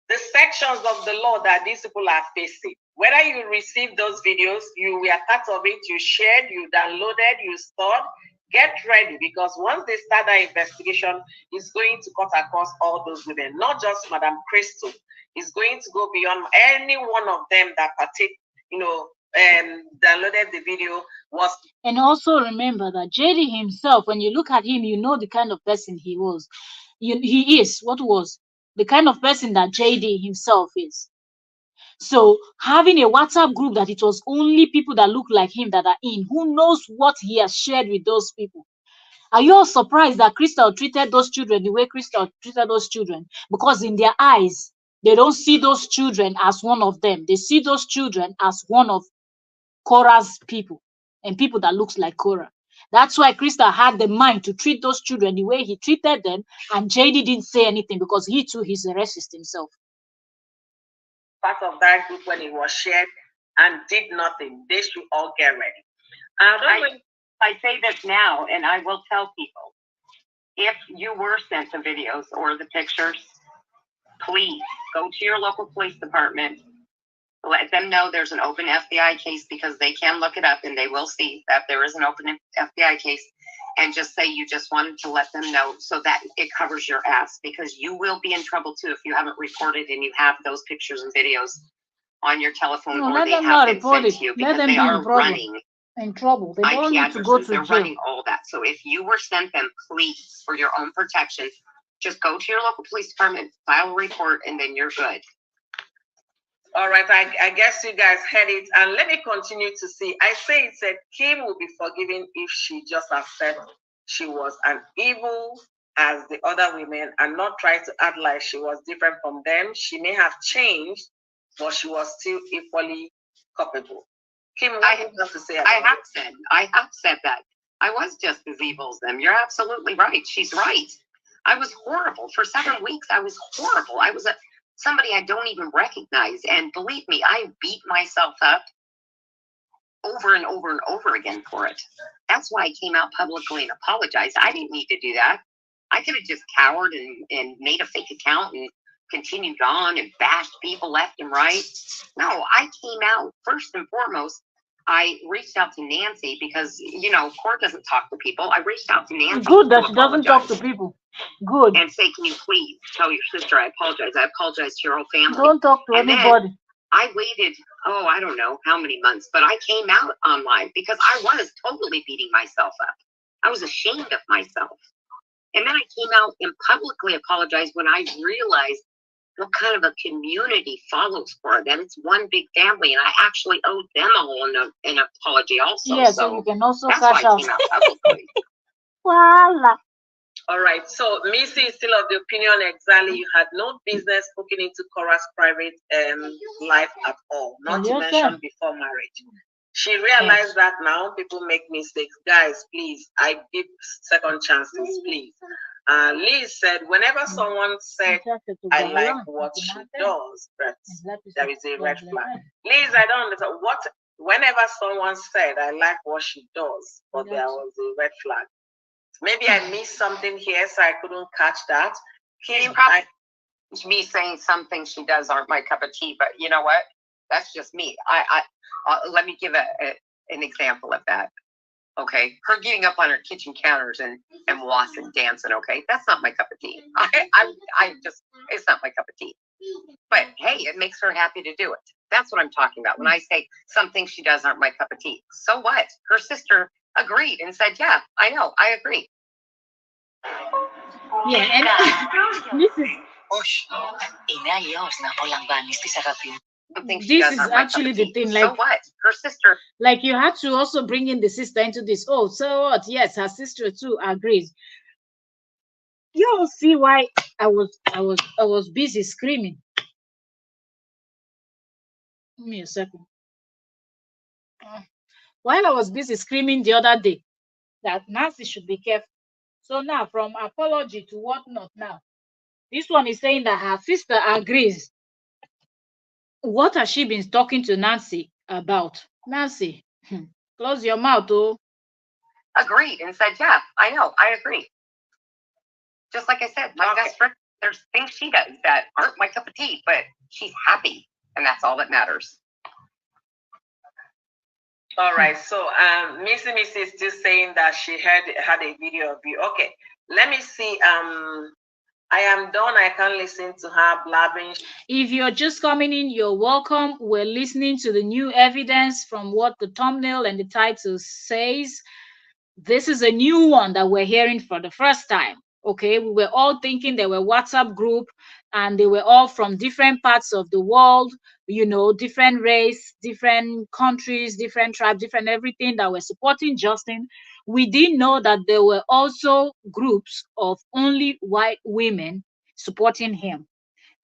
the sections of the law that these people are facing. Whether you received those videos, you were part of it, you shared, you downloaded, you stored, get ready, because once they start that investigation, it's going to cut across all those women, not just Madam Crystal. It's going to go beyond any one of them that partake, downloaded the video was. And also remember that JD himself, when you look at him, you know the kind of person he was. He is what was the kind of person that JD himself is. So having a WhatsApp group that it was only people that look like him that are in, who knows what he has shared with those people? Are you all surprised that Crystal treated those children the way Crystal treated those children? Because in their eyes, they don't see those children as one of them. They see those children as one of Korra's people and people that looks like Korra. That's why Crystal had the mind to treat those children the way he treated them, and JD didn't say anything because he too is a racist himself. Part of that group when it was shared and did nothing. They should all get ready. I say this now, and I will tell people, if you were sent the videos or the pictures, please go to your local police department, let them know there's an open FBI case, because they can look it up and they will see that there is an open FBI case, and just say you just wanted to let them know so that it covers your ass, because you will be in trouble too if you haven't reported and you have those pictures and videos on your telephone, or they have been sent to you, because they are running in trouble. They don't IP need to go to they're jail. running all that. So if you were sent them, please, for your own protection, just go to your local police department, file a report, and then you're good. All right, I guess you guys heard it, and let me continue to see. I say it said Kim will be forgiven if she just accept she was an evil as the other women and not try to act like she was different from them. She may have changed, but she was still equally culpable. Kim, what do you have to say about I have said that. I was just as evil as them. You're absolutely right. She's right. I was horrible. For 7 weeks, I was horrible. I was somebody I don't even recognize. And believe me, I beat myself up over and over and over again for it. That's why I came out publicly and apologized. I didn't need to do that. I could have just cowered and made a fake account and continued on and bashed people left and right. No, I came out first and foremost. I reached out to Nancy because, court doesn't talk to people. I reached out to Nancy. Good that she doesn't talk to people. Good. And say, can you please tell your sister I apologize. I apologize to your whole family. Don't talk to anybody. I waited, I don't know how many months, but I came out online because I was totally beating myself up. I was ashamed of myself. And then I came out and publicly apologized when I realized what kind of a community follows for that. It's one big family, and I actually owed them all an apology also. Yeah, so you can also that's cash why out. I came out publicly. Voila. All right, so Missy is still of the opinion exactly you had no business looking into Korra's private life at all, not to mention before marriage. She realized that now people make mistakes. Guys, please, I give second chances, please. Liz said, whenever someone said, I like what she does, but there is a red flag. Liz, I don't understand. Whenever someone said, I like what she does, but there was a red flag. Maybe I missed something here, so I couldn't catch that. Kim, me saying some things she does aren't my cup of tea, but you know what? That's just me. Let me give an example of that. Okay, her getting up on her kitchen counters and waltzing, dancing. Okay, that's not my cup of tea. It's not my cup of tea. But hey, it makes her happy to do it. That's what I'm talking about when I say some things she does aren't my cup of tea. So what? Her sister agreed and said, yeah, I know, I agree. Yeah, and this is this is actually the thing. Like, so what? Her sister. like you had to also bring in the sister into this. Oh, so what? Yes, her sister too agrees. You all see why I was busy screaming. Give me a second. While I was busy screaming the other day that Nancy should be careful. So now, from apology to whatnot, now this one is saying that her sister agrees. What has she been talking to Nancy about? Nancy, close your mouth, oh. Agreed and said, yeah, I know, I agree. Just like I said, my best friend, there's things she does that aren't my cup of tea, but she's happy, and that's all that matters. All right. So Missy is still saying that she had a video of you. Okay. Let me see. I am done. I can't listen to her blabbing. If you're just coming in, you're welcome. We're listening to the new evidence from what the thumbnail and the title says. This is a new one that we're hearing for the first time. Okay, we were all thinking they were WhatsApp group and they were all from different parts of the world, different race, different countries, different tribes, different everything that were supporting Justin. We didn't know that there were also groups of only white women supporting him.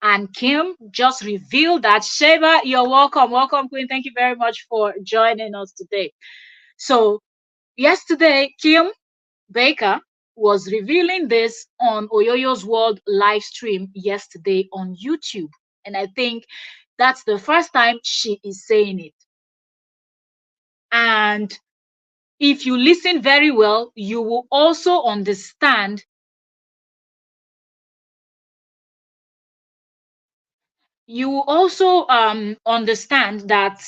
And Kim just revealed that. Sheba, you're welcome. Welcome, Queen. Thank you very much for joining us today. So yesterday, Kim Baker was revealing this on Oyoyo's World live stream yesterday on YouTube. And I think that's the first time she is saying it. And if you listen very well, you will also understand. You will also understand that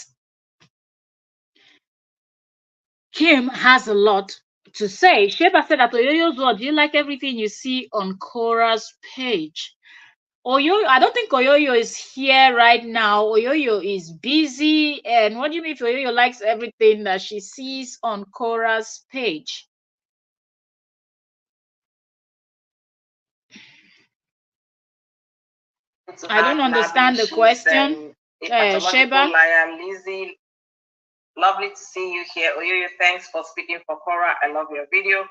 Kim has a lot to say. Sheba said at Oyoyo's World, do you like everything you see on Korra's page? Oyoyo, I don't think Oyoyo is here right now. Oyoyo is busy. And what do you mean if Oyoyo likes everything that she sees on Korra's page? I don't understand the question. Sheba? Lizzie, lovely to see you here. Oyoyo, thanks for speaking for Korra. I love your video.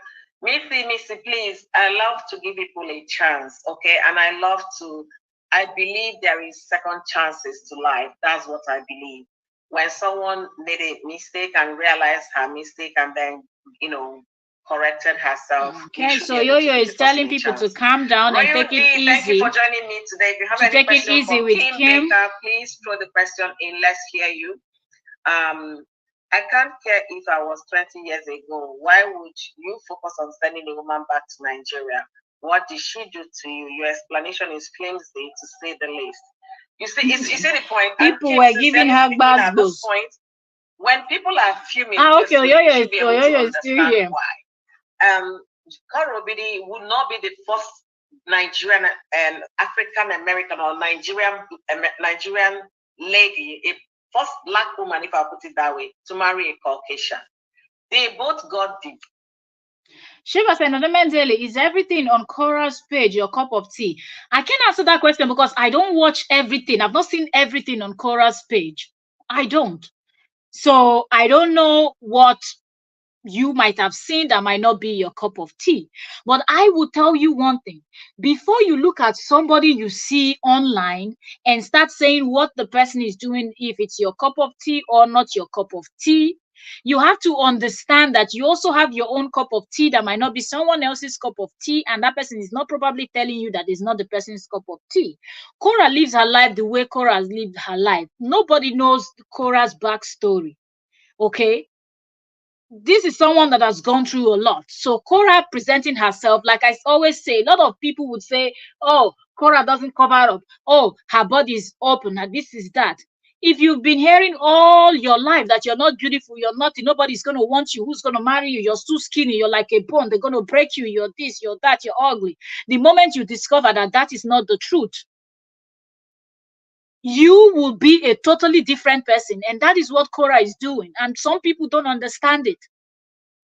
Missy, please, I love to give people a chance, okay? And I believe there is second chances to life. That's what I believe. When someone made a mistake and realized her mistake and then, corrected herself. Okay, so Oyoyo is telling people to calm down and take it easy. Thank you for joining me today. If you have any questions for Kim Baker, please throw the question in. Let's hear you. I can't care if I was 20 years ago. Why would you focus on sending a woman back to Nigeria? What did she do to you? Your explanation is flimsy, to say the least. You see the point. People were giving her bad news. When people are fuming, okay, Oyoyo is still here. Why? Korra Obidi would not be the first Nigerian and African American or Nigerian lady, a first black woman, if I put it that way, to marry a Caucasian. They both got deep. Shiva said, Mandela, is everything on Korra's page your cup of tea? I can't answer that question because I don't watch everything. I've not seen everything on Korra's page. I don't. So I don't know what you might have seen that might not be your cup of tea. But I will tell you one thing. Before you look at somebody you see online and start saying what the person is doing, if it's your cup of tea or not your cup of tea, you have to understand that you also have your own cup of tea that might not be someone else's cup of tea, and that person is not probably telling you that it's not the person's cup of tea. Korra lives her life the way Korra has lived her life. Nobody knows Korra's backstory. Okay? This is someone that has gone through a lot. So Korra presenting herself, like I always say, a lot of people would say, oh, Korra doesn't cover up. Oh, her body is open, and this is that. If you've been hearing all your life that you're not beautiful, you're nothing, nobody's going to want you, who's going to marry you, you're too skinny, you're like a bone, they're going to break you, you're this, you're that, you're ugly. The moment you discover that that is not the truth, you will be a totally different person. And that is what Korra is doing. And some people don't understand it.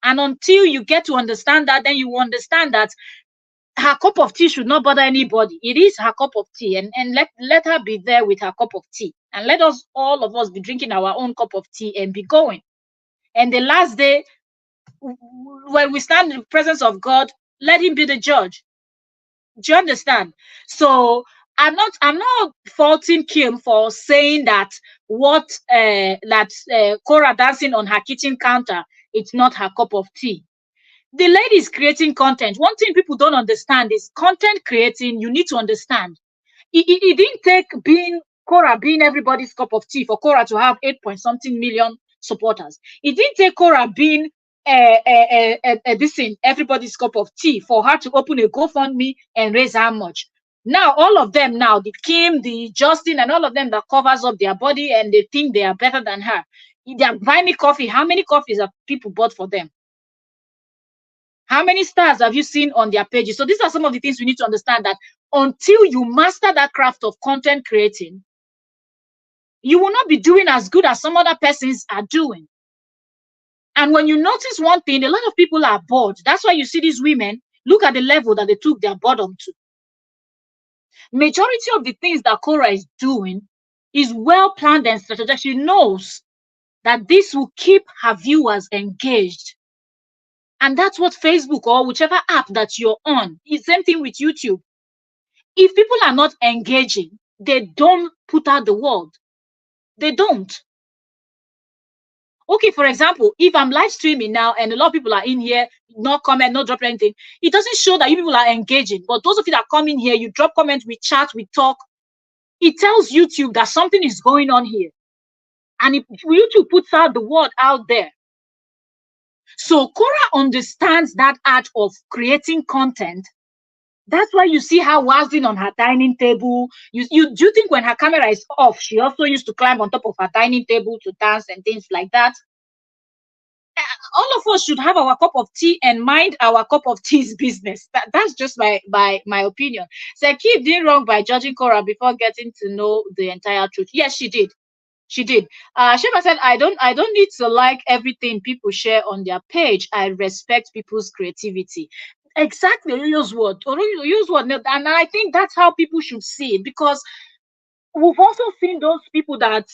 And until you get to understand that, then you understand that her cup of tea should not bother anybody. It is her cup of tea, and let her be there with her cup of tea. And let us, all of us, be drinking our own cup of tea and be going. And the last day, when we stand in the presence of God, let him be the judge. Do you understand? So I'm not faulting Kim for saying that Korra dancing on her kitchen counter, it's not her cup of tea. The lady is creating content. One thing people don't understand is content creating. You need to understand. It didn't take Korra being everybody's cup of tea for Korra to have 8 point something million supporters. It didn't take Korra being this thing, everybody's cup of tea, for her to open a GoFundMe and raise how much. Now, all of them now, the Kim, the Justin, and all of them that covers up their body and they think they are better than her. They are buying me coffee. How many coffees have people bought for them? How many stars have you seen on their pages? So these are some of the things we need to understand, that until you master that craft of content creating, you will not be doing as good as some other persons are doing. And when you notice one thing, a lot of people are bored. That's why you see these women, look at the level that they took their boredom to. Majority of the things that Korra is doing is well planned and strategic. She knows that this will keep her viewers engaged. And that's what Facebook or whichever app that you're on, it's the same thing with YouTube. If people are not engaging, they don't put out the word. They don't. Okay, for example, if I'm live streaming now and a lot of people are in here, no comment, no drop anything, it doesn't show that you people are engaging. But those of you that come in here, you drop comments, we chat, we talk. It tells YouTube that something is going on here. And if YouTube puts out the word out there. So Korra understands that art of creating content. That's why you see her wilding on her dining table. Do you think when her camera is off, she also used to climb on top of her dining table to dance and things like that? All of us should have our cup of tea and mind our cup of tea's business. That's just my opinion. So Keith did wrong by judging Korra before getting to know the entire truth. Yes, she did. She did. Sheba said, I don't need to like everything people share on their page. I respect people's creativity. Exactly, use word. And I think that's how people should see it, because we've also seen those people that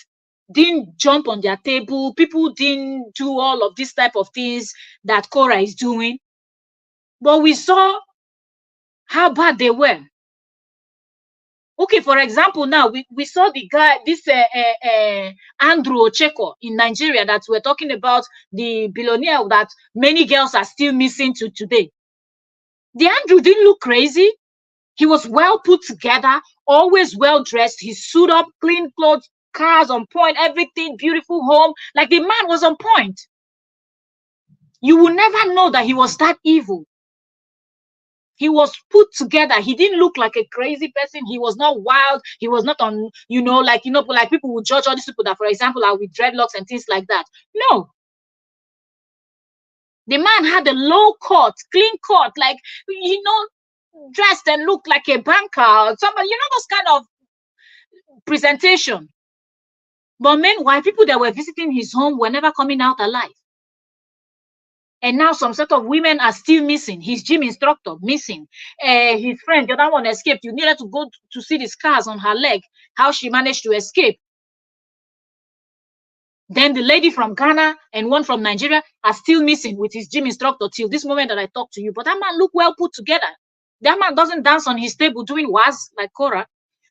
didn't jump on their table, people didn't do all of this type of things that Korra is doing, but we saw how bad they were. Okay, for example, now we saw the guy, this Andrew Ocheko in Nigeria, that we're talking about, the billionaire that many girls are still missing to today. The Andrew didn't look crazy. He was well put together, always well dressed. He suit up, clean clothes, cars on point, everything, beautiful home. Like, the man was on point. You will never know that he was that evil. He was put together. He didn't look like a crazy person. He was not wild. He was not on, like people would judge all these people that, for example, are with dreadlocks and things like that. No. The man had a low cut, clean cut, like, dressed and looked like a banker or somebody, those kind of presentation. But meanwhile, people that were visiting his home were never coming out alive. And now some set of women are still missing. His gym instructor missing. His friend, the other one, escaped. You needed to go to see the scars on her leg, how she managed to escape. Then the lady from Ghana and one from Nigeria are still missing with his gym instructor till this moment that I talk to you. But that man look well put together. That man doesn't dance on his table doing was like Korra.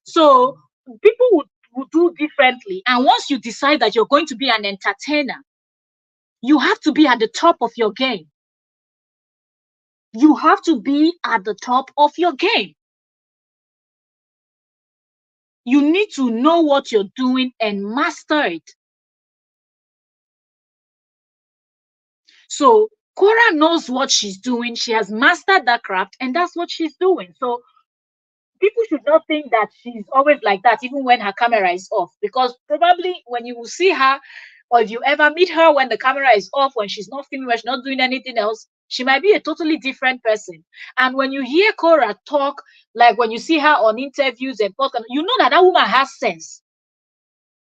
So people would do differently. And once you decide that you're going to be an entertainer, you have to be at the top of your game. You have to be at the top of your game. You need to know what you're doing and master it. So Korra knows what she's doing. She has mastered that craft, and that's what she's doing. So people should not think that she's always like that, even when her camera is off, because probably when you will see her, or if you ever meet her when the camera is off, when she's not filming, when she's not doing anything else, she might be a totally different person. And when you hear Korra talk, like when you see her on interviews and podcasts, you know that woman has sense.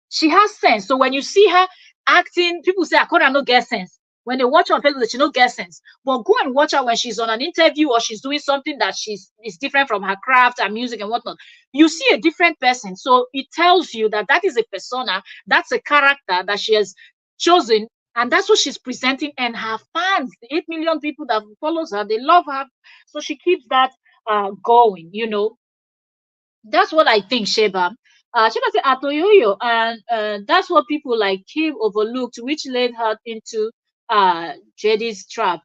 She has sense. So when you see her acting, people say, Korra no get sense. When they watch her on Facebook, she no get sense. But go and watch her when she's on an interview or she's doing something that she's is different from her craft and music and whatnot. You see a different person. So it tells you that that is a persona, that's a character that she has chosen, and that's what she's presenting. And her fans, the 8 million people that follows her, they love her. So she keeps that going, That's what I think, Sheba. Sheba said Atoyoyo, and that's what people like Kim overlooked, which led her into JD's trap.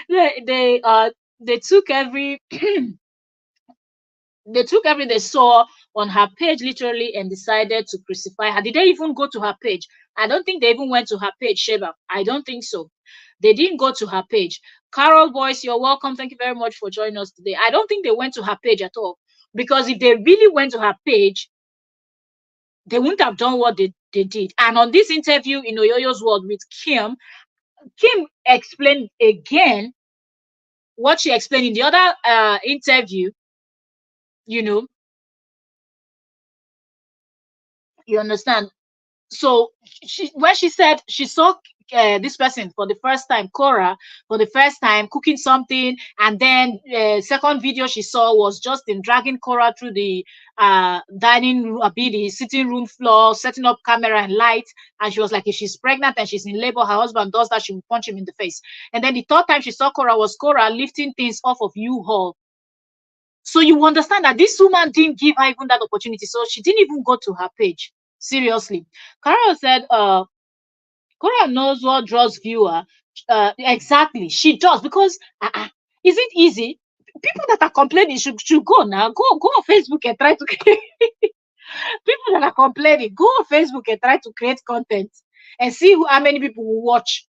they they uh they took every they took everything they saw on her page literally and decided to crucify her. Did they even go to her page? I don't think they even went to her page, Sheba. I don't think so. They didn't go to her page. Carol Boyce, you're welcome. Thank you very much for joining us today. I don't think they went to her page at all. Because if they really went to her page, they wouldn't have done what they did. And on this interview in Oyoyo's World with Kim explained again what she explained in the other interview, you know, you understand. So when she said she saw this person for the first time, Korra, for the first time cooking something, and then second video she saw was Justin dragging Korra through the dining room, the sitting room floor, setting up camera and light, and she was like, if she's pregnant and she's in labor, her husband does that, she will punch him in the face. And then the third time she saw Korra was Korra lifting things off of U-Haul. So you understand that this woman didn't give her even that opportunity. So she didn't even go to her page. Seriously. Carol said, Cora knows what draws viewer. Exactly. She does because is it easy? People that are complaining should go now. Go on Facebook and try to people that are complaining, go on Facebook and try to create content and see how many people will watch.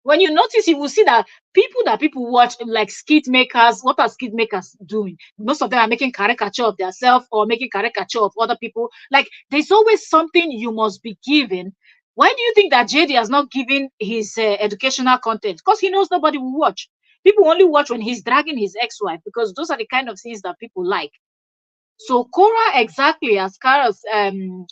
When you notice, you will see that people watch, like skit makers. What are skit makers doing? Most of them are making caricature of themselves or making caricature of other people. Like there's always something you must be given. Why do you think that JD has not given his educational content? Because he knows nobody will watch. People only watch when he's dragging his ex-wife, because those are the kind of things that people like. So Cora, exactly as Caroline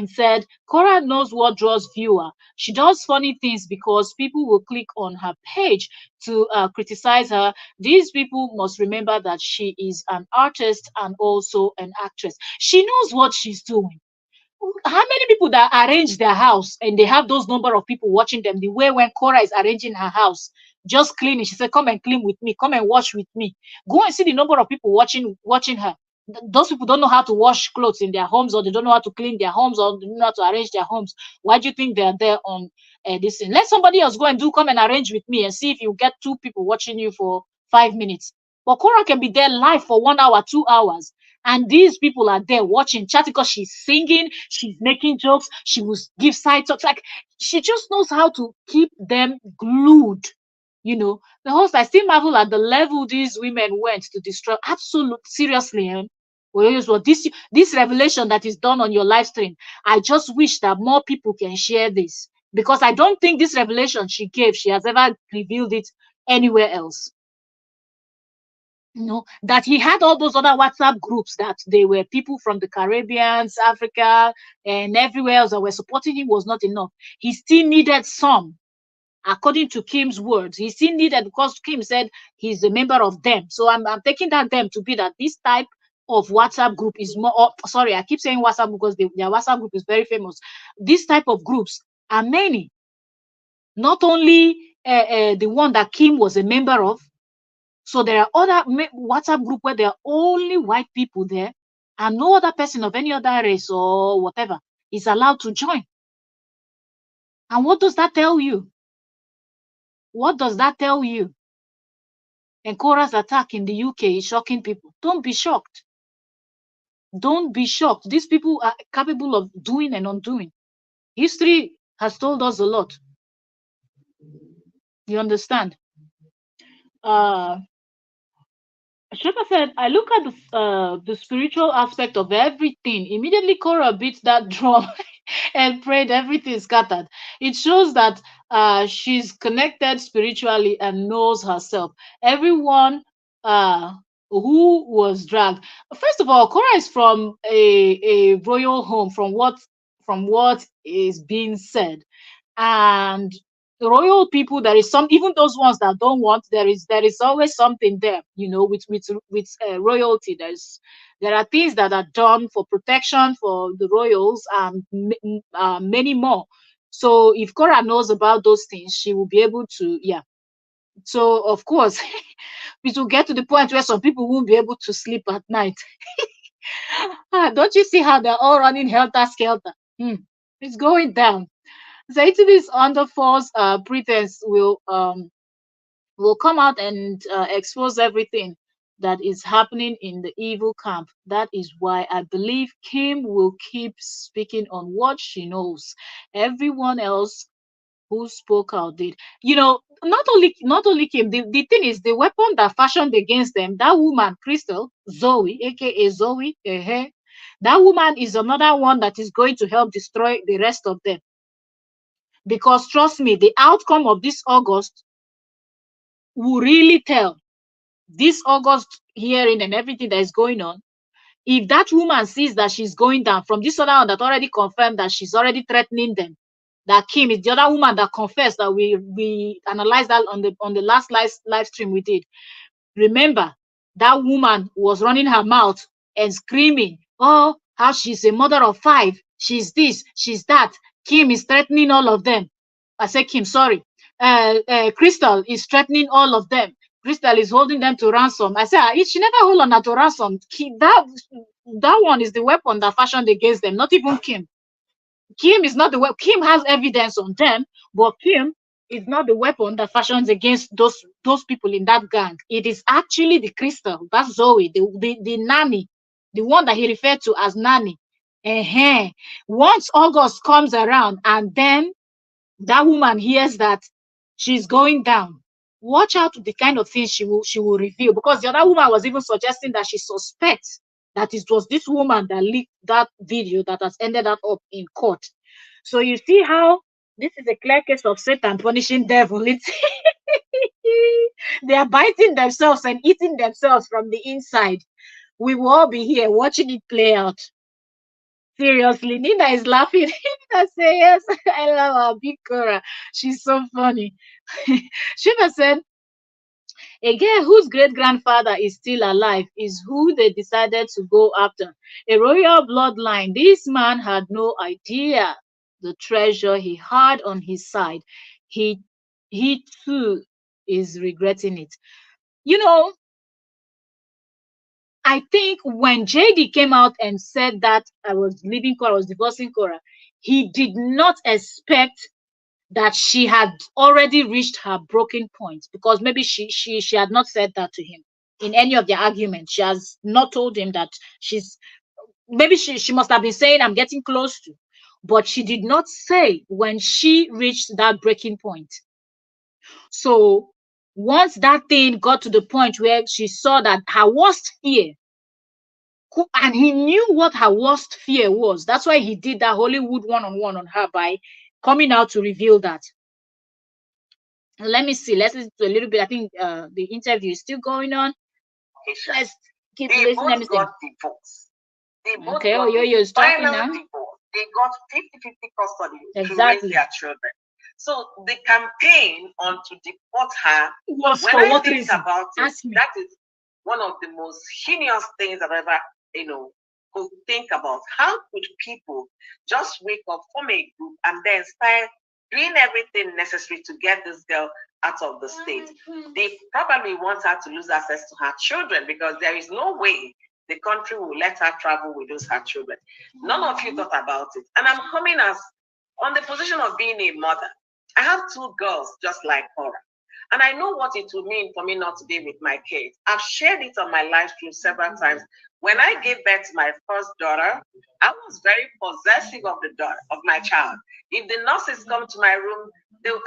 said, Cora knows what draws viewer. She does funny things because people will click on her page to criticize her. These people must remember that she is an artist and also an actress. She knows what she's doing. How many people that arrange their house and they have those number of people watching them, the way when Cora is arranging her house, just cleaning, she said, come and clean with me, come and wash with me. Go and see the number of people watching her. Those people don't know how to wash clothes in their homes, or they don't know how to clean their homes, or they don't know how to arrange their homes. Why do you think they are there on this thing? Let somebody else go and come and arrange with me and see if you get 2 people watching you for 5 minutes. But Cora can be there live for 1 hour, 2 hours, and these people are there watching, chatting, because she's singing, she's making jokes, she will give side talks. Like, she just knows how to keep them glued. The host, I still marvel at the level these women went to destroy. Absolute, seriously, this revelation that is done on your live stream, I just wish that more people can share this, because I don't think this revelation she has ever revealed it anywhere else. That he had all those other WhatsApp groups that they were people from the Caribbean, Africa, and everywhere else that were supporting him was not enough. He still needed some, according to Kim's words. He still needed, because Kim said he's a member of them. So I'm taking that them to be that this type of WhatsApp group is more. Oh, sorry, I keep saying WhatsApp because their WhatsApp group is very famous. This type of groups are many. Not only the one that Kim was a member of. So there are other WhatsApp group where there are only white people there, and no other person of any other race or whatever is allowed to join. And what does that tell you? What does that tell you? And Cora's attack in the UK is shocking people. Don't be shocked. Don't be shocked. These people are capable of doing and undoing. History has told us a lot. You understand? Shaka said, I look at the spiritual aspect of everything. Immediately, Cora beat that drum and prayed, everything scattered. It shows that she's connected spiritually and knows herself. Everyone who was dragged. First of all, Cora is from a royal home, from what is being said. And the royal people, there is some, even those ones that don't want, there is always something there, with royalty. There are things that are done for protection for the royals, and many more. So if Cora knows about those things, she will be able to, yeah. So of course, it will get to the point where some people won't be able to sleep at night. Don't you see how they're all running helter skelter? It's going down. Zaitunis under false pretense will come out and expose everything that is happening in the evil camp. That is why I believe Kim will keep speaking on what she knows. Everyone else who spoke out did. Not only Kim. The thing is, the weapon that fashioned against them, that woman, Crystal, Zoe, aka Zoe, that woman is another one that is going to help destroy the rest of them. Because trust me, the outcome of this August will really tell. This August hearing and everything that is going on, if that woman sees that she's going down from this other one that already confirmed that she's already threatening them, that Kim is the other woman that confessed, that we analyzed that on the last live stream we did. Remember, that woman was running her mouth and screaming, oh, how she's a mother of 5, she's this, she's that. Kim is threatening all of them. I said Kim, sorry. Crystal is threatening all of them. Crystal is holding them to ransom. I said, she never hold on her to ransom. That one is the weapon that fashioned against them, not even Kim. Kim is not the weapon. Kim has evidence on them, but Kim is not the weapon that fashions against those people in that gang. It is actually the Crystal. That's Zoe, the nanny, the one that he referred to as nanny. Once August comes around and then that woman hears that she's going down, watch out to the kind of things she will reveal. Because the other woman was even suggesting that she suspects that it was this woman that leaked that video that has ended up in court. So you see how this is a clear case of Satan punishing devil. They are biting themselves and eating themselves from the inside. We will all be here watching it play out. Seriously, Nina is laughing. Nina say yes. I love our big Cora. She's so funny. Shiva said, a girl whose great grandfather is still alive is who they decided to go after. A royal bloodline. This man had no idea the treasure he had on his side. He too is regretting it. You know, I think when JD came out and said that I was leaving Cora, I was divorcing Cora, he did not expect that she had already reached her broken point, because maybe she had not said that to him in any of their arguments. She has not told him that she's, maybe she must have been saying I'm getting close to, but she did not say when she reached that breaking point. So once that thing got to the point where she saw that her worst fear, and he knew what her worst fear was, that's why he did that Hollywood one-on-one on her by coming out to reveal that. Let me see. Let's listen to a little bit. I think the interview is still going on. Let's keep listening. Let me see. Got divorced. They both Okay, got Yo-Yo is talking now. divorce. They got 50-50 custody to Exactly. raise their children. So the campaign on to deport her, Was when for I what think reason? about it, Ask me. that is one of the most heinous things I've ever, could think about. How could people just wake up, form a group, and then start doing everything necessary to get this girl out of the state? They probably want her to lose access to her children, because there is no way the country will let her travel with those her children. None of you thought about it. And I'm coming as on the position of being a mother. I have 2 girls just like Cora. And I know what it would mean for me not to be with my kids. I've shared it on my live stream several times. When I gave birth to my first daughter, I was very possessive of the daughter, of my child. If the nurses come to my room,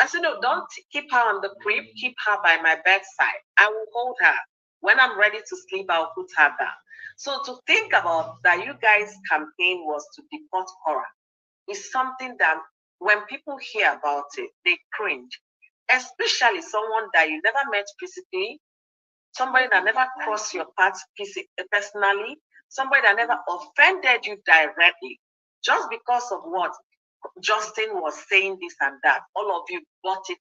I said, no, don't keep her on the crib, keep her by my bedside. I will hold her. When I'm ready to sleep, I'll put her down. So to think about that, you guys' campaign was to deport Cora, is something that when people hear about it, they cringe. Especially someone that you never met physically, somebody that never crossed your path personally, somebody that never offended you directly, just because of what? Justin was saying this and that. All of you bought it,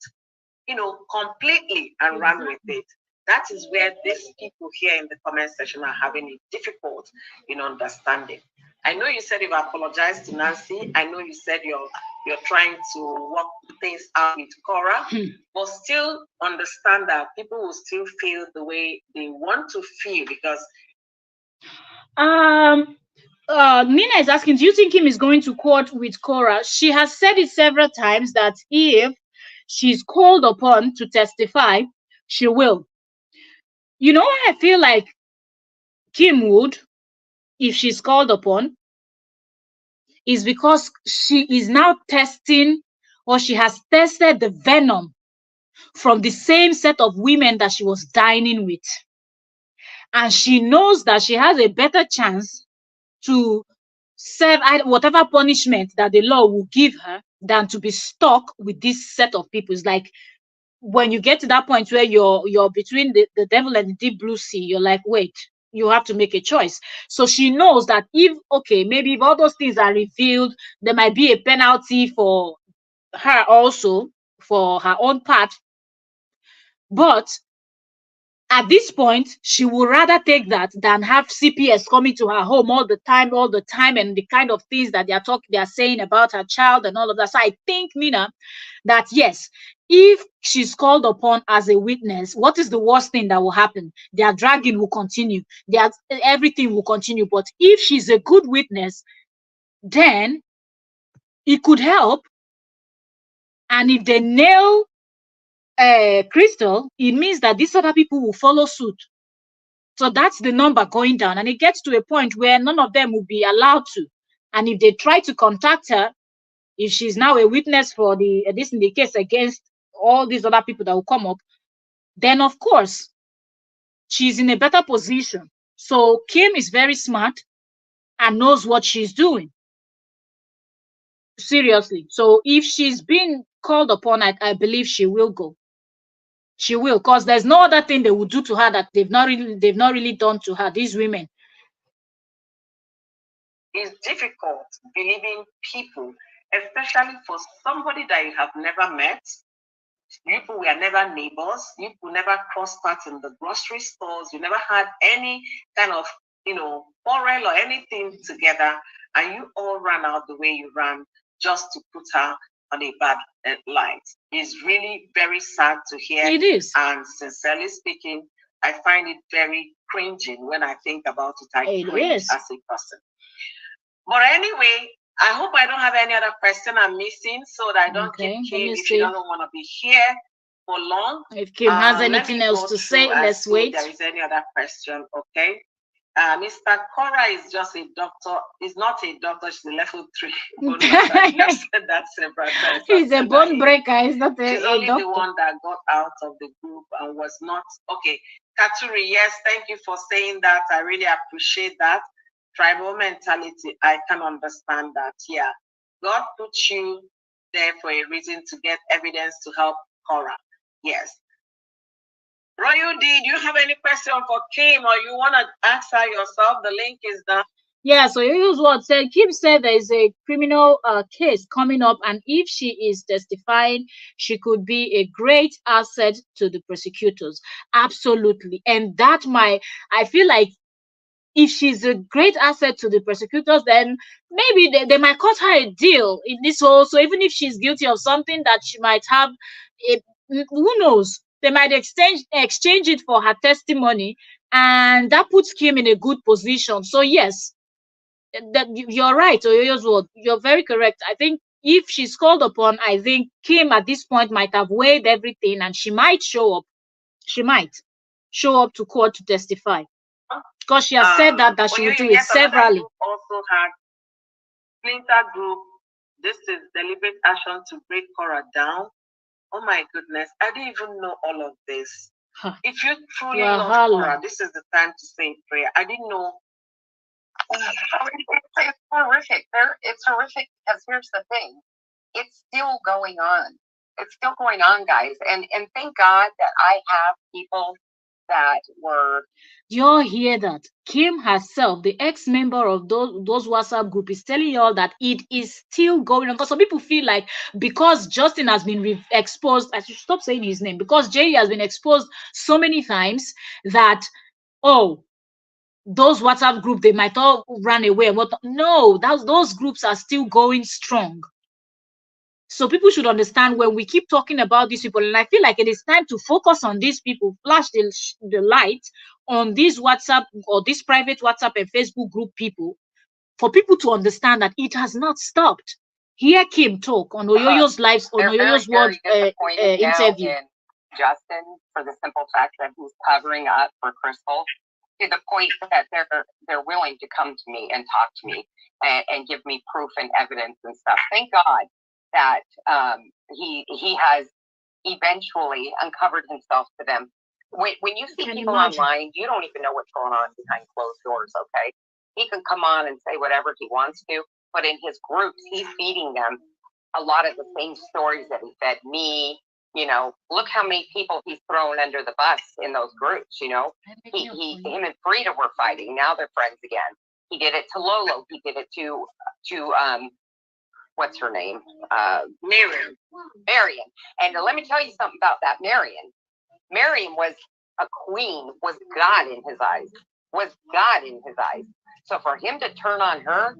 completely and ran with it. That is where these people here in the comment section are having it difficult in understanding. I know you said you've apologized to Nancy. I know you said you're trying to work things out with Korra, but still understand that people will still feel the way they want to feel because Nina is asking, do you think Kim is going to court with Korra? She has said it several times that if she's called upon to testify, she will. You know why I feel like Kim would, if she's called upon, is because she is now testing, or she has tested the venom from the same set of women that she was dining with. And she knows that she has a better chance to serve whatever punishment that the law will give her than to be stuck with this set of people. It's like when you get to that point where you're between the devil and the deep blue sea, you're like, wait, you have to make a choice. So she knows that maybe if all those things are revealed, there might be a penalty for her also, for her own part. But at this point, she would rather take that than have CPS coming to her home all the time, and the kind of things that they are saying about her child and all of that. So I think, Nina, that yes, if she's called upon as a witness, what is the worst thing that will happen? Their dragging will continue. Everything will continue. But if she's a good witness, then it could help. And if they nail Crystal, it means that these other people will follow suit. So that's the number going down. And it gets to a point where none of them will be allowed to. And if they try to contact her, if she's now a witness for this in the case against all these other people that will come up, then of course she's in a better position. So Kim is very smart and knows what she's doing. Seriously. So if she's been called upon, I believe she will go. She will, because there's no other thing they would do to her that they've not really done to her, these women. It's difficult believing people, especially for somebody that you have never met. You people were never neighbors. You people never crossed paths in the grocery stores. You never had any kind of, quarrel or anything together. And you all ran out the way you ran just to put her on a bad light. It's really very sad to hear. It is. And sincerely speaking, I find it very cringing when I think about it. I cringe as a person. But anyway, I hope I don't have any other question I'm missing so that I don't keep Kim if she doesn't want to be here for long. If Kim has anything else to say, let's wait. If there is any other question, okay? Mr. Korra is just a doctor. He's not a doctor. She's a level 3. I've said that several times. He's a bone breaker. He's not She's only the one that got out of the group and was not. Okay, Katuri, yes, thank you for saying that. I really appreciate that. Tribal mentality, I can understand that. Yeah, God put you there for a reason, to get evidence to help Korra. Yes. Royal D, do you have any question for Kim, or you want to ask her yourself? The link is down. Yeah, so here's what said. Kim said there is a criminal case coming up, and if she is testifying, she could be a great asset to the prosecutors. Absolutely. And I feel like if she's a great asset to the prosecutors, then maybe they might cut her a deal in this whole. So even if she's guilty of something that she might have, who knows? They might exchange it for her testimony, and that puts Kim in a good position. So yes, that you're right, Oyoyo's. You're very correct. I think if she's called upon, I think Kim at this point might have weighed everything, and she might show up. She might show up to court to testify, because she has said that she will do it severally. Also had Splinter Group. This is deliberate action to break Korra down. Oh my goodness, I didn't even know all of this. If you truly love Korra, this is the time to say prayer. I didn't know. It's horrific. It's horrific because here's the thing. It's still going on. It's still going on, guys. And thank God that I have people that were. Y'all hear that? Kim herself, the ex-member of those WhatsApp group, is telling y'all that it is still going on. Because some people feel like because Justin has been exposed, I should stop saying his name, because Jerry has been exposed so many times that, oh, those WhatsApp group, they might all run away. What? No, those groups are still going strong. So people should understand when we keep talking about these people, and I feel like it is time to focus on these people, flash the light on these WhatsApp or these private WhatsApp and Facebook group people, for people to understand that it has not stopped. Hear Kim talk on Oyoyo's lives, on They're Oyoyo's very world disappointed now interview. in Justin for the simple fact that he's covering up for Crystal, to the point that they're willing to come to me and talk to me and give me proof and evidence and stuff. Thank God that he has eventually uncovered himself to them. When you see people online, you don't even know what's going on behind closed doors, okay? He can come on and say whatever he wants to, but in his groups, he's feeding them a lot of the same stories that he fed me. You know, look how many people he's thrown under the bus in those groups. You know, him and Frida were fighting. Now they're friends again. He did it to Lolo. He did it to what's her name? Marion. And let me tell you something about that Marion. Marion was a queen, was God in his eyes. So for him to turn on her,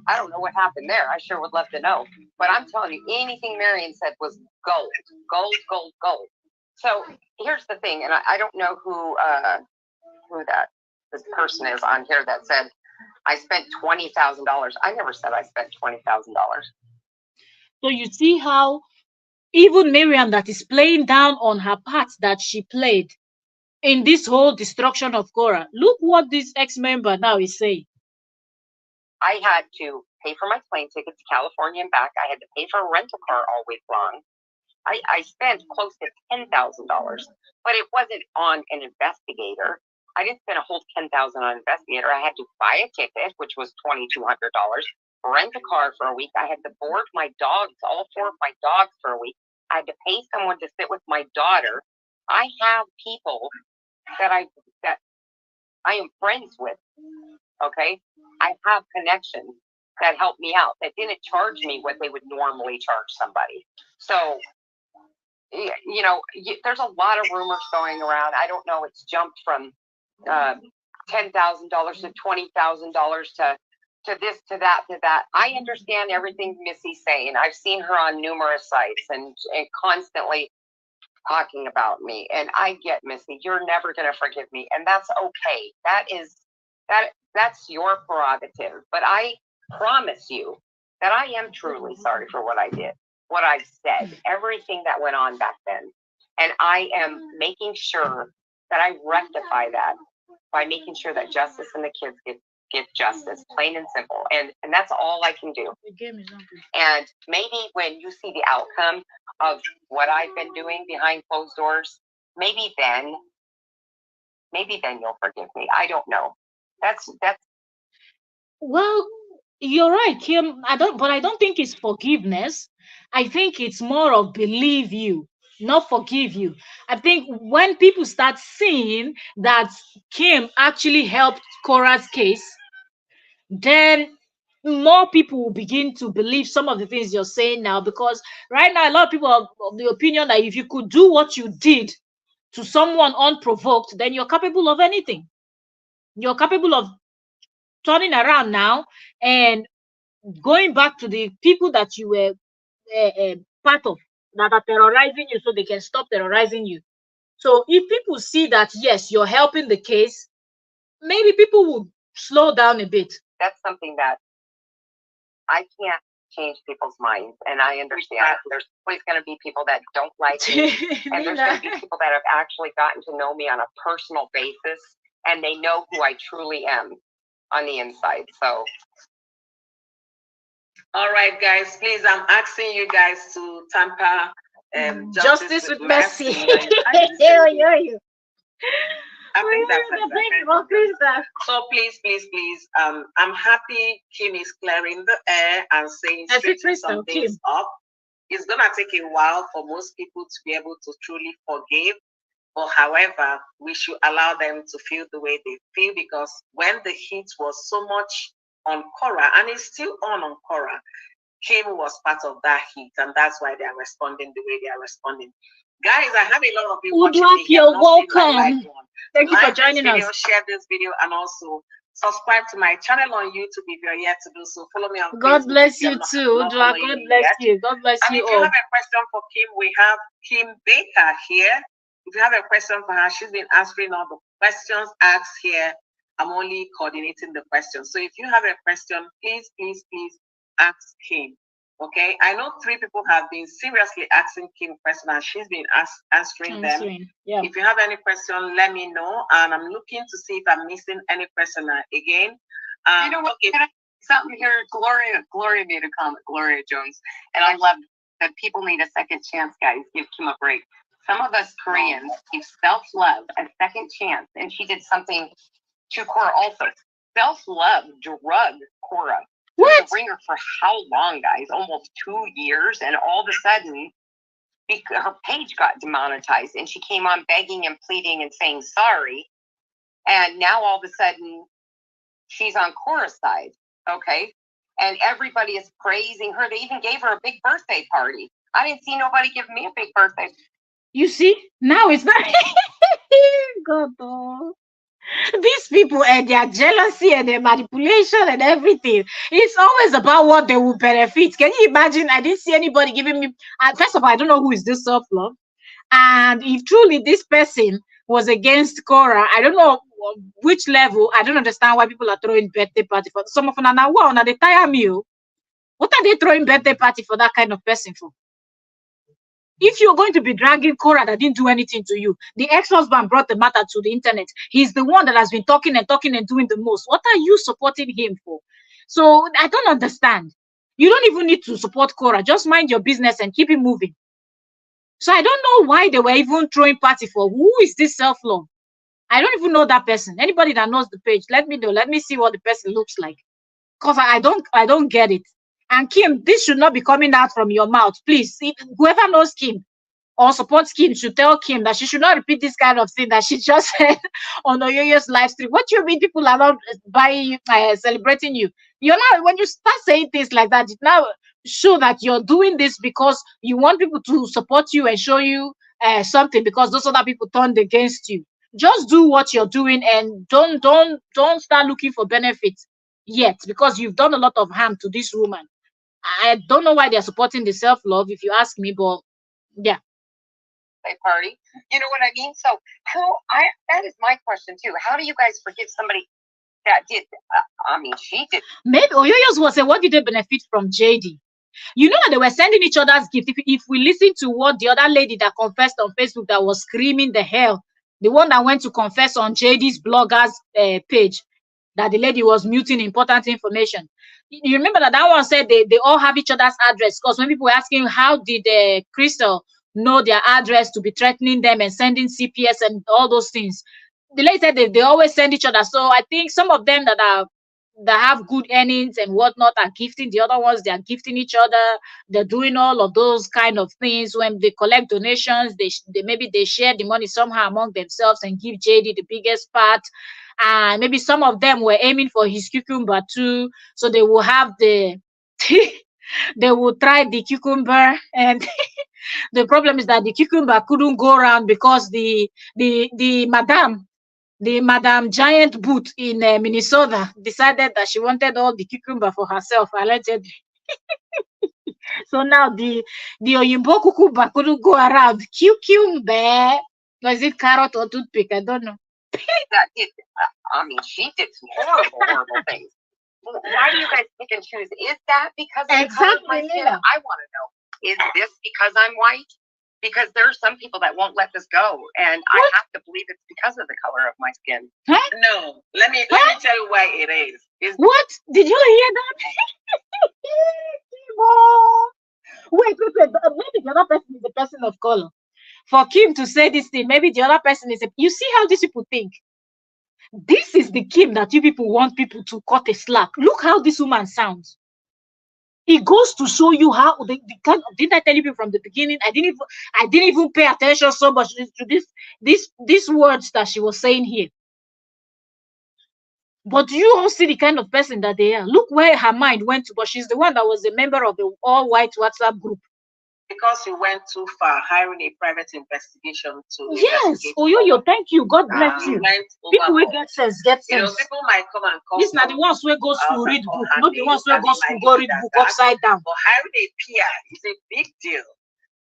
I don't know what happened there. I sure would love to know. But I'm telling you, anything Marion said was gold. So here's the thing, and I don't know who this person is on here that said I spent $20,000. I never said I spent $20,000. So you see how even Miriam, that is playing down on her part that she played in this whole destruction of Korra. Look what this ex-member now is saying. I had to pay for my plane ticket to California and back. I had to pay for a rental car all week long. I spent close to $10,000, but it wasn't on an investigator. I didn't spend a whole $10,000 on an investigator. I had to buy a ticket, which was $2,200, rent a car for a week. I had to board my dogs, all 4 of my dogs, for a week. I had to pay someone to sit with my daughter. I have people that I am friends with. Okay, I have connections that help me out, that didn't charge me what they would normally charge somebody. So, you know, there's a lot of rumors going around. I don't know. It's jumped from $10,000 to $20,000 to this, to that. I understand everything Missy's saying. I've seen her on numerous sites and constantly talking about me. And I get, Missy, you're never going to forgive me. And that's okay. That's your prerogative. But I promise you that I am truly sorry for what I did, what I said, everything that went on back then. And I am making sure that I rectify that by making sure that justice and the kids get justice, plain and simple. And that's all I can do. And maybe when you see the outcome of what I've been doing behind closed doors, maybe then you'll forgive me. I don't know. That's Well, you're right, Kim. I don't think it's forgiveness. I think it's more of believe you, not forgive you. I think when people start seeing that Kim actually helped Cora's case, then more people will begin to believe some of the things you're saying now. Because right now, a lot of people are of the opinion that if you could do what you did to someone unprovoked, then you're capable of anything. You're capable of turning around now and going back to the people that you were part of, that are terrorizing you, so they can stop terrorizing you. So if people see that, yes, you're helping the case, maybe people will slow down a bit. That's something that I can't change people's minds, and I understand there's always going to be people that don't like me, and there's going to be people that have actually gotten to know me on a personal basis, and they know who I truly am on the inside. So, all right, guys, please, I'm asking you guys to tamper justice with mercy. I think that's so. Please. I'm happy Kim is clearing the air and saying straightening some things up. It's gonna take a while for most people to be able to truly forgive. But however, we should allow them to feel the way they feel, because when the heat was so much on Korra, and it's still on Korra, Kim was part of that heat, and that's why they are responding the way they are responding. Guys, I have a lot of you watching me here. You're welcome. Thank you for joining us. Share this video, and also subscribe to my channel on YouTube if you're yet to do so. Follow me on God Facebook. Bless you too. God bless you. God bless and you if all. you have a question for Kim, we have Kim Baker here. If you have a question for her, she's been answering all the questions asked here. I'm only coordinating the questions. So if you have a question, please ask Kim. Okay, I know 3 people have been seriously asking Kim questions, and she's been answering them. Yeah. If you have any question, let me know, and I'm looking to see if I'm missing any question again. You know what? Okay. Something here, Gloria made a comment, Gloria Jones, and I love that people need a second chance, guys. Give Kim a break. Some of us Koreans give self-love a second chance, and she did something to Korra also. Self-love drugged Korra. What? The ringer for how long, guys? Almost 2 years, and all of a sudden, her page got demonetized, and she came on begging and pleading and saying sorry, and now all of a sudden, she's on Korra's side, okay? And everybody is praising her. They even gave her a big birthday party. I didn't see nobody give me a big birthday. You see, now it's not. God, oh. These people and their jealousy and their manipulation and everything. It's always about what they will benefit. Can you imagine? I didn't see anybody giving me. First of all, I don't know who is this self-love. And if truly this person was against Korra, I don't know which level. I don't understand why people are throwing birthday party for some of them. Now, wow, now they tire me. What are they throwing birthday party for that kind of person for? If you're going to be dragging Korra that didn't do anything to you, the ex-husband brought the matter to the internet. He's the one that has been talking and doing the most. What are you supporting him for? So I don't understand. You don't even need to support Korra. Just mind your business and keep it moving. So I don't know why they were even throwing party for. Who is this self-love? I don't even know that person. Anybody that knows the page, let me know. Let me see what the person looks like. Because I don't get it. And Kim, this should not be coming out from your mouth. Please, whoever knows Kim or supports Kim should tell Kim that she should not repeat this kind of thing that she just said on Oyoyo's live stream. What do you mean people are not buying you, celebrating you? You're not, when you start saying things like that, it now show that you're doing this because you want people to support you and show you something because those other people turned against you. Just do what you're doing and don't start looking for benefits yet, because you've done a lot of harm to this woman. I don't know why they're supporting the self-love, if you ask me, but yeah. Party, you know what I mean? So that is my question too. How do you guys forgive somebody that did? I mean, she did. Maybe Oyoyo's was say, what did they benefit from JD? You know, they were sending each other's gift. If we listen to what the other lady that confessed on Facebook that was screaming the hell, the one that went to confess on JD's bloggers page, that the lady was muting important information. You remember that one said they all have each other's address, because when people were asking how did Crystal know their address to be threatening them and sending CPS and all those things, the lady said they always send each other. So I think some of them that have good earnings and whatnot are gifting the other ones. They are gifting each other. They're doing all of those kind of things. When they collect donations, they maybe they share the money somehow among themselves and give JD the biggest part. And maybe some of them were aiming for his cucumber too, so they will have the they will try the cucumber. And the problem is that the cucumber couldn't go around because the Madam Giant Boot in Minnesota decided that she wanted all the cucumber for herself, allegedly. So now the Oyinbo cucumber couldn't go around. Cucumber. Was it carrot or toothpick? I don't know. I mean, she did some horrible things. Why do you guys pick and choose? Is that because of the color of my skin? I want to know. Is this because I'm white? Because there are some people that won't let this go, and I have to believe it's because of the color of my skin. Huh? No, let me tell you why it is. What? Did you hear that? Wait. Maybe the other person is the person of color. For Kim to say this thing, maybe the other person is you see how these people think. This is the Kim that you people want people to cut a slack. Look how this woman sounds. It goes to show you how the kind of, didn't I tell you from the beginning? I didn't even pay attention so much to these words that she was saying here. But you all see the kind of person that they are. Look where her mind went to. But she's the one that was a member of the all-white WhatsApp group. Because you went too far, hiring a private investigation to yes. Oh, yo, thank you. God bless you. People will get sense, get sense. You know, people might come and call. These are the ones who go school read book, not the ones who go school go read book upside down. But hiring a PR is a big deal.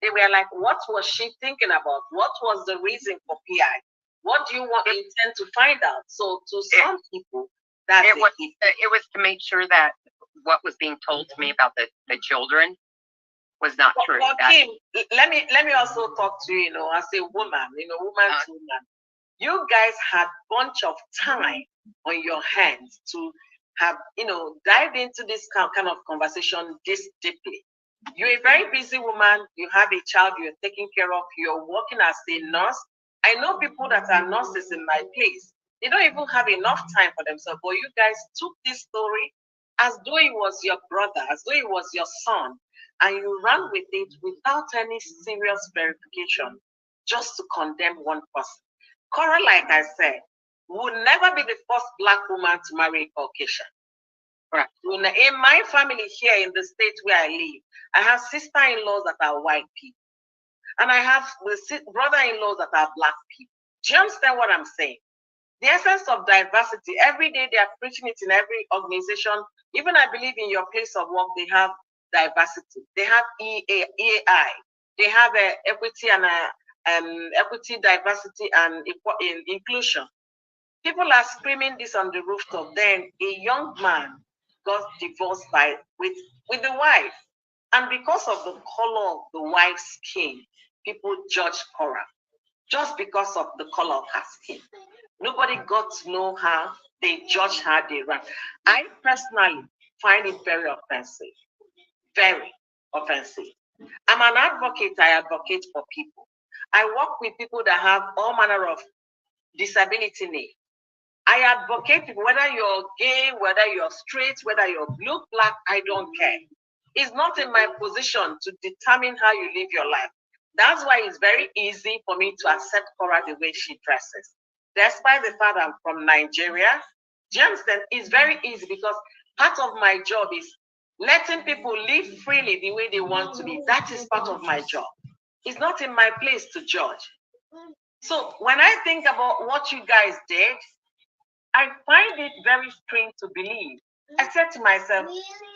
They were like, what was she thinking about? What was the reason for PI? What do you intend to find out? So to some people, that it was to make sure that what was being told to me about the children was not true. Well, Kim, let me also talk to you, as a woman, woman to woman. You guys had bunch of time on your hands to have, dive into this kind of conversation this deeply. You're a very busy woman. You have a child you're taking care of. You're working as a nurse. I know people that are nurses in my place. They don't even have enough time for themselves. But you guys took this story as though it was your brother, as though it was your son, and you ran with it without any serious verification, just to condemn one person. Korra, like I said, would never be the first Black woman to marry a Caucasian. Right. In my family here in the state where I live, I have sister-in-laws that are white people, and I have brother-in-laws that are Black people. Do you understand what I'm saying? The essence of diversity, every day they are preaching it in every organization. Even I believe in your place of work, they have diversity. They have EAI. They have equity and equity, diversity, and inclusion. People are screaming this on the rooftop. Then a young man got divorced with the wife. And because of the color of the wife's skin, people judge Korra just because of the color of her skin. Nobody got to know her. They judge her. They ran. I personally find it very offensive. Very offensive. I'm an advocate. I advocate for people. I work with people that have all manner of disability needs. I advocate whether you're gay, whether you're straight, whether you're blue, black, I don't care. It's not in my position to determine how you live your life. That's why it's very easy for me to accept Korra the way she dresses. Despite the fact I'm from Nigeria, Jamestown is very easy because part of my job is letting people live freely the way they want to be. That is part of my job. It's not in my place to judge. So when I think about what you guys did, I find it very strange to believe. I said to myself,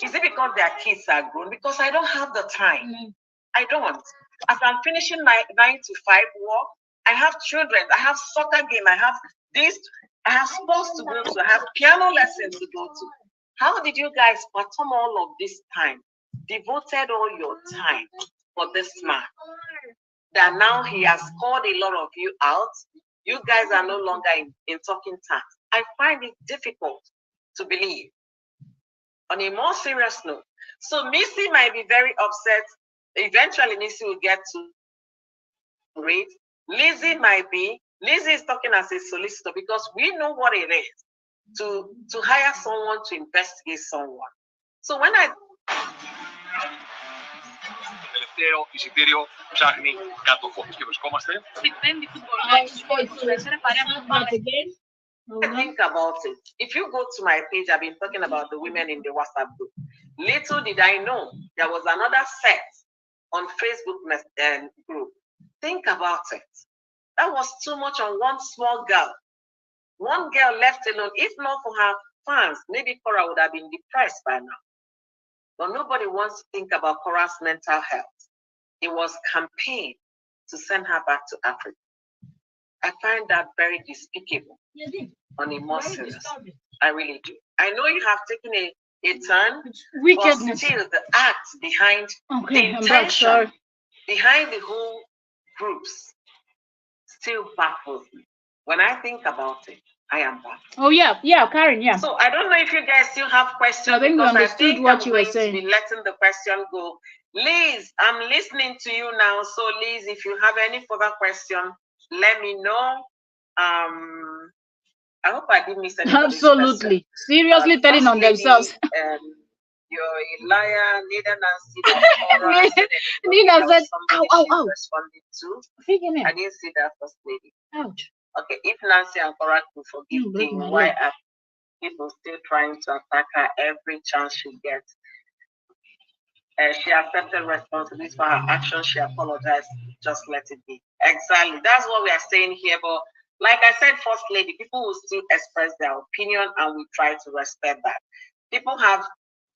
is it because their kids are grown? Because I don't have the time. I don't. As I'm finishing my 9 to 5 work, I have children, I have soccer game, I have this, I have sports to go to, I have piano lessons to go to. How did you guys fathom all of this time, devoted all your time for this man? That now he has called a lot of you out. You guys are no longer in talking terms. I find it difficult to believe. On a more serious note, so Missy might be very upset. Eventually, Missy will get to rate. Lizzie is talking as a solicitor because we know what it is to hire someone to investigate someone. So when I τελευταίο εισιτήριο ψάχνει κάτοχο. Και βρισκόμαστε. Think about it. If you go to my page, I've been talking about the women in the WhatsApp group. Little did I know there was another set on Facebook group. Think about it. That was too much on one small girl. One girl left alone. If not for her fans, maybe Korra would have been depressed by now. But nobody wants to think about Korra's mental health. It was campaign to send her back to Africa. I find that very despicable on a more serious. I really do. I know you have taken a turn, but still the act behind the intention behind the whole groups still baffles me. When I think about it, I am baffled. Oh yeah, Karen, yeah. So I don't know if you guys still have questions. I think we understood what you were saying. To be letting the question go. Liz, I'm listening to you now. So Liz, if you have any further question, let me know. I hope I didn't miss any. Absolutely. Seriously telling on themselves. You're a liar. Neither Nancy nor Cora said anything. Nina There said, was somebody ow, ow, she ow. responded to. Freaking I hell. didn't see that first lady. Ouch. Okay, if Nancy and Cora could forgive Break Kim, my why leg. are people still trying to attack her every chance she gets? She accepted responsibility for her actions. She apologized. Just let it be. Exactly. That's what we are saying here. But like I said, First Lady, people will still express their opinion and we try to respect that. People have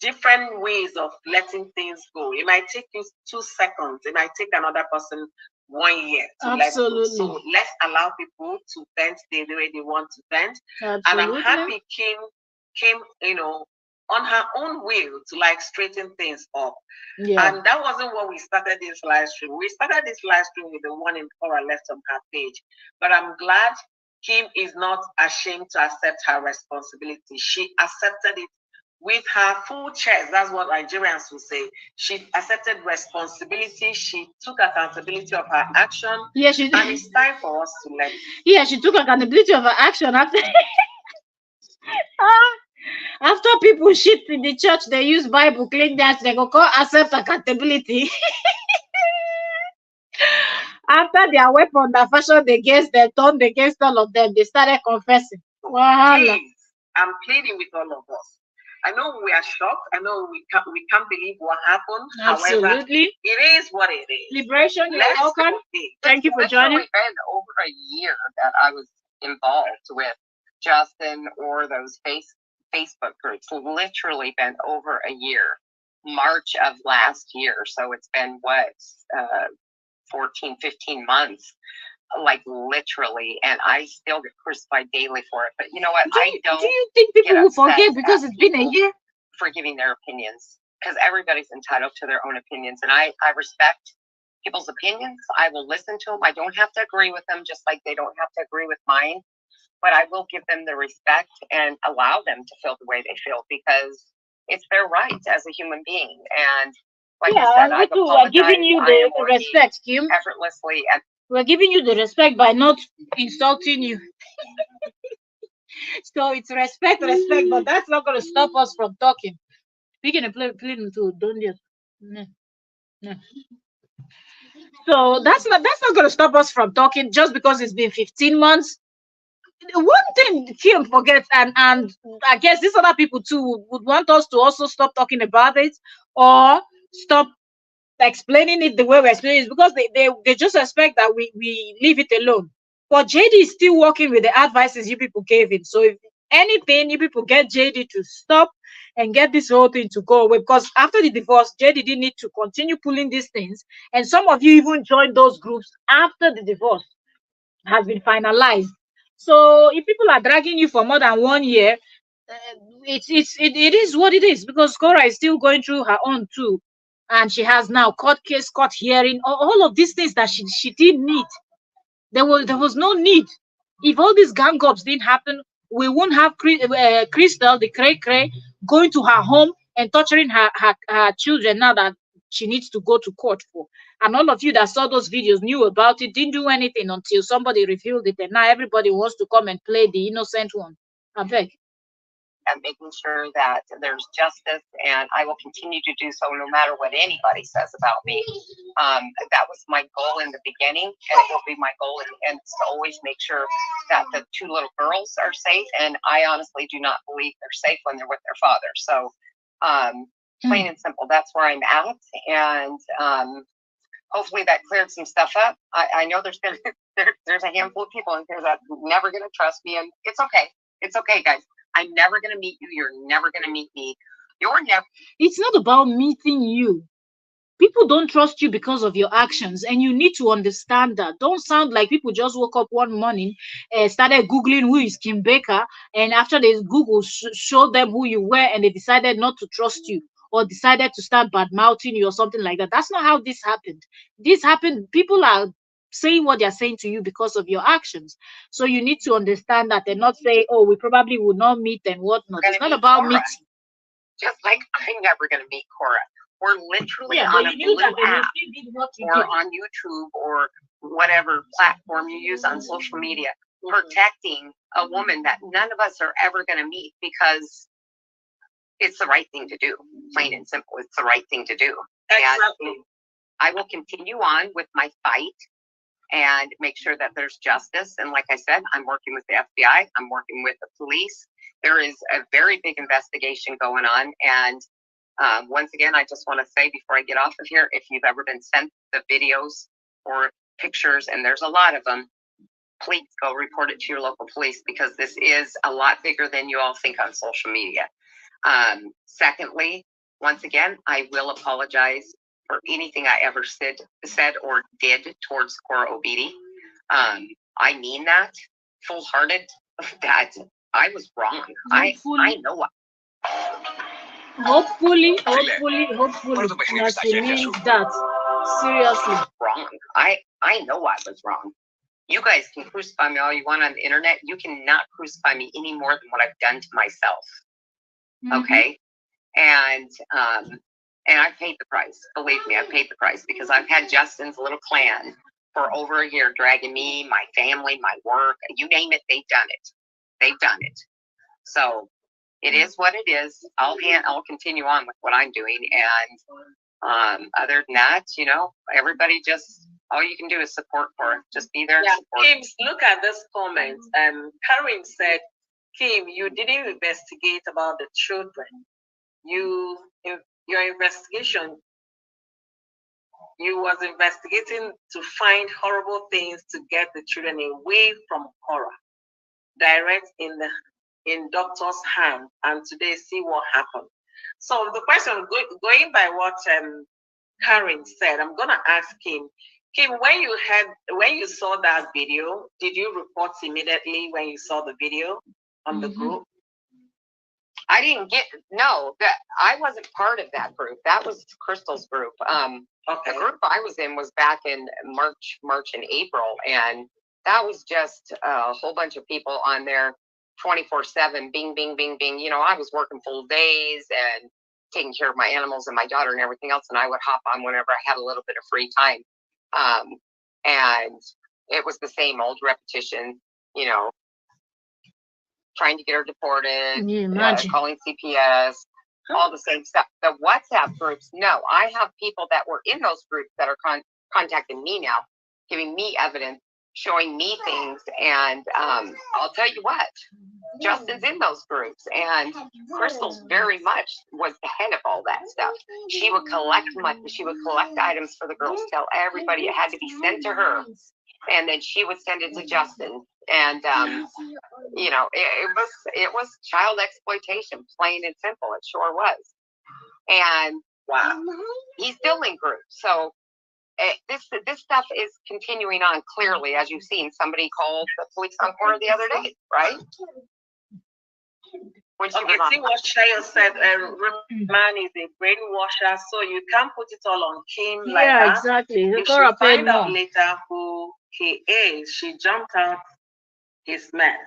different ways of letting things go. It might take you 2 seconds. It might take another person 1 year to Absolutely. let go. So let's allow people to vent the way they want to vent. Absolutely. And I'm happy Kim came, on her own will to like straighten things up. Yeah. And that wasn't what we started this live stream. We started this live stream with the one in Cora left on her page. But I'm glad Kim is not ashamed to accept her responsibility. She accepted it with her full chest. That's what Nigerians will say. She accepted responsibility. She took accountability of her action. Yeah, she And it's time for us to let. Yeah, she took accountability of her action after after people shit in the church, they use Bible clean that they go call accept accountability. After their weapon that fashioned against them, turned against all of them, they started confessing. Wahala. Please, I'm pleading with all of us. I know we are shocked. I know we can't believe what happened. However, Absolutely. it is what it is. Liberation, you're Let's welcome. forgive. Thank you for It's joining. literally been over a year that I was involved with Justin or those Facebook groups. Literally been over a year. March of last year. So it's been what, 14, 15 months, like literally, and I still get crucified daily for it. But you know what? I don't. Do you think people get will upset forget because at it's been a people year? for giving their opinions, because everybody's entitled to their own opinions, and I respect people's opinions. I will listen to them. I don't have to agree with them, just like they don't have to agree with mine, but I will give them the respect and allow them to feel the way they feel, because it's their right as a human being. And like Yeah, I said, and we I've too are giving apologized. you I the am working respect, Kim. effortlessly, and We're giving you the respect by not insulting you. So it's respect, but that's not going to stop us from talking. Speaking of pleading to don't just. No, no. So that's not going to stop us from talking just because it's been 15 months. One thing Kim forgets, and I guess these other people too would want us to also stop talking about it or stop explaining it the way we're explaining it, because they just expect that we leave it alone. But JD is still working with the advices you people gave him. So if anything, you people get JD to stop and get this whole thing to go away, because after the divorce, JD didn't need to continue pulling these things. And some of you even joined those groups after the divorce has been finalized. So if people are dragging you for more than 1 year, it is what it is, because Cora is still going through her own too, and she has now court case, court hearing, all of these things that she didn't need. There was no need. If all these gang ups didn't happen, we wouldn't have Crystal, the cray cray, going to her home and torturing her children now that she needs to go to court for. And all of you that saw those videos knew about it, didn't do anything until somebody revealed it, and now everybody wants to come and play the innocent one. I beg. and making sure that there's justice, and I will continue to do so no matter what anybody says about me. That was my goal in the beginning, and it will be my goal in the end, to always make sure that the two little girls are safe, and I honestly do not believe they're safe when they're with their father. So plain and simple, that's where I'm at, and hopefully that cleared some stuff up. I know there's a handful of people in here that are never going to trust me, and it's okay. It's okay, guys. I'm never going to meet you. You're never going to meet me. You're never. It's not about meeting you. People don't trust you because of your actions, and you need to understand that. Don't sound like people just woke up one morning and started Googling who is Kim Baker, and after they Google showed them who you were, and they decided not to trust you or decided to start bad mouthing you or something like that. That's not how this happened. This happened, people are saying what they're saying to you because of your actions. So you need to understand that and not say, oh, we probably will not meet and whatnot. It's not about Korra. meeting. Just like I'm never going to meet Korra. We're literally Yeah, on but a you knew blue that and you app still did what you or did. on YouTube or whatever platform you use on social media, protecting a woman that none of us are ever going to meet, because it's the right thing to do. Plain and simple. It's the right thing to do. Exactly. And I will continue on with my fight and make sure that there's justice. And like I said, I'm working with the FBI. I'm working with the police. There is a very big investigation going on. And once again, I just want to say before I get off of here, if you've ever been sent the videos or pictures, and there's a lot of them, please go report it to your local police, because this is a lot bigger than you all think on social media. Secondly, once again, I will apologize for anything I ever said or did towards Korra Obidi. I mean that full-hearted, that I was wrong. I know what. Hopefully, that she means that. Seriously. Wrong. I know I was wrong. You guys can crucify me all you want on the internet. You cannot crucify me any more than what I've done to myself. Okay? And I've paid the price. Believe me, I've paid the price, because I've had Justin's little clan for over a year dragging me, my family, my work, you name it, they've done it. They've done it. So it is what it is. I'll continue on with what I'm doing. And other than that, everybody just, all you can do is support for it. Just be there. Yeah, support. Kim, look at this comment. Karen said, Kim, you didn't investigate about the children. Your investigation, you was investigating to find horrible things to get the children away from Korra, direct in doctor's hand, and today see what happened. So the question, going by what Karen said, I'm gonna ask Kim. Kim, when you saw that video, did you report immediately when you saw the video on the group? I didn't I wasn't part of that group. That was Crystal's group. Okay. The group I was in was back in March and April, and that was just a whole bunch of people on there 24/7, bing, bing, bing, bing. I was working full days and taking care of my animals and my daughter and everything else, and I would hop on whenever I had a little bit of free time. And it was the same old repetition, trying to get her deported, calling CPS, all the same stuff. The WhatsApp groups, no. I have people that were in those groups that are contacting me now, giving me evidence, showing me things. And I'll tell you what, Justin's in those groups, and Crystal's very much was the head of all that stuff. She would collect money. She would collect items for the girls, tell everybody it had to be sent to her, and then she would send it to Justin. And it was child exploitation, plain and simple. It sure was. And wow, he's still in groups. So this stuff is continuing on clearly, as you've seen. Somebody called the police on Korra the other day, right? When she okay, see what Shaya said, man is a brainwasher, so you can't put it all on Kim like that. Yeah, exactly. You should find out later who he is. She jumped out his mess.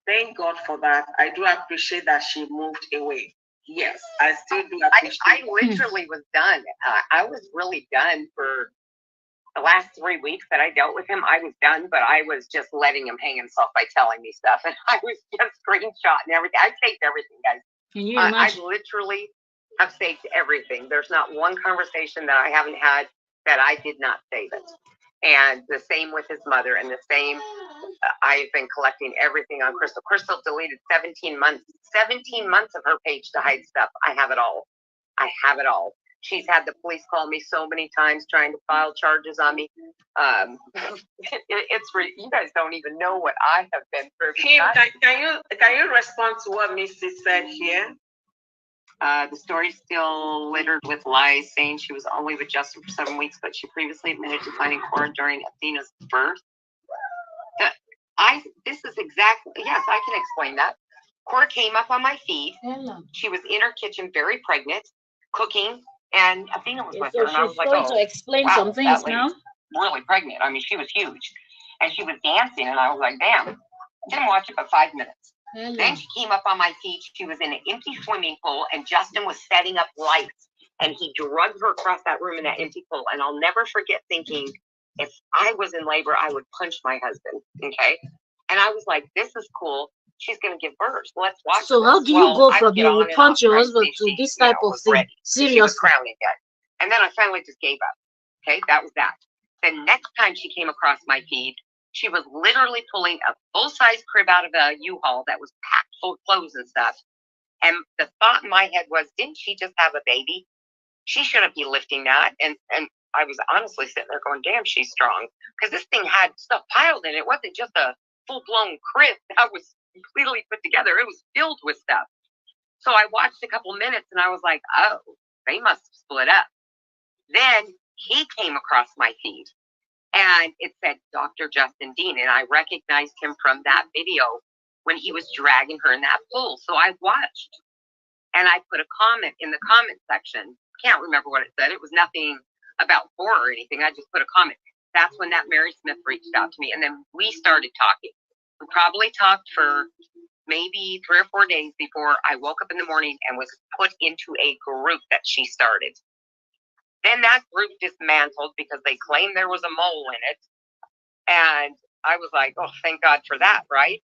Thank God for that. I do appreciate that she moved away. Yes, I still do appreciate I literally was done. I was really done for the last 3 weeks that I dealt with him. I was done, but I was just letting him hang himself by telling me stuff. And I was just screenshotting everything. I saved everything, guys. Can you I imagine? literally have saved everything. There's not one conversation that I haven't had that I did not save it. And the same with his mother, and the same, I've been collecting everything on Crystal. Crystal deleted 17 months of her page to hide stuff. I have it all. I have it all. She's had the police call me so many times trying to file charges on me. You guys don't even know what I have been through. Kim, can you respond to what Missy said here? The story's still littered with lies, saying she was only with Justin for 7 weeks, but she previously admitted to finding Korra during Athena's birth. This is exactly, yes, I can explain that. Korra came up on my feed. She was in her kitchen, very pregnant, cooking, and Athena was with her. And I was like, going to explain wow, some things now. Really pregnant. I mean, she was huge. And she was dancing, and I was like, damn. Didn't watch it but 5 minutes. Then she came up on my feet. She was in an empty swimming pool, and Justin was setting up lights. And he drugged her across that room in that empty pool. And I'll never forget thinking, if I was in labor, I would punch my husband. Okay. And I was like, this is cool. She's going to give birth. Let's watch So how this. do you Well, go I from get you on will and punch off your trying to husband see if to she, this type of was thing? ready. She was Seriously. crowning yet. And then I finally just gave up. Okay, that was that. The next time she came across my feed, she was literally pulling a full-size crib out of a U-Haul that was packed full of clothes and stuff. And the thought in my head was, didn't she just have a baby? She shouldn't be lifting that. And I was honestly sitting there going, damn, she's strong. Because this thing had stuff piled in it. It wasn't just a full-blown crib that was completely put together. It was filled with stuff. So I watched a couple minutes and I was like, oh, they must have split up. Then he came across my feed and it said Dr. Justin Dean. And I recognized him from that video when he was dragging her in that pool. So I watched and I put a comment in the comment section. Can't remember what it said. It was nothing about horror or anything. I just put a comment. That's when that Mary Smith reached out to me. And then we started talking. We probably talked for maybe 3 or 4 days before I woke up in the morning and was put into a group that she started. Then that group dismantled because they claimed there was a mole in it. And I was like, oh, thank God for that, right?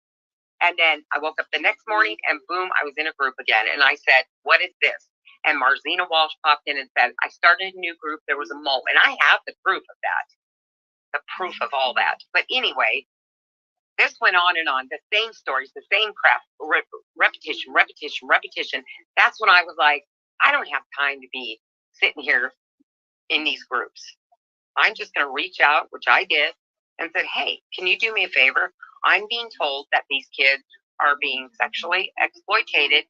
And then I woke up the next morning and boom, I was in a group again. And I said, what is this? And Marzina Walsh popped in and said, I started a new group. There was a mole. And I have the proof of that, the proof of all that. But anyway, this went on and on. The same stories, the same crap, repetition. That's when I was like, I don't have time to be sitting here in these groups. I'm just going to reach out, which I did, and said, hey, can you do me a favor? I'm being told that these kids are being sexually exploited.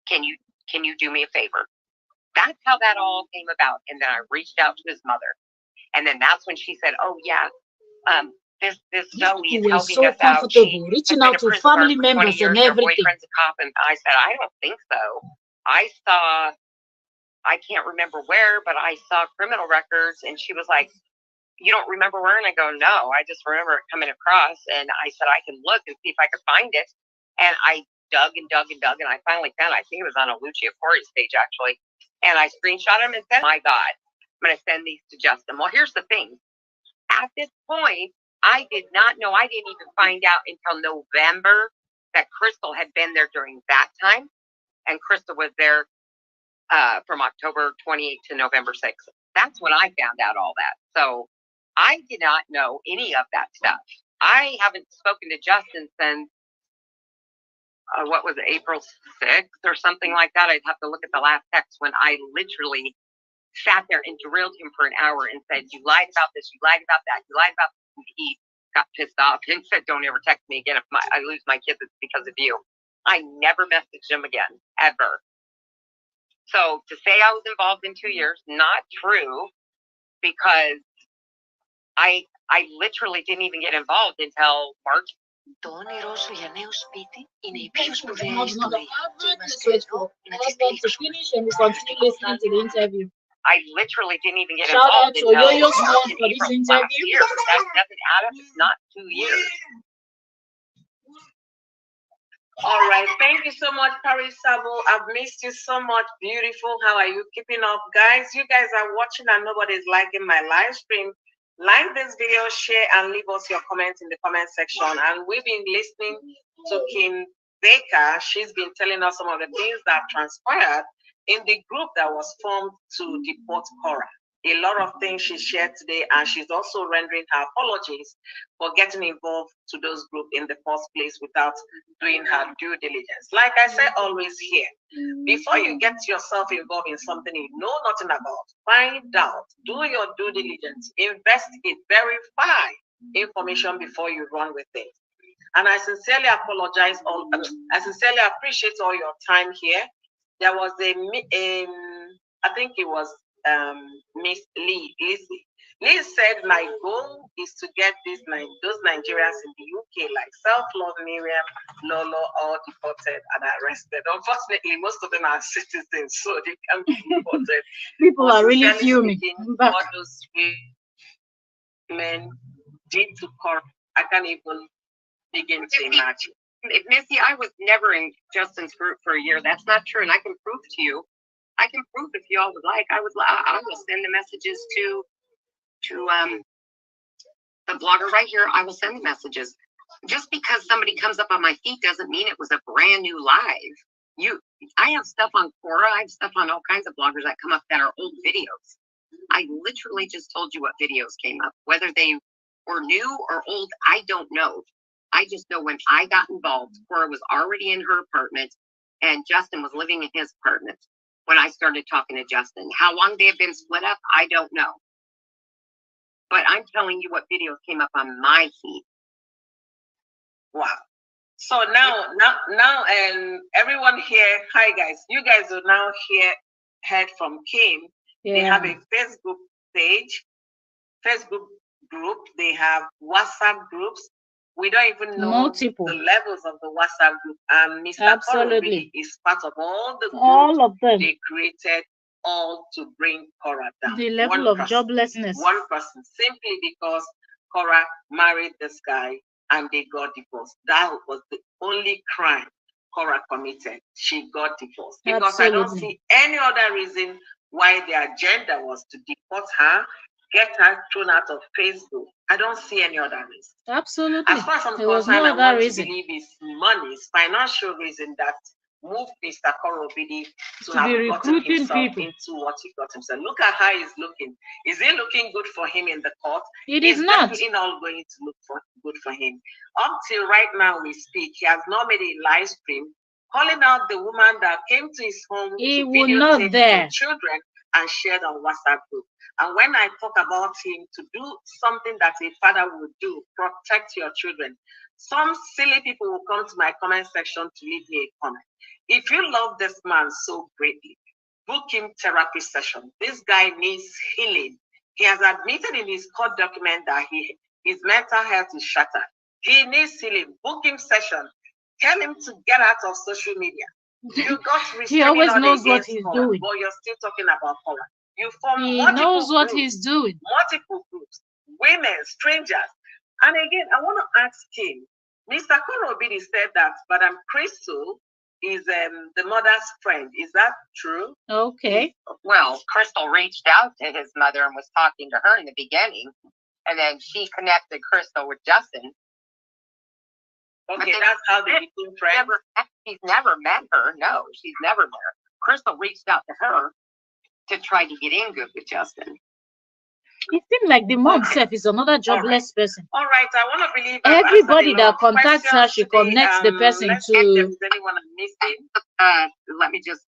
Can you do me a favor? That's how that all came about. And then I reached out to his mother. And then that's when she said, oh, yeah, this Zoe is helping so us out. She reaching has out been a to prison family guard for 20 members years. and Her everything. boyfriend's a cop. And I said, I don't think so. I can't remember where, but I saw criminal records. And she was like, you don't remember where? And I go, no, I just remember it coming across. And I said, I can look and see if I could find it. And I dug and I finally found it. I think it was on a Lucia Corey's page, actually. And I screenshot him and said, my God, I'm going to send these to Justin. Well, here's the thing. At this point, I did not know. I didn't even find out until November that Crystal had been there during that time. And Crystal was there from October 28th to November 6th. That's when I found out all that. So I did not know any of that stuff. I haven't spoken to Justin since, what was it, April 6th or something like that. I'd have to look at the last text when I literally sat there and drilled him for an hour and said, you lied about this, you lied about that, you lied about this. He got pissed off and said, don't ever text me again. If I lose my kids, it's because of you. I never messaged him again, ever. So to say I was involved in 2 years, not true, because I literally didn't even get involved until March. Το όνειρό σου για νέο σπίτι είναι η πιο σπουδαία ιστορία και είμαστε εδώ να τη στηρίξουμε. I literally didn't even get involved until March and April last year. That doesn't add up. It's not 2 years. All right. Thank you so much, Paris Sabo. I've missed you so much. Beautiful. How are you keeping up, guys? You guys are watching and nobody's liking my live stream. Like this video, share, and leave us your comments in the comment section. And we've been listening to Kim Baker. She's been telling us some of the things that transpired in the group that was formed to deport Korra. A lot of things she shared today, and she's also rendering her apologies for getting involved to those groups in the first place without doing her due diligence. Like I say always here, before you get yourself involved in something you know nothing about, find out, do your due diligence, investigate, verify information before you run with things. And I sincerely apologize. I sincerely appreciate all your time here. There was I think it was Miss Lizzie. Liz said, my goal is to get those Nigerians in the UK, like Self-Love, Miriam, Lolo, all deported and arrested. Unfortunately, most of them are citizens, so they can't be deported. People are really fuming. What those women did to Korra, I can't even begin to imagine. Missy, I was never in Justin's group for a year. That's not true, and I can prove to you. I can prove if you all would like. I will send the messages to The blogger right here, I will send the messages. Just because somebody comes up on my feed doesn't mean it was a brand new live. I have stuff on Quora, I have stuff on all kinds of bloggers that come up that are old videos. I literally just told you what videos came up. Whether they were new or old, I don't know. I just know when I got involved, Quora was already in her apartment and Justin was living in his apartment when I started talking to Justin. How long they have been split up, I don't know. But I'm telling you what videos came up on my feed. Wow. So now, and everyone here, hi guys. You guys will now heard from Kim. They have a Facebook page, Facebook group. They have WhatsApp groups. We don't even know multiple the levels of the WhatsApp group. And Mr. Absolutely. Korra is part of all the groups all of them. they created, all to bring Korra down. The level of joblessness. One person, simply because Korra married this guy and they got divorced. That was the only crime Korra committed. She got divorced. Because I don't see any other reason why their agenda was to deport her, get her thrown out of Facebook. I don't see any other reason. Absolutely. As far as I'm There was concerned, no I other want reason. to believe it's money, it's financial reason that moved Mr. Korra to have be gotten recruiting himself people into what he got himself. Look at how he's looking. Is it looking good for him in the court? It is It's not. definitely not going to look good for him. Up till right now we speak, he has not made a live stream calling out the woman that came to his home He to will not videotape there. the children and shared on WhatsApp group. And when I talk about him to do something that a father would do, protect your children, some silly people will come to my comment section to leave me a comment. If you love this man so greatly, book him therapy session. This guy needs healing. He has admitted in his court document that his mental health is shattered. He needs healing. Book him session. Tell him to get out of social media. You got He always knows what he's doing. But you're still talking about Korra. You form He knows what he's doing. multiple groups, women, strangers. And again, I want to ask him, Mr. Korra said that Madam Crystal is the mother's friend. Is that true? Okay. Well, Crystal reached out to his mother and was talking to her in the beginning, and then she connected Crystal with Justin. Okay, that's how they became friends. He's never met her. No, she's never met her. Crystal reached out to her to try to get in good with Justin. It seems like the mom self is another jobless person. All right, I want to believe everybody that contacts her, she connects the person to. Anyone missing? Let me just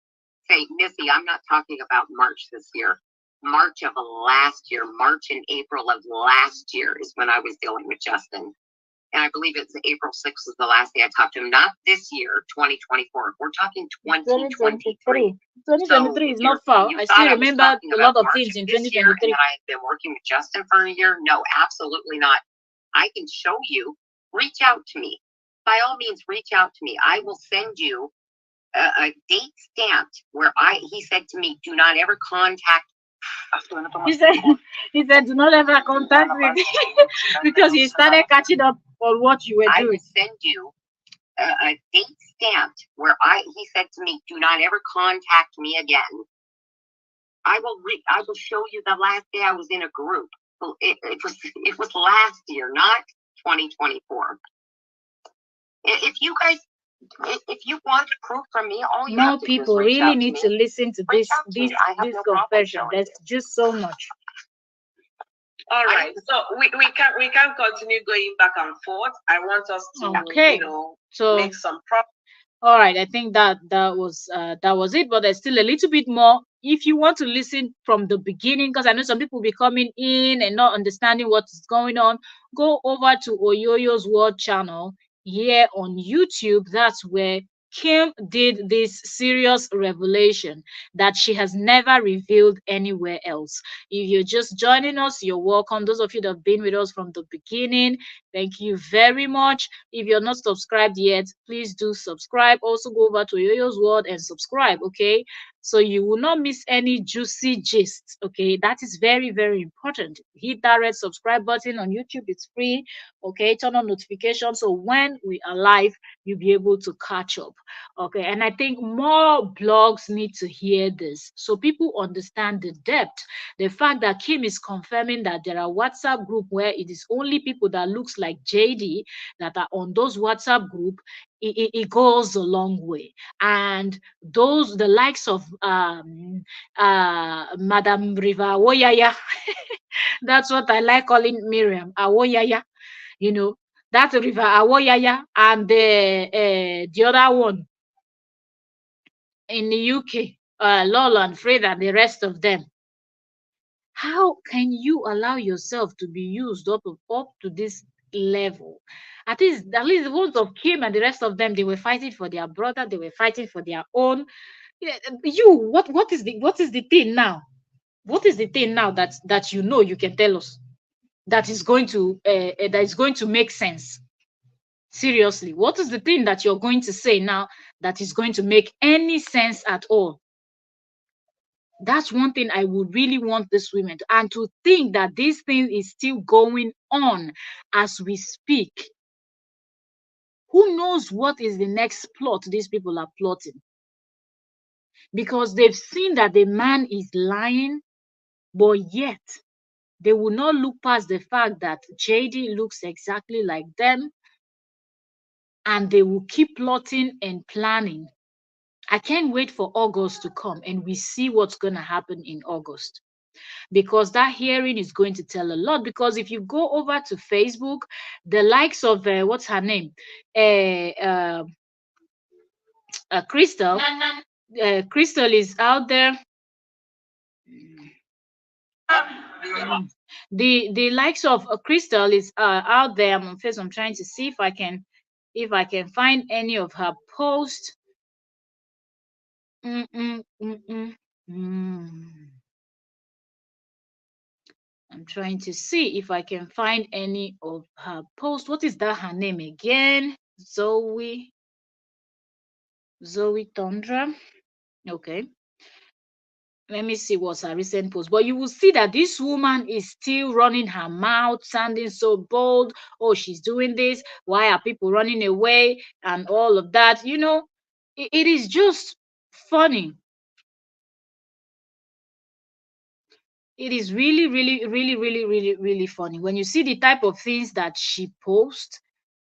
say, Missy, I'm not talking about March this year. March of last year, March and April of last year is when I was dealing with Justin. And I believe it's April 6th was the last day I talked to him. Not this year, 2024. We're talking 2023. 2023 is not far. I still remember a lot of things in 2023. And I've been working with Justin for a year. No, absolutely not. I can show you. Reach out to me. By all means, reach out to me. I will send you a date stamped where he said to me, do not ever contact. He said, do not ever contact me because he started catching up on what you were doing. I will send you a date stamped where he said to me, do not ever contact me again. I will show you the last day I was in a group. It was last year, not 2024. If you want proof from me, all you have to do is people reach really out need to to me. listen to this confession. There's just so much. All right, so we can continue going back and forth. I want us to make some progress. All right, I think that was it, but there's still a little bit more. If you want to listen from the beginning, because I know some people will be coming in and not understanding what is going on, go over to Oyoyo's World channel here on YouTube. That's where Kim did this serious revelation that she has never revealed anywhere else. If you're just joining us, you're welcome. Those of you that have been with us from the beginning, thank you very much. If you're not subscribed yet, please do subscribe. Also go over to Yoyo's World and subscribe, okay? So you will not miss any juicy gist, okay? That is very, very important. Hit that red subscribe button on YouTube. It's free, okay? Turn on notifications so when we are live, you'll be able to catch up. Okay. And I think more blogs need to hear this so people understand the depth. The fact that Kim is confirming that there are WhatsApp group where it is only people that looks like JD that are on those WhatsApp group, it goes a long way. And those the likes of Madam Riva Woyaya, that's what I like calling Miriam Awoyaya, you know, that River Awoyaya and the other one in the UK, Lola and Fred and the rest of them. How can you allow yourself to be used up to this level? At least the ones of Kim and the rest of them, they were fighting for their brother, they were fighting for their own. Yeah, you, what is the thing now? What is the thing now that you can tell us that is going to make sense? Seriously, what is the thing that you're going to say now that is going to make any sense at all? That's one thing I would really want this women to, and to think that this thing is still going on as we speak. Who knows what is the next plot these people are plotting? Because they've seen that the man is lying, but yet they will not look past the fact that JD looks exactly like them, and they will keep plotting and planning. I can't wait for August to come and we see what's going to happen in August, because that hearing is going to tell a lot. Because if you go over to Facebook, the likes of what's her name, uh, uh, Crystal, Crystal is out there. The likes of Crystal is out there. I'm trying to see if I can find any of her posts. Mm, mm, mm, mm, mm. I'm trying to see if I can find any of her posts. What is that her name again? Zoe Tundra. Okay. Let me see what's her recent post. But you will see that this woman is still running her mouth, sounding so bold. Oh, she's doing this. Why are people running away? And all of that. It is just funny. It is really, really, really, really, really, really funny when you see the type of things that she posts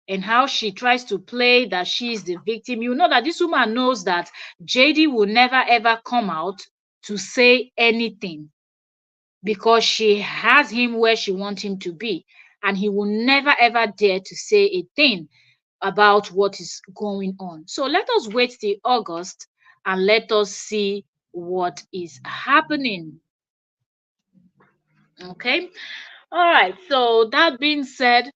and how she tries to play that she is the victim. You know that this woman knows that JD will never ever come out to say anything because she has him where she wants him to be, and he will never ever dare to say a thing about what is going on. So let us wait till August and let us see what is happening. Okay. All right. So that being said,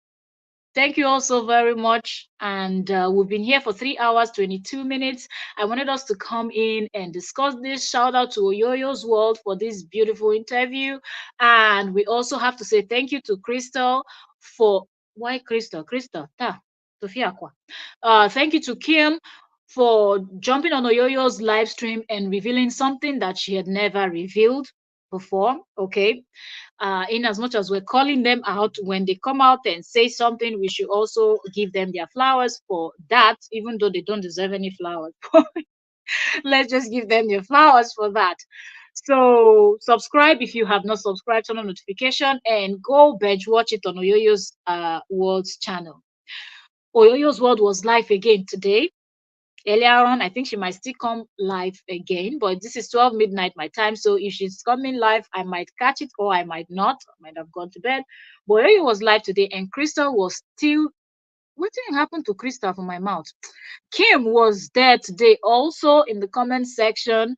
thank you all so very much. And we've been here for 3 hours, 22 minutes. I wanted us to come in and discuss this. Shout out to Oyoyo's World for this beautiful interview. And we also have to say thank you to Crystal for why Crystal? Crystal, ta, Sophia Kwa. Thank you to Kim for jumping on Oyoyo's live stream and revealing something that she had never revealed before. Okay. In as much as we're calling them out, when they come out and say something, we should also give them their flowers for that, even though they don't deserve any flowers. Let's just give them their flowers for that. So subscribe if you have not subscribed, turn on notification, and go bench watch it on Oyoyo's World's channel. Oyoyo's World was live again today. Earlier on, I think she might still come live again, but this is 12 midnight my time. So if she's coming live, I might catch it or I might not. I might have gone to bed. But Oyo was live today, and Crystal was still. What did happen to Crystal from my mouth? Kim was there today also in the comment section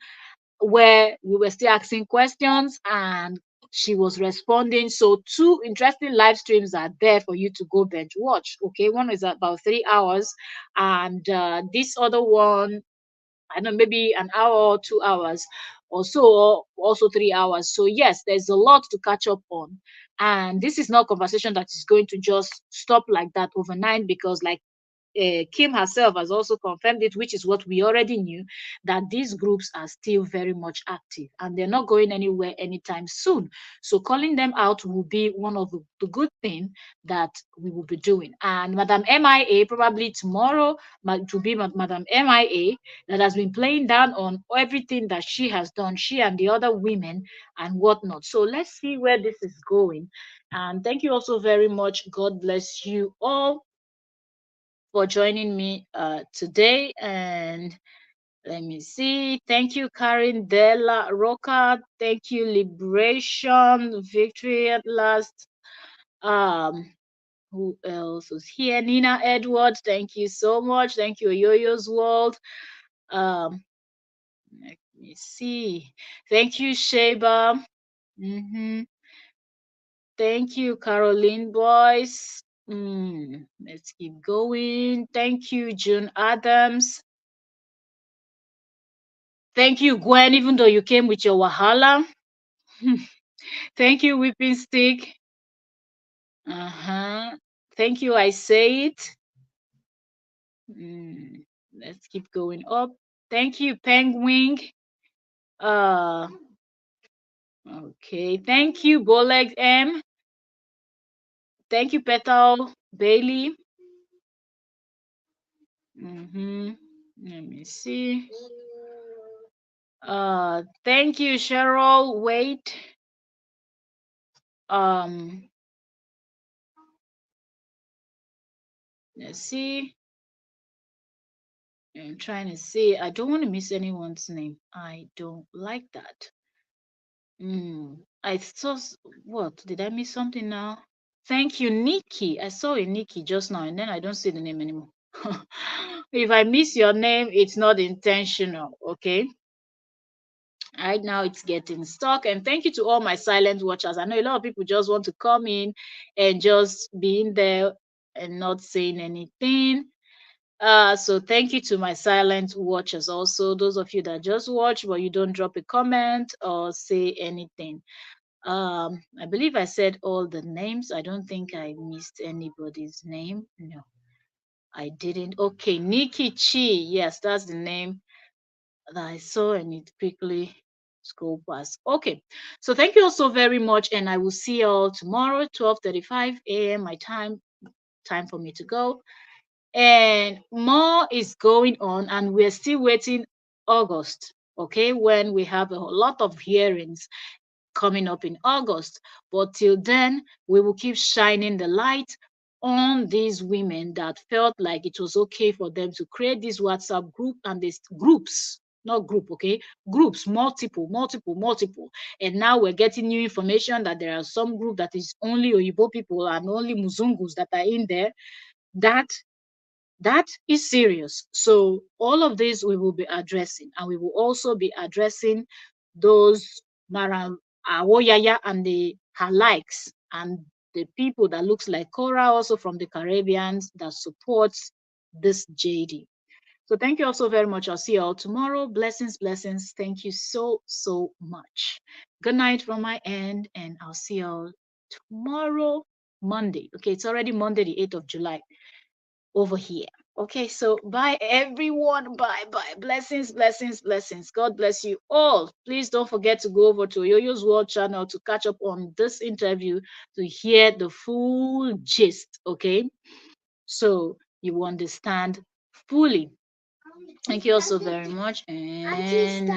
where we were still asking questions and she was responding. So two interesting live streams are there for you to go bench watch. Okay, one is about 3 hours, and this other one, I don't know, maybe an hour or 2 hours or so, or also 3 hours. So yes, there's a lot to catch up on. And this is not a conversation that is going to just stop like that overnight, because like Kim herself has also confirmed it, which is what we already knew, that these groups are still very much active and they're not going anywhere anytime soon. So calling them out will be one of the good things that we will be doing. And Madam MIA, probably tomorrow, to be Madam MIA, that has been playing down on everything that she has done, she and the other women and whatnot. So let's see where this is going. And thank you also very much. God bless you all for joining me today. And let me see. Thank you, Karen Della Roca. Thank you, Liberation, Victory at last. Um, who else was here? Nina Edwards. Thank you so much. Thank you, Yo-Yo's World. Um, let me see. Thank you, Sheba. Thank you, Caroline Boyce. Let's keep going. Thank you, June Adams. Thank you, Gwen, even though you came with your Wahala. Thank you, Whipping Stick. Thank you, I say it. Let's keep going up. Thank you, Penguin. Uh, okay. Thank you, Boleg M. Thank you, Petal Bailey. Let me see. Thank you, Cheryl. Wait. Let's see. I'm trying to see. I don't want to miss anyone's name. I don't like that. I saw what? Did I miss something now? Thank you, Nikki. I saw a Nikki just now, and then I don't see the name anymore. If I miss your name, it's not intentional. Okay. Right now it's getting stuck. And thank you to all my silent watchers. I know a lot of people just want to come in and just be in there and not saying anything. So thank you to my silent watchers also, those of you that just watch but you don't drop a comment or say anything. I believe I said all the names. I don't think I missed anybody's name. No, I didn't. Okay, Nikki Chi. Yes, that's the name that I saw and it quickly scrolled past. Okay, so thank you all so very much, and I will see you all tomorrow, 12:35 a.m. my time for me to go. And more is going on, and we're still waiting August, okay, when we have a lot of hearings coming up in August. But till then, we will keep shining the light on these women that felt like it was okay for them to create this WhatsApp group and these groups, not group, okay, groups, multiple. And now we're getting new information that there are some group that is only Oyibo people and only Muzungus that are in there. That is serious. So all of this we will be addressing, and we will also be addressing those Mara Awoyaya and the her likes and the people that looks like Korra also from the Caribbeans that supports this JD. So thank you also very much. I'll see you all tomorrow. Blessings, blessings. Thank you so much. Good night from my end, and I'll see you all tomorrow, Monday. Okay, it's already Monday, the 8th of July over here. Okay, so bye everyone. Bye. Blessings. God bless you all. Please don't forget to go over to Yo-Yo's World channel to catch up on this interview to hear the full gist. Okay, so you understand fully. Thank you all so very much. And